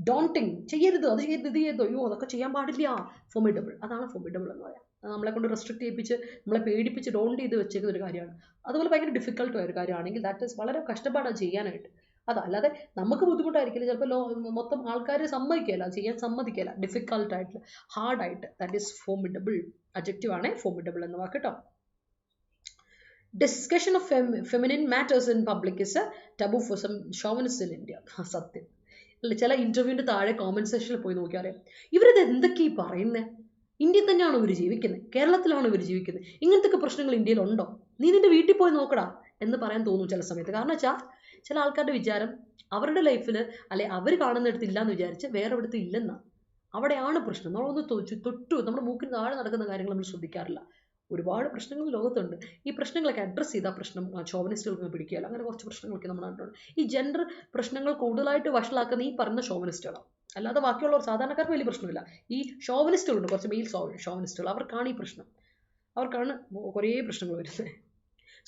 ഡോണ്ടിങ്. ചെയ്യരുത്, അത് ചെയ്യരുത്, ഇത് ചെയ്തോ, അയ്യോ അതൊക്കെ ചെയ്യാൻ പാടില്ല. ഫോമിഡബിൾ, അതാണ് ഫോമിഡബിൾ എന്ന് പറയാം. നമ്മളെ കൊണ്ട് റെസ്ട്രിക്ട് ചെയ്യിപ്പിച്ച് നമ്മളെ പേടിപ്പിച്ച് ഡോണ്ട് ചെയ്ത് വെച്ചേക്കുന്ന ഒരു കാര്യമാണ്. അതുപോലെ ഭയങ്കര ഡിഫിക്കൽട്ട് ആയ ഒരു കാര്യമാണെങ്കിൽ ദാറ്റ് ഈസ് വളരെ കഷ്ടപ്പാടാണ് ചെയ്യാനായിട്ട്. അതല്ലാതെ നമുക്ക് ബുദ്ധിമുട്ടായിരിക്കില്ല, ചിലപ്പോൾ മൊത്തം ആൾക്കാർ സമ്മതിക്കില്ല, ചെയ്യാൻ സമ്മതിക്കില്ല. ഡിഫിക്കൽട്ടായിട്ടുള്ള, ഹാർഡായിട്ട്. That is formidable. അഡ്ജക്റ്റീവ് ആണ് ഫോമിഡബിൾ എന്ന വാക്ക് കേട്ടോ. Discussion of feminine matters in public is a taboo for some chauvinists in India. സത്യം അല്ല. ചില ഇന്റർവ്യൂവിന്റെ താഴെ കോമന്റ് സെക്ഷനിൽ പോയി നോക്കിയാൽ ഇവരത് എന്തൊക്കെയാ പറയുന്നത്. ഇന്ത്യയിൽ തന്നെയാണോ ഇവർ ജീവിക്കുന്നത്, കേരളത്തിലാണോ ഇവർ ജീവിക്കുന്നത്, ഇങ്ങനത്തെ പ്രശ്നങ്ങൾ ഇന്ത്യയിലുണ്ടോ, നീ നിന്റെ വീട്ടിൽ പോയി നോക്കടാ എന്ന് പറയാൻ തോന്നും ചില സമയത്ത്. കാരണം വെച്ചാൽ ചില ആൾക്കാരുടെ വിചാരം അവരുടെ ലൈഫിൽ അല്ലെ അവർ കാണുന്നിടത്ത് ഇല്ലാന്ന് വിചാരിച്ച് വേറെ ഇവിടുത്തെ ഇല്ലെന്നാണ്. അവിടെയാണ് പ്രശ്നം. നമ്മളൊന്ന് തൊട്ടു നമ്മുടെ മൂക്കിന് താഴെ നടക്കുന്ന കാര്യങ്ങൾ നമ്മൾ ശ്രദ്ധിക്കാറില്ല. ഒരുപാട് പ്രശ്നങ്ങൾ ലോകത്തുണ്ട്. ഈ പ്രശ്നങ്ങളൊക്കെ അഡ്രസ്സ് ചെയ്താൽ പ്രശ്നം ഷോവനിസ്റ്റുകൾക്ക് പിടിക്കുകയില്ല. അങ്ങനെ കുറച്ച് പ്രശ്നങ്ങളൊക്കെ നമ്മൾ കണ്ടിട്ടുണ്ട്. ഈ ജെൻഡർ പ്രശ്നങ്ങൾ കൂടുതലായിട്ട് വഷളാക്കുന്ന ഈ പറഞ്ഞ ഷോവനിസ്റ്റുകളാണ്. അല്ലാതെ ബാക്കിയുള്ളവർ സാധാരണക്കാർക്ക് വലിയ പ്രശ്നമില്ല. ഈ ഷോവനിസ്റ്റുകളുണ്ട്, കുറച്ച് മെയിൽ ഷോവനിസ്റ്റുകൾ, അവർക്കാണ് ഈ പ്രശ്നം. അവർക്കാണ് കുറേ പ്രശ്നങ്ങൾ വരുന്നത്.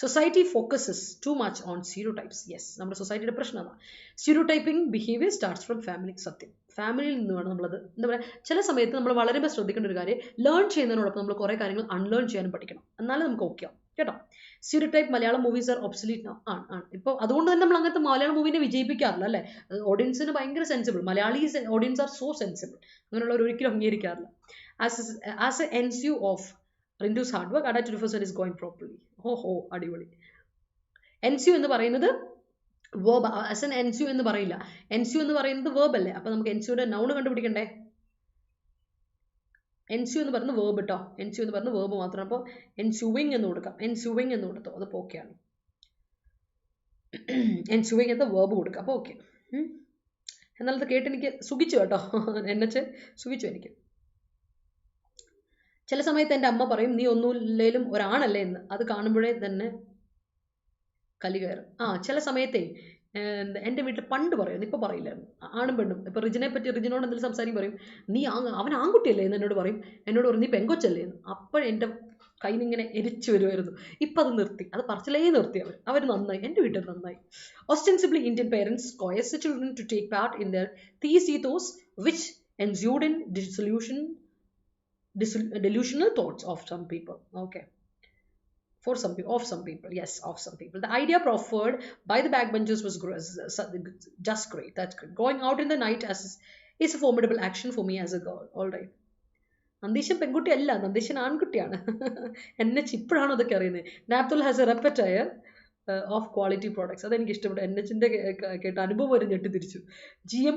Society focuses too much on stereotypes. Yes, നമ്മുടെ സൊസൈറ്റിയുടെ പ്രശ്നം അതാണ്. Stereotyping behaviour starts from family. സത്യം, ഫാമിലിയിൽ നിന്ന് വേണം നമ്മളത് എന്താ പറയുക. ചില സമയത്ത് നമ്മൾ വളരെ ശ്രദ്ധിക്കേണ്ട ഒരു കാര്യം, ലേൺ ചെയ്യുന്നതിനോടൊപ്പം നമ്മൾ കുറേ കാര്യങ്ങൾ അൺലേൺ ചെയ്യാനും പഠിക്കണം. എന്നാലും നമുക്ക് ഓക്കെ ആവും കേട്ടോ. Stereotype Malayalam movies are obsolete now. ആണ്. ഇപ്പോൾ അതുകൊണ്ട് തന്നെ നമ്മൾ അങ്ങനത്തെ മലയാളം മൂവിനെ വിജയിപ്പിക്കാറില്ല അല്ലേ. ഓഡിയൻസിന് ഭയങ്കര sensible. Malayalis audience are so sensible. അങ്ങനെയുള്ളവർ ഒരിക്കലും അംഗീകരിക്കാറില്ല. As a NCU of Rintu's hard work, Adda247 is going properly. അടിപൊളി. NCU എന്ന് പറയുന്നത് വേർബ്. ആസ് എൻ NCU എന്ന് പറയില്ല. NCU എന്ന് പറയുന്നത് വേർബ് അല്ലേ. അപ്പൊ നമുക്ക് NCUയുടെ നൗൺ കണ്ടുപിടിക്കണ്ടേ. NCU എന്ന് പറയുന്നത് വേർബ് കേട്ടോ. NCU എന്ന് പറയുന്നത് വേർബ് മാത്രം. അപ്പോൾ എൻസ്യൂവിങ് എന്ന് കൊടുക്കാം. എൻസ്യൂവിങ് എന്ന് കൊടുത്തോ, അത് ഓക്കെയാണ്. എൻസ്യൂവിങ് എന്ന വേർബ് കൊടുക്കാം. അപ്പോൾ ഓക്കെ. എന്നാലത് കേട്ട് എനിക്ക് സുഖിച്ചു കേട്ടോ. എന്നെ സുഖിച്ചു എനിക്ക്. ചില സമയത്ത് എൻ്റെ അമ്മ പറയും, നീ ഒന്നുമില്ലേലും ഒരാണല്ലേ എന്ന്. അത് കാണുമ്പോഴേ തന്നെ കലി കയറും. ചില സമയത്തേ എൻ്റെ വീട്ടിൽ പണ്ട് പറയുന്നു, ഇപ്പോൾ പറയില്ലായിരുന്നു. ആണും പെണ്ണും. ഇപ്പോൾ റിജിനോട് എന്തെങ്കിലും സംസാരിക്കും, പറയും നീ അവൻ ആൺകുട്ടിയല്ലേ എന്ന് എന്നോട് പറയും നീ പെങ്കൊച്ചല്ലേ എന്ന്. അപ്പോഴെൻ്റെ കയ്യിലിങ്ങനെ എരിച്ചു വരുമായിരുന്നു. ഇപ്പം അത് നിർത്തി, അത് പറച്ചിലേ നിർത്തി. അവർ നന്നായി, എൻ്റെ വീട്ടിൽ നന്നായി. Ostensibly Indian parents coerce the children to take part in their thesis which ensued in delusional thoughts of some people. Okay, of some people. The idea proffered by the backbenchers was just great. That's great. Going out in the night is a formidable action for me as a girl. All right, Nandeesan പെൺകുട്ടിയല്ല, Nandeesan ആൺകുട്ടിയാണ്. NH ഇപ്പോഴാണോ അതൊക്കെ അറിയുന്നത്. Naaptol has a repertoire of quality products. അതെനിക്ക് ഇഷ്ടപ്പെട്ടു. NHന്റെ കേട്ട അനുഭവം വരെ ഞെട്ടിത്തിരിച്ചു. GM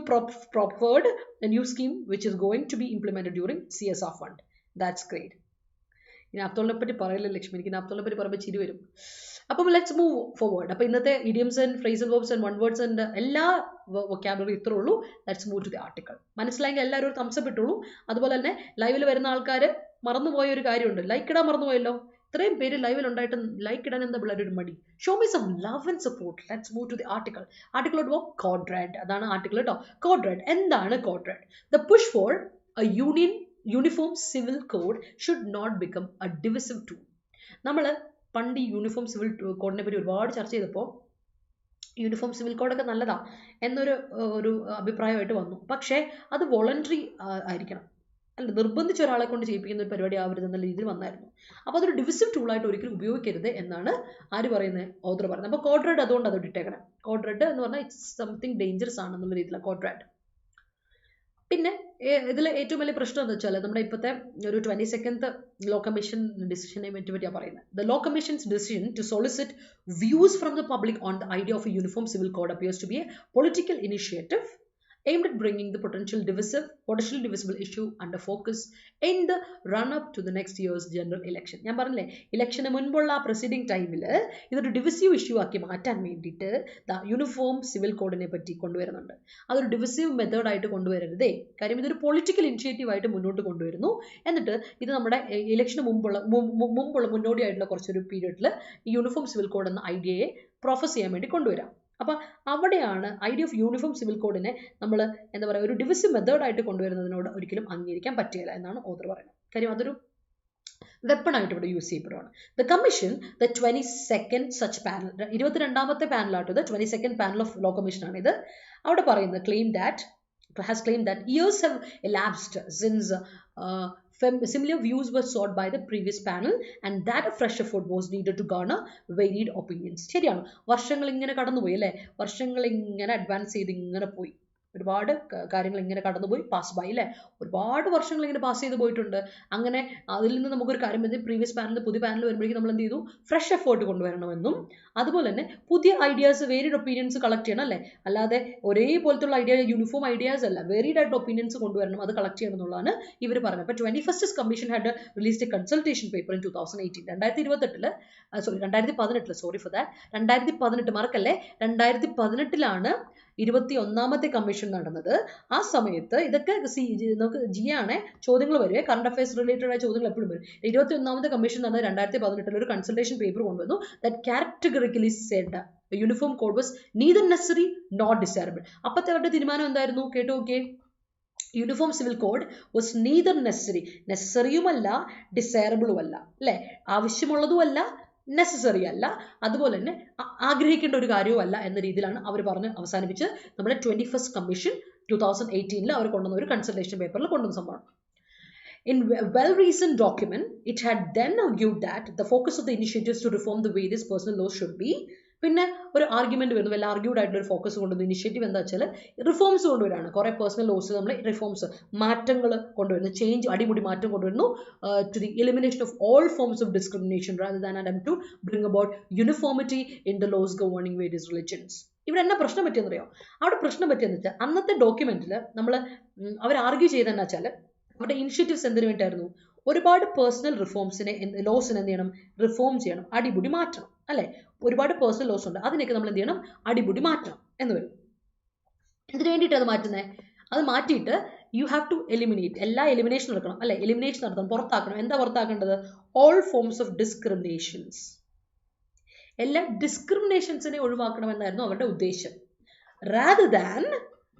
proffered a new scheme which is going to be implemented during CSR fund. That's great. ഇനി നാപ്തോളിനെ പറ്റി പറയില്ല ലക്ഷ്മി, എനിക്ക് നാപ്തോളിനെ പറ്റി പറയുമ്പോൾ ചിരി വരും. അപ്പം ലെറ്റ്സ് മൂവ് ഫോർവേഡ്. അപ്പോൾ ഇന്നത്തെ idioms and phrasal verbs and one words and എല്ലാ വൊക്കാബുലറി ഇത്രേ ഉള്ളൂ. Let's move to the article. മനസ്സിലായെങ്കിൽ എല്ലാവരും ഒരു തംസപ്പ് ഇട്ടുള്ളൂ. അതുപോലെ തന്നെ ലൈവിൽ വരുന്ന ആൾക്കാർ മറന്നുപോയ ഒരു കാര്യമുണ്ട്, ലൈക്ക് ഇടാൻ മറന്നുപോയല്ലോ. ഇത്രയും പേര് ലൈവിൽ ഉണ്ടായിട്ട് ലൈക്ക് ഇടാൻ എന്താ പിള്ളേർ ഒരു മടി. Show me some love and support. Let's move to the article. Article code red, അതാണ് ആർട്ടിക്കിൾ കേട്ടോ. കോഡ്രാഡ് എന്താണ്? Code red the push for a uniform civil code should not become a divisive tool. നമ്മൾ പണ്ട് ഈ യൂണിഫോം സിവിൽ കോഡിനെ പറ്റി ഒരുപാട് ചർച്ച ചെയ്തപ്പോൾ യൂണിഫോം സിവിൽ കോഡൊക്കെ നല്ലതാ എന്നൊരു അഭിപ്രായമായിട്ട് വന്നു. പക്ഷേ അത് വോളണ്ടറി ആയിരിക്കണം, അല്ല നിർബന്ധിച്ച ഒരാളെ കൊണ്ട് ചെയ്യിപ്പിക്കുന്ന ഒരു പരിപാടി ആവരുത് എന്നുള്ള രീതിയിൽ വന്നായിരുന്നു. അപ്പോൾ അതൊരു ഡിവിസിവ് ടൂളായിട്ട് ഒരിക്കലും ഉപയോഗിക്കരുത് എന്നാണ് ആര് പറയുന്നത്? ഓതർ പറയുന്നത്. അപ്പോൾ കോഡ്രാഡ് അതുകൊണ്ട് അത് ഇട്ടേക്കണം. കോഡ്രാഡ് എന്ന് പറഞ്ഞാൽ ഇറ്റ്സ് സംതിങ് ഡേഞ്ചറസ് ആണെന്നുള്ള രീതിയിലാണ് കോഡ്രാഡ്. പിന്നെ ഇതിൽ ഏറ്റവും വലിയ പ്രശ്നം എന്ന് വെച്ചാൽ നമ്മുടെ ഇപ്പോഴത്തെ ഒരു 22nd ലോ കമ്മീഷൻ ഡിസിഷനെ പറ്റിയാണ് പറയുന്നത്. The law commission's decision to solicit views from the public on the idea of a uniform civil code appears to be a political initiative aimed at bringing the potentially divisible issue under focus in the run-up to the next year's general election. ഞാൻ പറഞ്ഞില്ലേ, ഇലക്ഷന് മുൻപുള്ള ആ proceeding ടൈമിൽ ഇതൊരു divisive issue ആക്കി മാറ്റാൻ വേണ്ടിയിട്ട് യൂണിഫോം സിവിൽ കോഡിനെ പറ്റി കൊണ്ടുവരുന്നുണ്ട്. അതൊരു ഡിവിസീവ് മെത്തേഡായിട്ട് കൊണ്ടുവരരുതേ. കാര്യം ഇതൊരു പൊളിറ്റിക്കൽ ഇനിഷ്യേറ്റീവ് ആയിട്ട് മുന്നോട്ട് കൊണ്ടുവരുന്നു. എന്നിട്ട് ഇത് നമ്മുടെ ഇലക്ഷന് മുമ്പുള്ള മുന്നോടിയായിട്ടുള്ള കുറച്ചൊരു പീരീഡിൽ ഈ യൂണിഫോം സിവിൽ കോഡ് എന്ന ഐഡിയയെ പ്രൊഫസ് ചെയ്യാൻ വേണ്ടി കൊണ്ടുവരാം. അപ്പോൾ അവിടെയാണ് ഐഡിയ ഓഫ് യൂണിഫോം സിവിൽ കോഡിനെ നമ്മൾ എന്താ പറയുക ഒരു ഡിവിസീവ് മെത്തേഡായിട്ട് കൊണ്ടുവരുന്നതിനോട് ഒരിക്കലും അംഗീകരിക്കാൻ പറ്റില്ല എന്നാണ് ഓതർ പറയുന്നത്. കാര്യം അതൊരു വെപ്പണായിട്ട് ഇവിടെ യൂസ് ചെയ്യപ്പെടുവാണ്. The commission the 22nd such panel, 22ാമത്തെ പാനലാട്ടോ ഇത്, 22nd panel of law commission ആണ് ഇത്. അവിടെ പറയുന്നത് has claimed that years have elapsed since similar views were sought by the previous panel and that a fresh effort was needed to garner varied opinions. ശരിയാണ്, വർഷങ്ങൾ ഇങ്ങനെ കടന്നുപോയി അല്ലേ, വർഷങ്ങൾ ഇങ്ങനെ അഡ്വാൻസ് ചെയ്ത് ഇങ്ങനെ പോയി, ഒരുപാട് കാര്യങ്ങൾ ഇങ്ങനെ കടന്നുപോയി, പാസ് ബൈ അല്ലേ, ഒരുപാട് വർഷങ്ങൾ ഇങ്ങനെ പാസ് ചെയ്ത് പോയിട്ടുണ്ട്. അങ്ങനെ അതിൽ നിന്ന് നമുക്കൊരു കാര്യം വരുന്നത് പ്രീവിയസ് പാനലിൽ പുതിയ പാനൽ വരുമ്പോഴേക്കും നമ്മൾ എന്ത് ചെയ്തു, ഫ്രഷ് എഫേർട്ട് കൊണ്ടുവരണമെന്നും അതുപോലെ തന്നെ പുതിയ ഐഡിയാസ് വേരിഡ് ഒപ്പീനിയൻസ് കളക്ട് ചെയ്യണം അല്ലേ, അല്ലാതെ ഒരേപോലത്തുള്ള ഐഡിയ യൂണിഫോം ഐഡിയാസ് അല്ല, വേരിഡ് ആയിട്ട് ഒപ്പീനിയൻസ് കൊണ്ടുവരണം, അത് കളക്ട് ചെയ്യണം എന്നുള്ളതാണ് ഇവർ പറഞ്ഞത്. അപ്പോൾ 21st commission had released A consultation paper in 2018 2018 sorry for that 2018 മറക്കല്ലേ, 2018 21ാമത്തെ കമ്മീഷൻ നടന്നത്. ആ സമയത്ത് ഇതൊക്കെ നമുക്ക് ജിയാണ് ചോദ്യങ്ങൾ വരുവേ, കറണ്ട് അഫയേഴ്സ് റിലേറ്റഡ് ആയ ചോദ്യങ്ങൾ എപ്പോഴും വരും. 21ാമത്തെ കമ്മീഷൻ നടന്നത് 2018 ഒരു കൺസൾട്ടേഷൻ പേപ്പർ കൊണ്ടുവന്നു. That categorically said uniform code was neither necessary not desirable. അപ്പത്തെ അവരുടെ തീരുമാനം എന്തായിരുന്നു കേട്ടോ? Okay, uniform civil code was neither നെസസറിയുമല്ല ഡിസൈറബിളുമല്ല അല്ലേ, ആവശ്യമുള്ളതുമല്ല നെസസറി അല്ല, അതുപോലെ തന്നെ ആഗ്രഹിക്കേണ്ട ഒരു കാര്യവുമല്ല എന്ന രീതിയിലാണ് അവർ പറഞ്ഞ് അവസാനിപ്പിച്ച് നമ്മുടെ 21st കമ്മീഷൻ 2018 അവർ കൊണ്ടുവന്ന ഒരു കൺസൾട്ടേഷൻ പേപ്പറിൽ കൊണ്ടുവന്ന സംഭവം. In a well-reasoned document, it had then argued that the focus of the initiatives to reform the various personal laws should be, പിന്നെ ഒരു ആർഗ്യുമെന്റ് വരുന്നു, വല്ല ആർഗ്യൂഡ് ആയിട്ടുള്ള ഒരു ഫോക്കസ് കൊണ്ടുവന്നു. ഇനിഷ്യേറ്റീവ് എന്താ വെച്ചാൽ റിഫോംസ് കൊണ്ടുവരാണ്, കുറേ പേഴ്സണൽ ലോസ് നമ്മൾ റിഫോംസ് മാറ്റങ്ങൾ കൊണ്ടുവരുന്നു, അടിമുടി മാറ്റം കൊണ്ടുവരുന്നു to the elimination of all forms of discrimination rather than attempt to bring about uniformity in the laws governing various religions. ഇവിടെ എന്നാ പ്രശ്നം പറ്റിയെന്നറിയോ? അവിടെ പ്രശ്നം പറ്റിയെന്ന് വെച്ചാൽ അന്നത്തെ ഡോക്യുമെന്റിൽ അവർ ആർഗ്യൂ ചെയ്തെന്ന് വെച്ചാൽ അവരുടെ ഇനിഷ്യേറ്റീവ്സ് എന്തിനു വേണ്ടിയായിരുന്നു? ഒരുപാട് പേഴ്സണൽ റിഫോംസിനെ ലോസിനെ എന്ത് ചെയ്യണം, റിഫോം ചെയ്യണം, അടിമുടി മാറ്റണം അല്ലെ. ഒരുപാട് പേഴ്സണൽ ലോസ് ഉണ്ട്, അതിനൊക്കെ നമ്മൾ എന്ത് ചെയ്യണം, അടിമുടി മാറ്റണം എന്ന് വരും. എന്തിനു വേണ്ടിയിട്ട് അത് മാറ്റുന്നത്? അത് മാറ്റിയിട്ട് യു ഹാവ് ടു എലിമിനേറ്റ്, എല്ലാ എലിമിനേഷൻ നടക്കണം അല്ലെ, എലിമിനേഷൻ നടത്തണം, പുറത്താക്കണം. എന്താ പുറത്താക്കേണ്ടത്? ഓൾ ഫോംസ് ഓഫ് ഡിസ്ക്രിമിനേഷൻസ്, എല്ലാ ഡിസ്ക്രിമിനേഷൻസിനെ ഒഴിവാക്കണം എന്നായിരുന്നു അവരുടെ ഉദ്ദേശം. rather than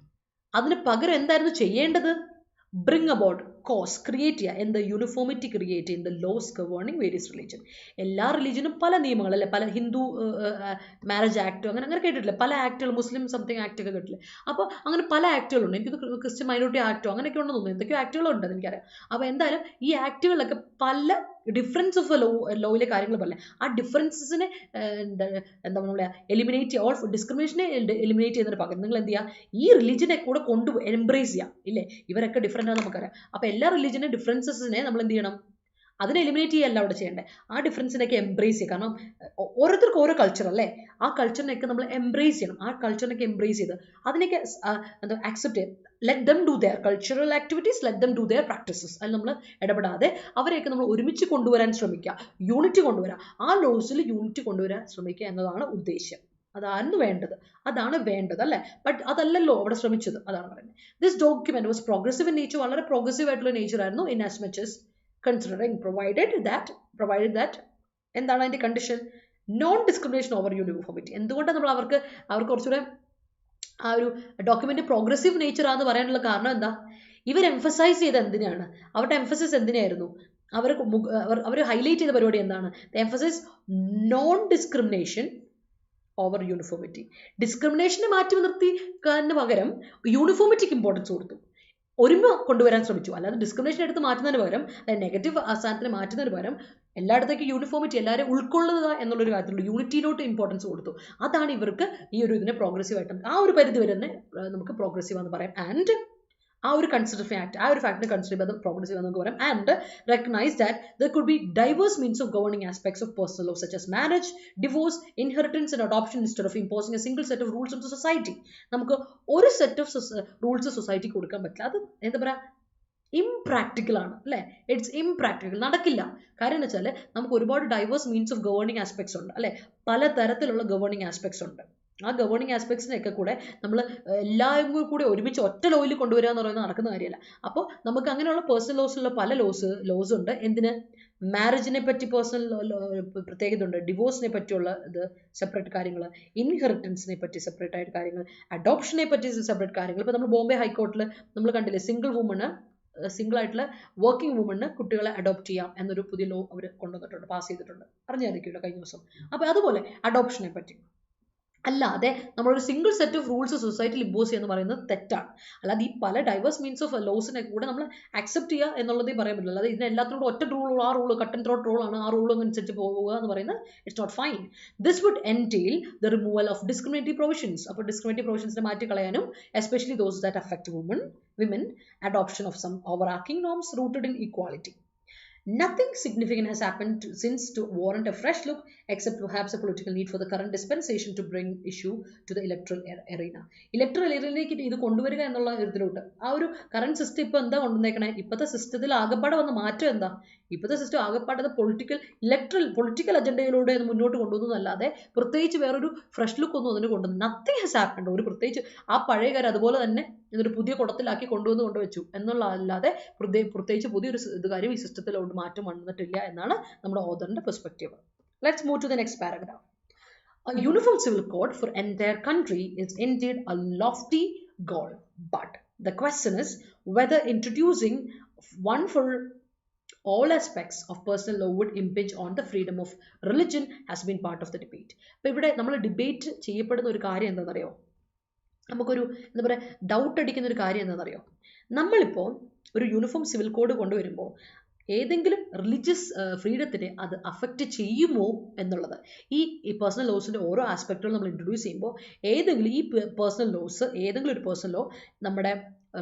അതിന് പകരം എന്തായിരുന്നു ചെയ്യേണ്ടത്? bring about cause, ക്രിയേറ്റ് ചെയ്യുക, എന്ത് യൂണിഫോമിറ്റി ക്രിയേറ്റ് ചെയ്യുന്ന the laws governing various religion. എല്ലാ റിലീജിയനും പല നിയമങ്ങൾ അല്ലേ, പല ഹിന്ദു മാരേജ് ആക്ട് അങ്ങനെ കേട്ടിട്ടില്ലേ, പല ആക്ടുകൾ, മുസ്ലിം സംതിങ് ആക്ട് ഒക്കെ കേട്ടില്ലേ. അപ്പോൾ അങ്ങനെ പല ആക്ടുകളുണ്ട്. എനിക്കത് ക്രിസ്ത്യൻ മൈനോറിറ്റി ആക്ടോ അങ്ങനെയൊക്കെ ഉണ്ടെന്ന് തോന്നുന്നു, എന്തൊക്കെയോ ആക്ടുകളുണ്ട് എനിക്കറിയാം. അപ്പോൾ എന്തായാലും ഈ ആക്ടുകളിലൊക്കെ പല ഡിഫറൻസ് ഓഫ് ലോയിലെ കാര്യങ്ങൾ പറയില്ല, ആ ഡിഫറൻസസിനെ എന്താ പറയുക എലിമിനേറ്റ് ചെയ്യുക, ഓൾ ഡിസ്ക്രിമിനേഷനെ എലിമിനേറ്റ് ചെയ്യുന്നതിന് പകരം നിങ്ങൾ എന്ത് ചെയ്യുക, ഈ റിലീജിയനെ കൂടെ എംബ്രേസ് ചെയ്യാം. ഇല്ലേ, ഇവരൊക്കെ ഡിഫറൻ്റ് ആണെന്ന് നമുക്കറിയാം. അപ്പോൾ എല്ലാ റിലീജിയനെ ഡിഫറൻസസിനെ നമ്മൾ എന്ത് ചെയ്യണം, അതിനെ എലിമിനേറ്റ് ചെയ്യല്ല അവിടെ ചെയ്യേണ്ടത്, ആ ഡിഫറൻസിനൊക്കെ എംബ്രേസ് ചെയ്യുക. കാരണം ഓരോരുത്തർക്കും ഓരോ കൾച്ചർ അല്ലേ, ആ കൾച്ചറിനെയൊക്കെ നമ്മൾ എംബ്രേസ് ചെയ്യണം. ആ കൾച്ചറിനൊക്കെ എംബ്രേസ് ചെയ്ത് അതിനൊക്കെ എന്താ ആക്സെപ്റ്റ് ചെയ്ത് let them do there cultural activities, let them do there practices. അതിൽ നമ്മൾ ഇടപെടാതെ അവരെയൊക്കെ നമ്മൾ ഒരുമിച്ച് കൊണ്ടുവരാൻ ശ്രമിക്കുക, യൂണിറ്റി കൊണ്ടുവരാം, ആ ലോസിൽ യൂണിറ്റി കൊണ്ടുവരാൻ ശ്രമിക്കുക എന്നതാണ് ഉദ്ദേശ്യം. അതാണ് വേണ്ടത് അല്ലേ. ബട്ട് അതല്ലല്ലോ അവിടെ ശ്രമിച്ചത്, അതാണ് പറയുന്നത്. This document was progressive in nature, വളരെ പ്രോഗ്രസീവ് ആയിട്ടുള്ള നേച്ചർ ആയിരുന്നു. In as much as considering provided that എന്താണ് അതിന്റെ condition, non discrimination over uniformity. എന്തുകൊണ്ടാണ് നമ്മൾ അവർക്ക് കുറച്ചുകൂടെ ആ ഒരു ഡോക്യുമെന്റ് പ്രോഗ്രസീവ് നേച്ചർ ആണെന്ന് പറയാനുള്ള കാരണം എന്താ, ഇവർ എംഫസൈസ് ചെയ്ത് എന്തിനാണ്, അവരുടെ എംഫസിസ് എന്തിനായിരുന്നു, അവർ ഹൈലൈറ്റ് ചെയ്ത പരിപാടി എന്താണ്, emphasise non discrimination over uniformity. ഡിസ്ക്രിമിനേഷനെ മാറ്റി നിർത്തിക്കാന് പകരം യൂണിഫോമിറ്റിക്ക് ഇമ്പോർട്ടൻസ് കൊടുത്തു, ഒരുമ കൊണ്ടുവരാൻ ശ്രമിച്ചു. അല്ലാതെ ഡിസ്ക്രിമിനേഷൻ എടുത്ത് മാറ്റുന്നതിന് പകരം, നെഗറ്റീവ് സ്ഥാനത്തിന് മാറ്റുന്നതിന് പകരം എല്ലായിടത്തേക്കും യൂണിഫോമിറ്റി, എല്ലാവരും ഉൾക്കൊള്ളുക എന്നുള്ളൊരു കാര്യത്തിലുള്ള യൂണിറ്റിയിലോട്ട് ഇമ്പോർട്ടൻസ് കൊടുത്തു. അതാണ് ഇവർക്ക് ഈ ഒരു ഇതിനെ പ്രോഗ്രസീവ് ആയിട്ട് ആ ഒരു പരിധി വരെ തന്നെ നമുക്ക് പ്രോഗ്രസീവ് എന്ന് പറയാം. ആൻഡ് ആ ഒരു ഫാക്ടിനെ കൺസിഡർ ചെയ്ത് പ്രോഗ്രസീവ് എന്ന് പറയാം. And recognise that there could be diverse means of governing aspects of personal law such as marriage, divorce, inheritance and adoption instead of imposing a single set of rules on the society. നമുക്ക് ഒരു set of rules സൊസൈറ്റിക്ക് കൊടുക്കാൻ പറ്റില്ല. അത് എന്താ പറയുക, impractical ആണ് അല്ലേ. ഇറ്റ്സ് ഇംപ്രാക്ടിക്കൽ, നടക്കില്ല. കാര്യം എന്ന് വെച്ചാൽ നമുക്ക് ഒരുപാട് diverse means of governing aspects ഉണ്ട് അല്ലേ, പല തരത്തിലുള്ള ഗവേണിംഗ് ആസ്പെക്ട്സ് ഉണ്ട്. ആ ഗവേണിംഗ് ആസ്പെക്ട്സിനെയൊക്കെ കൂടെ നമ്മൾ എല്ലാവരും കൂടി ഒരുമിച്ച് ഒറ്റ ലോയിൽ കൊണ്ടുവരിക എന്ന് പറയുന്നത് നടക്കുന്ന കാര്യമല്ല. അപ്പോൾ നമുക്ക് അങ്ങനെയുള്ള പേഴ്സണൽ ലോസിലുള്ള പല ലോസ് ഉണ്ട്. എന്തിന്, മാരേജിനെ പറ്റി പേഴ്സണൽ പ്രത്യേകത ഉണ്ട്, ഡിവോഴ്സിനെ പറ്റിയുള്ള ഇത് സെപ്പറേറ്റ് കാര്യങ്ങൾ, ഇൻഹെറിറ്റൻസിനെ പറ്റി സെപ്പറേറ്റ് ആയിട്ട് കാര്യങ്ങൾ, അഡോപ്ഷനെ പറ്റി സെപ്പറേറ്റ് കാര്യങ്ങൾ. ഇപ്പോൾ നമ്മൾ ബോംബെ ഹൈക്കോർട്ടിൽ നമ്മൾ കണ്ടില്ലേ, സിംഗിൾ ആയിട്ടുള്ള വർക്കിംഗ് വുമണ് കുട്ടികളെ അഡോപ്റ്റ് ചെയ്യാം എന്നൊരു പുതിയ ലോ അവർ കൊണ്ടുവന്നിട്ടുണ്ട്, പാസ് ചെയ്തിട്ടുണ്ട്, അറിഞ്ഞായിരിക്കുമല്ലോ കഴിഞ്ഞ ദിവസം. അപ്പോൾ അതുപോലെ അഡോപ്ഷനെ പറ്റി അല്ലാതെ നമ്മളൊരു സിംഗിൾ സെറ്റ് ഓഫ് റൂൾസ് സൊസൈറ്റിയിൽ ഇമ്പോസ് ചെയ്യുക എന്ന് പറയുന്നത് തെറ്റാണ്. അല്ലാതെ ഈ പല ഡൈവേഴ്സ് മീൻസ് ഓഫ് ലോസിനെ കൂടെ നമ്മൾ അക്സെപ്റ്റ് ചെയ്യുക എന്നുള്ളതേ പറയാൻ പറ്റില്ല. അല്ലാതെ ഇതിന് എല്ലാത്തിനോടും ഒറ്റ റൂൾ, ആ rule cut and throat rule ആണ്, ആ റൂൾ അനുസരിച്ച് പോവുക എന്ന് പറയുന്നത് it's not fine. This would entail the removal of discriminatory provisions. അപ്പോൾ ഡിസ്ക്രിമിനേറ്ററി പ്രൊവിഷൻസിനെ മാറ്റി കളയാനും, especially those that affect women, adoption of some overarching norms rooted in equality. Nothing significant has happened since to warrant a fresh look, except perhaps a political need for the current dispensation to bring issue to the electoral arena. Electoral arenaയിലേക്ക് ഇത് കൊണ്ടുവരിക എന്നുള്ള ഇതിലോട്ട് ആ ഒരു current system ഇപ്പോൾ എന്താ കൊണ്ടുവന്നേക്കണേ, ഇപ്പോഴത്തെ സിസ്റ്റത്തിൽ ആകപ്പാടെ വന്ന മാറ്റം എന്താ, ഇപ്പോഴത്തെ സിസ്റ്റം ആകപ്പാടെ പൊളിറ്റിക്കൽ അജണ്ടയിലൂടെ മുന്നോട്ട് കൊണ്ടുവന്നതല്ലാതെ പ്രത്യേകിച്ച് വേറൊരു ഫ്രഷ് ലുക്ക് ഒന്നും അതിന് കൊണ്ടുവന്നു. Nothing has happened. ഒരു പ്രത്യേകിച്ച് ആ പഴയ കാര്യം അതുപോലെ തന്നെ ഇതൊരു പുതിയ കുടത്തിലാക്കി കൊണ്ടുവച്ചു എന്നുള്ള അല്ലാതെ പ്രത്യേകിച്ച് പുതിയൊരു കാര്യം ഈ സിസ്റ്റത്തിലോട്ട് മാറ്റം വന്നിട്ടില്ല എന്നാണ് നമ്മുടെ ഓഥറിന്റെ perspective. Let's move to the next paragraph. A uniform civil code for entire country is indeed a lofty goal, but the question is whether introducing one for all aspects of personal law would impinge on the freedom of religion has been part of the debate. അപ്പോൾ ഇവിടെ നമ്മൾ debate ചെയ്യപ്പെടുന്ന ഒരു കാര്യം എന്താണെന്നറിയോ, നമുക്കൊരു എന്താ പറയുക ഡൗട്ട് അടിക്കുന്ന ഒരു കാര്യം എന്താണെന്നറിയോ, നമ്മളിപ്പോൾ ഒരു യൂണിഫോം സിവിൽ കോഡ് കൊണ്ടുവരുമ്പോൾ ഏതെങ്കിലും റിലീജിയസ് ഫ്രീഡത്തിനെ അത് അഫക്റ്റ് ചെയ്യുമോ എന്നുള്ളത്. ഈ പേഴ്സണൽ ലോസിൻ്റെ ഓരോ ആസ്പെക്റ്റുകളും നമ്മൾ ഇൻട്രൊഡ്യൂസ് ചെയ്യുമ്പോൾ ഏതെങ്കിലും ഒരു പേഴ്സണൽ ലോ നമ്മുടെ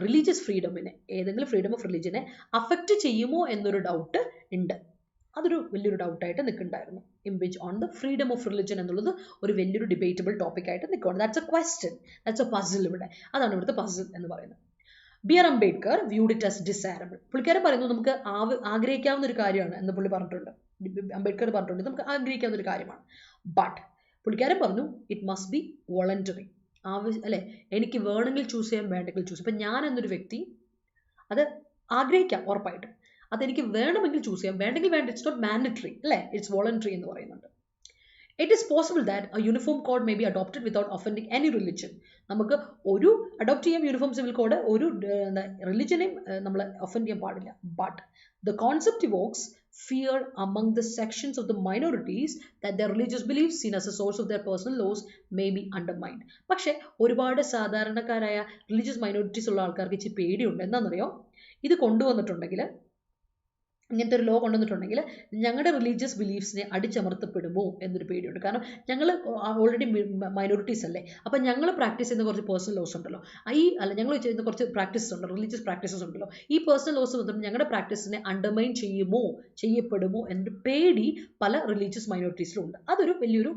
റിലീജിയസ് ഫ്രീഡമിനെ, ഏതെങ്കിലും ഫ്രീഡം ഓഫ് റിലീജിയനെ അഫക്റ്റ് ചെയ്യുമോ എന്നൊരു ഡൗട്ട് ഉണ്ട്. അതൊരു വലിയൊരു ഡൗട്ടായിട്ട് നിൽക്കുന്നുണ്ടായിരുന്നു. Impinge on the freedom of religion എന്നുള്ളത് ഒരു വലിയൊരു ഡിബേറ്റബിൾ ടോപ്പിക്കായിട്ട് നിൽക്കുകയാണ്. That's a question, that's a puzzle. ഇവിടെ അതാണ് ഇവിടുത്തെ പസിൽ എന്ന് പറയുന്നത്. B R Ambedkar viewed it as desirable. പുള്ളിക്കാരൻ പറയുന്നു നമുക്ക് ആഗ്രഹിക്കാവുന്ന ഒരു കാര്യമാണ് എന്ന് പുള്ളി പറഞ്ഞിട്ടുണ്ട്. അംബേദ്കർ പറഞ്ഞിട്ടുണ്ട് നമുക്ക് ആഗ്രഹിക്കാവുന്ന ഒരു കാര്യമാണ്. ബട്ട് പുള്ളിക്കാരൻ പറഞ്ഞു ഇറ്റ് മസ്റ്റ് ബി വോളണ്ടറി. അല്ലേ, എനിക്ക് വേണമെങ്കിൽ ചൂസ് ചെയ്യാം, വേണ്ടെങ്കിൽ ചൂസ്. ഇപ്പം ഞാൻ എന്നൊരു വ്യക്തി അത് ആഗ്രഹിക്കാം ഉറപ്പായിട്ടും, അതെനിക്ക് വേണമെങ്കിൽ ചൂസ് ചെയ്യാം, വേണ്ടെങ്കിൽ വേണ്ട. ഇറ്റ്സ് നോട്ട് മാൻഡറ്ററി അല്ലേ, ഇറ്റ്സ് വോളണ്ടറി എന്ന് പറയുന്നുണ്ട്. It is possible that a uniform code may be adopted without offending any religion. നമുക്ക് ഒരു അഡോപ്റ്റ് ചെയ്യാം യൂണിഫോം സിവിൽ കോഡ്, ഒരു റിലിജനെയും നമ്മൾ ഒഫൻഡ് ചെയ്യാൻ പാടില്ല. But the concept evokes fear among the sections of the minorities that their religious beliefs seen as a source of their personal laws may be undermined. പക്ഷേ ഒരുപാട് സാധാരണക്കാരായ religious minorities ഉള്ള ആൾക്കാർക്ക് ഇച്ചിരി പേടിയുണ്ട്. എന്താണെന്നറിയോ, ഇത് കൊണ്ടുവന്നിട്ടുണ്ടെങ്കിൽ ഇങ്ങനത്തെ ഒരു ലോ കൊണ്ടുവന്നിട്ടുണ്ടെങ്കിൽ ഞങ്ങളുടെ റിലീജിയസ് ബിലീഫ്സിനെ അടിച്ചമർത്തപ്പെടുമോ എന്നൊരു പേടിയുണ്ട്. കാരണം ഞങ്ങൾ ഓൾറെഡി മൈനോറിറ്റീസ് അല്ലേ, അപ്പം ഞങ്ങൾ പ്രാക്ടീസ് ചെയ്യുന്ന കുറച്ച് പേഴ്സണൽ ലോസ് ഉണ്ടല്ലോ, ഞങ്ങൾ ചെയ്യുന്ന കുറച്ച് പ്രാക്ടീസസ് ഉണ്ട്, റിലീജിയസ് പ്രാക്ടീസസ് ഉണ്ടല്ലോ, ഈ പേഴ്സണൽ ലോസ് വന്നിട്ട് ഞങ്ങളുടെ പ്രാക്ടീസിനെ അണ്ടർമൈൻ ചെയ്യപ്പെടുമോ എന്നൊരു പേടി പല റിലീജിയസ് മൈനോറിറ്റീസിലും ഉണ്ട്. അതൊരു വലിയൊരു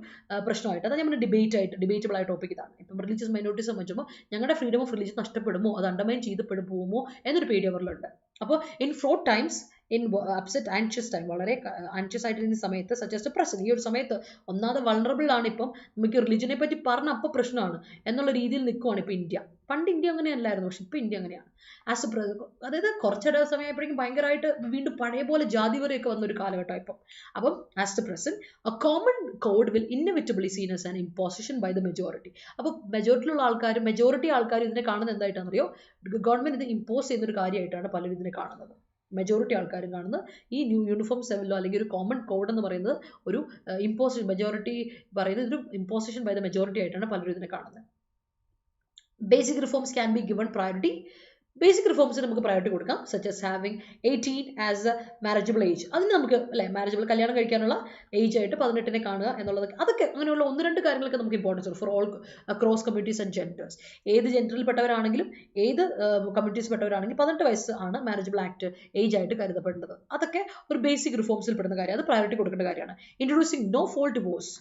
പ്രശ്നമായിട്ട്, അത് നമ്മുടെ ഡിബേറ്റബിൾ ആയ ടോപ്പിക് ഇതാണ്. ഇപ്പം റിലീജിയസ് മൈനോറിറ്റീസ് സംബന്ധിച്ചുമ്പോൾ ഞങ്ങളുടെ ഫ്രീഡം ഓഫ് റിലീജിയൻ നഷ്ടപ്പെടുമോ, അത് അണ്ടർമൈൻ ചെയ്യപ്പെടുമോ എന്നൊരു പേടി അവരിലുണ്ട്. അപ്പോൾ in fraud times, in upset anxious time, വളരെ ആൻഷ്യസ് ആയിട്ടിരുന്ന സമയത്ത്, സജസ്റ്റ് പ്രസന്റ് ഈ ഒരു സമയത്ത് ഒന്നാമത് വൾണറബിൾ ആണ്. ഇപ്പം നമുക്ക് റിലിജനെ പറ്റി പറഞ്ഞ അപ്പോൾ പ്രശ്നമാണ് എന്നുള്ള രീതിയിൽ നിൽക്കുവാണ് ഇപ്പോൾ ഇന്ത്യ. പണ്ട് ഇന്ത്യ അങ്ങനെയല്ലായിരുന്നു, പക്ഷെ ഇപ്പോൾ ഇന്ത്യ അങ്ങനെയാണ്. അതായത് കുറച്ചൊരു സമയപ്പോഴേക്കും ഭയങ്കരമായിട്ട് വീണ്ടും പഴയ പോലെ ജാതിവരെയൊക്കെ വന്നൊരു കാലഘട്ടം ഇപ്പം. അപ്പം as the present a common code will inevitably seen as an imposition by the majority. അപ്പോൾ മെജോറിറ്റി ആൾക്കാർ ഇതിനെ കാണുന്നത് എന്തായിട്ടാണെന്നറിയോ? ഗവൺമെന്റ് ഇത് ഇമ്പോസ് ചെയ്യുന്നൊരു കാര്യമായിട്ടാണ് പലരും ഇതിനെ കാണുന്നത്. മെജോറിറ്റി ആൾക്കാരും കാണുന്നത് ഈ യൂണിഫോം സെവലിലോ അല്ലെങ്കിൽ ഒരു കോമൺ കോഡ് എന്ന് പറയുന്നത് ഒരു ഇമ്പോസിഷൻ, മെജോറിറ്റി പറയുന്നത് ഒരു ഇമ്പോസിഷൻ ബൈ ദ മെജോറിറ്റി ആയിട്ടാണ് പലരും ഇതിനെ കാണുന്നത്. Basic reforms can be given priority. Basic റിഫോംസിന് നമുക്ക് പ്രയോറിറ്റി കൊടുക്കാം, such as having 18 as a marriageable age. അതിന് നമുക്ക് അല്ലെ മാരേജബിൾ കല്യാണം കഴിക്കാനുള്ള ഏജ് ആയിട്ട് 18 കാണുക എന്നുള്ളത്, അതൊക്കെ അങ്ങനെയുള്ള 1-2 കാര്യങ്ങളൊക്കെ നമുക്ക് ഇമ്പോർട്ടൻസ് ഉണ്ട് for all across communities and genders. ഏത് ജെൻഡറിൽപ്പെട്ടവരാണെങ്കിലും ഏത് കമ്മ്യൂണിറ്റീസ് പെട്ടവരാണെങ്കിലും 18 വയസ്സ് ആണ് മാരേജബിൾ ആക്ട് ഏജ് ആയിട്ട് കരുതപ്പെടേണ്ടത്. അതൊക്കെ ഒരു ബേസിക് റിഫോംസിൽ പെടുന്ന കാര്യം, അത് പ്രയോറിറ്റി കൊടുക്കേണ്ട കാര്യമാണ്. Introducing no fault divorce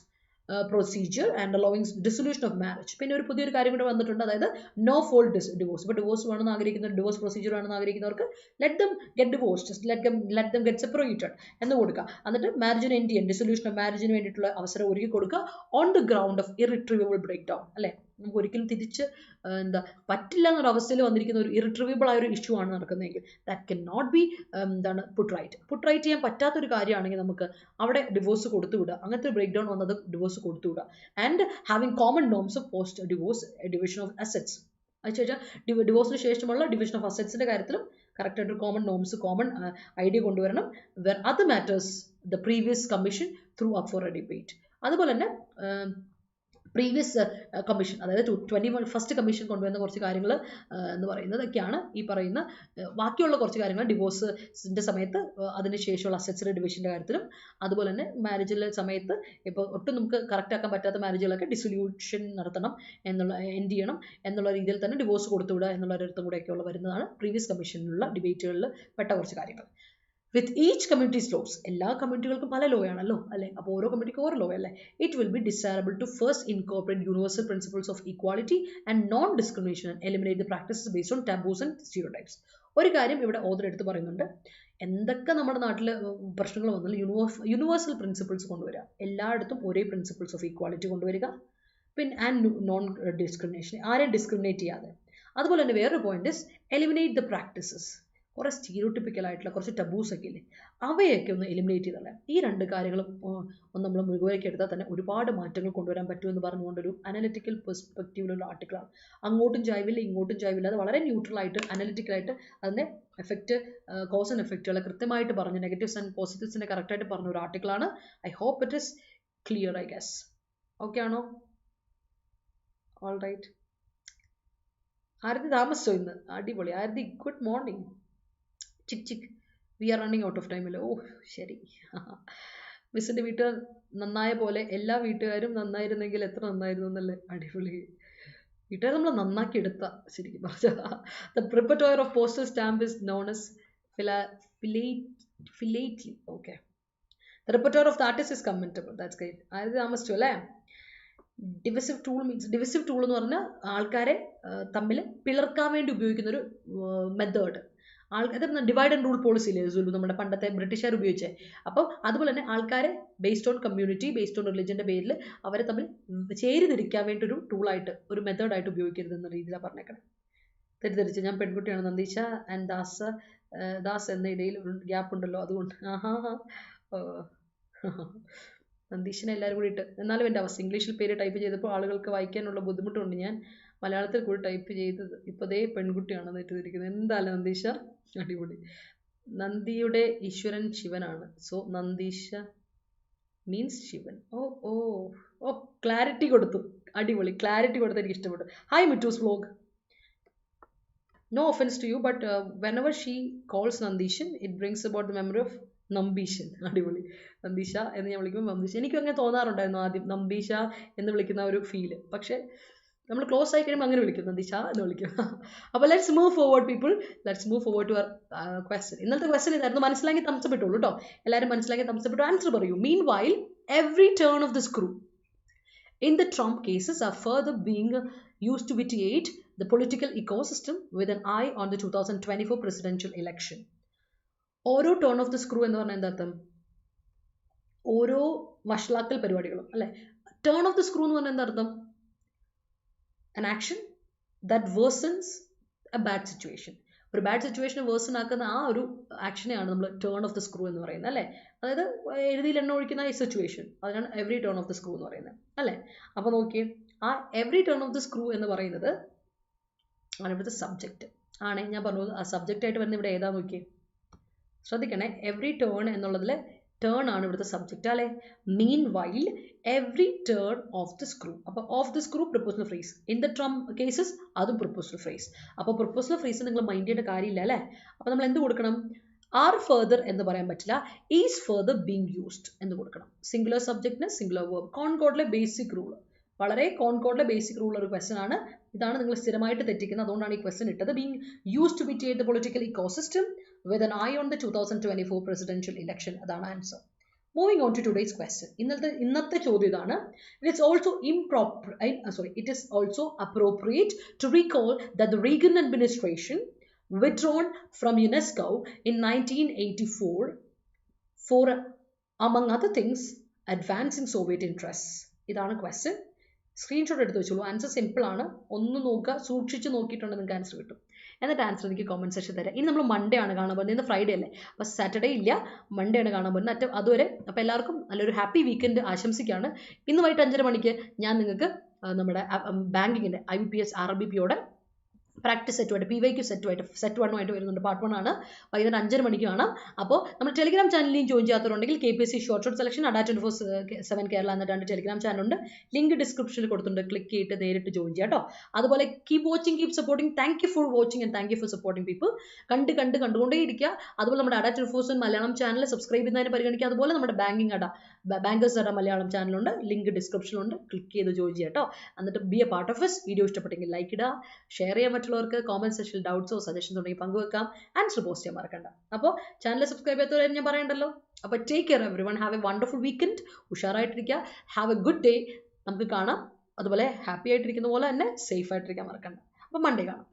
procedure and allowing dissolution of marriage. പിന്നെ ഒരു പുതിയൊരു കാര്യം കൂടെ വന്നിട്ടുണ്ട്, അതായത് നോ ഫോൾട്ട് ഡിവോഴ്സ്. ഇപ്പോൾ ഡിവോഴ്സ് വേണമെന്ന് ആഗ്രഹിക്കുന്ന, ഡിവോഴ്സ് പ്രൊസീജിയർ വേണമെന്ന് ആഗ്രഹിക്കുന്നവർക്ക് let them get divorced, let them get separated എന്ന് കൊടുക്കുക. എന്നിട്ട് മാരേജിന് എൻഡ് ചെയ്യാൻ, ഡിസൊല്യൂഷൻ ഓഫ് മാരേജിന് വേണ്ടിയിട്ടുള്ള അവസരം ഒരുക്കി കൊടുക്കുക on the ground of irretrievable break down. അല്ലേ, നമുക്ക് ഒരിക്കലും തിരിച്ച് പറ്റില്ല എന്നൊരു അവസ്ഥയിൽ വന്നിരിക്കുന്ന ഒരു ഇറിട്രീവബിൾ ആയ ഒരു ഇഷ്യൂ ആണ് നടക്കുന്നതെങ്കിൽ that can not be put right ചെയ്യാൻ പറ്റാത്തൊരു കാര്യമാണെങ്കിൽ നമുക്ക് അവിടെ ഡിവോഴ്സ് കൊടുത്തുവിടുക. അങ്ങനത്തെ ബ്രേക്ക് ഡൗൺ വന്നത് ഡിവോഴ്സ് കൊടുത്തുവിടുക. And having common norms of post divorce division of assets. അതുവെച്ചാൽ ഡിവോഴ്സിന് ശേഷമുള്ള ഡിവിഷൻ ഓഫ് അസറ്റ്സിന്റെ കാര്യത്തിലും കറക്റ്റായിട്ട് കോമൺ നോംസ്, കോമൺ ഐഡിയ കൊണ്ടുവരണം. Where other matters the previous commission threw up for a debate. അതുപോലെ തന്നെ പ്രീവിയസ് കമ്മീഷൻ, അതായത് 21st കമ്മീഷൻ കൊണ്ടുവരുന്ന കുറച്ച് കാര്യങ്ങൾ എന്ന് പറയുന്നതൊക്കെയാണ് ഈ പറയുന്ന ബാക്കിയുള്ള കുറച്ച് കാര്യങ്ങൾ ഡിവോഴ്സിൻ്റെ സമയത്ത് അതിനുശേഷമുള്ള അസറ്റ്സിൻ്റെ ഡിവിഷൻ്റെ കാര്യത്തിലും, അതുപോലെ തന്നെ മാരേജിലെ സമയത്ത് ഇപ്പോൾ ഒട്ടും നമുക്ക് കറക്റ്റ് ആക്കാൻ പറ്റാത്ത മാരേജുകളൊക്കെ ഡിസൊല്യൂഷൻ നടത്തണം എൻഡ് ചെയ്യണം എന്നുള്ള രീതിയിൽ തന്നെ ഡിവോഴ്സ് കൊടുത്തുവിടുക എന്നുള്ള ഒരിടത്തും കൂടെയൊക്കെയുള്ള വരുന്നതാണ് പ്രീവിയസ് കമ്മീഷനിലുള്ള ഡിബേറ്റുകളിൽ പെട്ട കുറച്ച് കാര്യങ്ങൾ. വിത്ത് ഈച്ച് കമ്മ്യൂണിറ്റീസ് ലോസ്, എല്ലാ കമ്മ്യൂണിറ്റികൾക്കും പല ലോ ആണല്ലോ അല്ലേ, അപ്പോൾ ഓരോ കമ്മ്യൂണിറ്റിക്കും ഓരോ ലോ അല്ലേ. It will be desirable to first incorporate universal principles of equality and non discrimination and eliminate the practices based on taboos and stereotypes. ഒരു കാര്യം ഇവിടെ ഓതർ എടുത്ത് പറയുന്നുണ്ട്, എന്തൊക്കെ നമ്മുടെ നാട്ടിൽ പ്രശ്നങ്ങൾ വന്നാലും യൂണിവേഴ്സൽ പ്രിൻസിപ്പിൾസ് കൊണ്ടുവരിക, എല്ലായിടത്തും ഒരേ പ്രിൻസിപ്പിൾസ് ഓഫ് ഈക്വാലിറ്റി കൊണ്ടുവരിക, പിന്നെ ആൻഡ് നോൺ ഡിസ്ക്രിമിനേഷൻ, ആരെയും ഡിസ്ക്രിമിനേറ്റ് ചെയ്യാതെ. അതുപോലെ തന്നെ വേറൊരു point is eliminate the practices. കുറേ സ്റ്റീരിയോട്ടിപ്പിക്കൽ ആയിട്ടുള്ള കുറച്ച് ടബൂസ് ഒക്കെ ഇല്ലേ, അവയൊക്കെ ഒന്ന് എലിമിനേറ്റ് ചെയ്തല്ലേ. ഈ 2 കാര്യങ്ങളും ഒന്ന് നമ്മൾ മുഴുവനാക്കി എടുത്താൽ തന്നെ ഒരുപാട് മാറ്റങ്ങൾ കൊണ്ടുവരാൻ പറ്റുമെന്ന് പറഞ്ഞുകൊണ്ടൊരു അനലിറ്റിക്കൽ പെർസ്പെക്റ്റീവിലുള്ള ആർട്ടിക്കിളാണ്. അങ്ങോട്ടും ചായ്വില്ല ഇങ്ങോട്ടും ചായ്വില്ല, അത് വളരെ ന്യൂട്രലായിട്ട് അനലിറ്റിക്കലായിട്ട് അതിൻ്റെ എഫക്റ്റ്, കോസ് ആൻഡ് എഫക്റ്റുകളെ കൃത്യമായിട്ട് പറഞ്ഞ് നെഗറ്റീവ്സ് ആൻഡ് പോസിറ്റീവ്സിനെ കറക്റ്റായിട്ട് പറഞ്ഞ ഒരു ആർട്ടിക്കിളാണ്. I hope it is clear, I guess. Okay ആണോ? All right. ആരതി താമസിച്ചോ ഇന്ന്? അടിപൊളി. Aarti good morning. ചിക് we are running out of time അല്ലേ? ഓ ശരി. മിസ്സിൻ്റെ വീട്ടുകാർ നന്നായ പോലെ എല്ലാ വീട്ടുകാരും നന്നായിരുന്നെങ്കിൽ എത്ര നന്നായിരുന്നു എന്നല്ലേ. അടിപൊളി. വീട്ടുകാർ നമ്മൾ നന്നാക്കി എടുത്ത ശരിക്കും പറഞ്ഞാൽ. The repertoire of postal stamp is known as philately. Okay. The repertoire of the artist is commendable. That's great. ആയത് താമസിച്ചു അല്ലേ? Divisive tool means, divisive tool എന്ന് പറഞ്ഞാൽ ആൾക്കാരെ തമ്മിൽ പിളർക്കാൻ വേണ്ടി ഉപയോഗിക്കുന്ന ഒരു മെത്തേഡ്. അത് ഡിവൈഡ് ആൻഡ് റൂൾ പോളിസി ഇല്ലേ സുലു, നമ്മുടെ പണ്ടത്തെ ബ്രിട്ടീഷുകാർ ഉപയോഗിച്ചേ. അപ്പോൾ അതുപോലെ തന്നെ ആൾക്കാരെ based on community, based on റിലിജൻ്റെ പേരിൽ അവരെ തമ്മിൽ ചേരിതിരിക്കാൻ വേണ്ടി ഒരു ടൂളായിട്ട്, ഒരു മെത്തേഡായിട്ട് ഉപയോഗിക്കരുത് എന്ന രീതിയിലാണ് പറഞ്ഞേക്കണം. തെറ്റിദ്ധരിച്ച് ഞാൻ പെൺകുട്ടിയാണ് നന്ദീഷ ആൻഡ് ദാസ് എന്ന ഇടയിൽ ഗ്യാപ്പ് ഉണ്ടല്ലോ, അതുകൊണ്ട് നന്ദീഷിനെ എല്ലാവരും കൂടി ഇട്ട്. എന്നാലും എൻ്റെ അവസ്ഥ ഇംഗ്ലീഷിൽ പേര് ടൈപ്പ് ചെയ്തപ്പോൾ ആളുകൾക്ക് വായിക്കാനുള്ള ബുദ്ധിമുട്ടുണ്ട്. ഞാൻ മലയാളത്തിൽ കൂടി ടൈപ്പ് ചെയ്തത്. ഇപ്പോഴേ പെൺകുട്ടിയാണെന്ന് തെറ്റിദ്ധരിക്കുന്നത്. എന്തായാലും നന്ദീഷ അടിപൊളി. നന്ദിയുടെ ഈശ്വരൻ ശിവനാണ്. So Nandeesha means Shivan. ഓ ഓ ഓ ക്ലാരിറ്റി കൊടുത്തു. അടിപൊളി, ക്ലാരിറ്റി കൊടുത്ത് എനിക്ക് ഇഷ്ടപ്പെട്ടു. Hi Mittu's vlog. no offense to you, but whenever she calls Nandishan, it brings about the memory of Nambeesan. അടിപൊളി. നന്ദീഷ എന്ന് ഞാൻ വിളിക്കുമ്പോൾ നമ്പീഷ. എനിക്കും അങ്ങനെ തോന്നാറുണ്ടായിരുന്നു ആദ്യം നമ്പീഷ എന്ന് വിളിക്കുന്ന ഒരു ഫീല്. പക്ഷെ നമ്മൾ ക്ലോസ് ആയി കഴിയുമ്പോൾ അങ്ങനെ വിളിക്കും, നന്ദീഷ എന്ന് വിളിക്കും. അപ്പോൾ let's move forward people, let's move forward to our question. ഇന്നത്തെ ക്വസ്റ്റ്യൻ ഇതായിരുന്നു. മനസ്സിലാക്കി തംസപ്പ് ഇട്ടുള്ളൂ കേട്ടോ. എല്ലാവരും മനസ്സിലാക്കി തംസപ്പ് ഇട്ടു. ആൻസർ പറയൂ. Meanwhile every turn of the screw in the Trump cases are further being used to vitiate the political ecosystem with an eye on the 2024 presidential election. ഓരോ turn of the screw എന്ന് പറഞ്ഞാൽ എന്താ അർത്ഥം? ഓരോ വഷളാക്കൽ പരിപാടികളും അല്ലെ. Turn of the screw എന്ന് പറഞ്ഞാൽ എന്താ അർത്ഥം? an action that worsens a bad situation. ഒരു ബാഡ് സിറ്റുവേഷനെ വേഴ്സൺ ആക്കുന്ന ആ ഒരു ആക്ഷനെയാണ് നമ്മൾ ടേൺ ഓഫ് ദ സ്ക്രൂ എന്ന് പറയുന്നത് അല്ലേ. അതായത് എഴുതിയിൽ എണ്ണ ഒഴിക്കുന്ന ഈ സിറ്റുവേഷൻ, അതിനാണ് every turn of the screw എന്ന് പറയുന്നത് അല്ലേ. അപ്പോൾ നോക്കിയേ, ആ every turn of the screw എന്ന് പറയുന്നത് ആണ് ഇവിടുത്തെ സബ്ജക്റ്റ് ആണ്. ഞാൻ പറഞ്ഞത് ആ സബ്ജക്റ്റ് ആയിട്ട് വരുന്ന ഇവിടെ ഏതാ നോക്കിയേ, ശ്രദ്ധിക്കണേ. എവറി ടേൺ എന്നുള്ളതിൽ ടേൺ ആണ് ഇവിടുത്തെ സബ്ജക്റ്റ് അല്ലേ. Meanwhile every turn of the screw. അപ്പോൾ of the screw proposal phrase. In the Trump cases അതും പ്രൊപ്പോസൽ ഫ്രേസ്. അപ്പോൾ പ്രൊപ്പോസൽ ഫ്രേസ് നിങ്ങൾ മൈൻഡ് ചെയ്യേണ്ട കാര്യമില്ല അല്ലേ. അപ്പോൾ നമ്മൾ എന്ത് കൊടുക്കണം? ആർ ഫെർദർ എന്ന് പറയാൻ പറ്റില്ല, ഈസ് ഫെർദർ ബീങ് യൂസ്ഡ് എന്ന് കൊടുക്കണം. സിംഗുലർ സബ്ജക്റ്റിന് സിംഗുലർ വേർബ്. കോൺകോഡിലെ ബേസിക് റൂൾ, വളരെ കോൺകോഡിലെ ബേസിക് റൂൾ ഒരു ക്വസ്റ്റൻ ആണ്. ഇതാണ് നിങ്ങൾ സ്ഥിരമായിട്ട് തെറ്റിക്കുന്നത്, അതുകൊണ്ടാണ് ഈ ക്വസ്റ്റൻ ഇട്ടത്. Being used to vitiate the political ecosystem with an eye on the 2024 presidential election. അതാണ് answer. Moving on to today's question. ഇന്നത്തെ ചോദ്യം ഇതാണ്. It is also appropriate to recall that the Reagan administration withdrawn from UNESCO in 1984 for, among other things, advancing Soviet interests. ഇതാണ് question. Screenshot എടുത്ത് വെച്ചോളൂ. Answer simple ആണ്. ഒന്ന് നോക്കുക, സൂക്ഷിച്ച് നോക്കിയിട്ടുണ്ടെങ്കിൽ നിങ്ങൾക്ക് ആൻസർ കിട്ടും. എന്നിട്ട് ആൻസർ എനിക്ക് കോമൻറ്റ് സെക്ഷൻ തരാം. ഇനി നമ്മൾ മൺഡേ ആണ് കാണാൻ പോകുന്നത്. ഇന്ന് ഫ്രൈഡേ അല്ലേ, അപ്പോൾ സാറ്റർഡേ ഇല്ല, മൺഡേ ആണ് കാണാൻ പോകുന്നത്. അതുവരെ അപ്പോൾ എല്ലാവർക്കും നല്ലൊരു ഹാപ്പി വീക്കെൻഡ് ആശംസിക്കുകയാണ്. ഇന്ന് വൈകിട്ട് 5:30 മണിക്ക് ഞാൻ നിങ്ങൾക്ക് നമ്മുടെ ബാങ്കിങ്ങിൻ്റെ IBPS RBPയോടെ പ്രാക്ടീസ് സെറ്റുമായിട്ട് PYQ സെറ്റ് 1 വരുന്നുണ്ട്. പാർട്ട് 1 ആണ്. വൈകുന്നേരം 5:30 മണിക്ക് കാണാം. അപ്പോൾ നമ്മൾ ടെലിഗ്രാം ചാനലിലും ജോയിൻ ചെയ്യാത്തവരുണ്ടെങ്കിൽ KPSC short selection Adda247 Kerala എന്ന 2 ടെലിഗ്രാം ചാനലുണ്ട്. ലിങ്ക് ഡിസ്ക്രിപ്ഷനിൽ കൊടുത്തിട്ടുണ്ട്. ക്ലിക്ക് ചെയ്തിട്ട് നേരിട്ട് ജോയിൻ ചെയ്യാം കേട്ടോ. അതുപോലെ keep watching, keep supporting. Thank you for watching and thank you for supporting people. കണ്ടുകൊണ്ടേ ഇരിക്കുക. അതുപോലെ നമ്മുടെ Adda247 മലയാളം ചാനൽ സബ്സ്ക്രൈബ് ചെയ്യുന്നതിന് പരിഗണിക്കുക. അതുപോലെ നമ്മുടെ ബാങ്കേഴ്സ് അഡ മലയാളം ചാനലുണ്ട്. ലിങ്ക് ഡിസ്ക്രിപ്ഷനിലുണ്ട്. ക്ലിക്ക് ചെയ്ത് ജോയിൻ ചെയ്യാം കേട്ടോ. എന്നിട്ട് B A part of us. Video ഇഷ്ടപ്പെട്ടെങ്കിൽ ലൈക്ക് ഇടുക, ഷെയർ ചെയ്യാൻ മറ്റുള്ളവർക്ക്, കോമന്റ് സെക്ഷനിൽ ഡൗട്ട്സോ സജഷൻസ് ഉണ്ടെങ്കിൽ പങ്കുവെക്കാം. ആൻസർ പോസ്റ്റ് ചെയ്യാൻ മറക്കണ്ട. അപ്പോൾ ചാനൽ സബ്സ്ക്രൈബ് ചെയ്യാത്തവരെ ഞാൻ പറയണ്ടല്ലോ. അപ്പോൾ take care everyone. Have a wonderful weekend. ഉഷാറായിട്ടിരിക്കുക. Have a good day. നമുക്ക് കാണാം. അതുപോലെ ഹാപ്പി ആയിട്ടിരിക്കുന്ന പോലെ തന്നെ സേഫ് ആയിട്ടിരിക്കാൻ മറക്കണ്ട. അപ്പോൾ മൺഡേ കാണാം.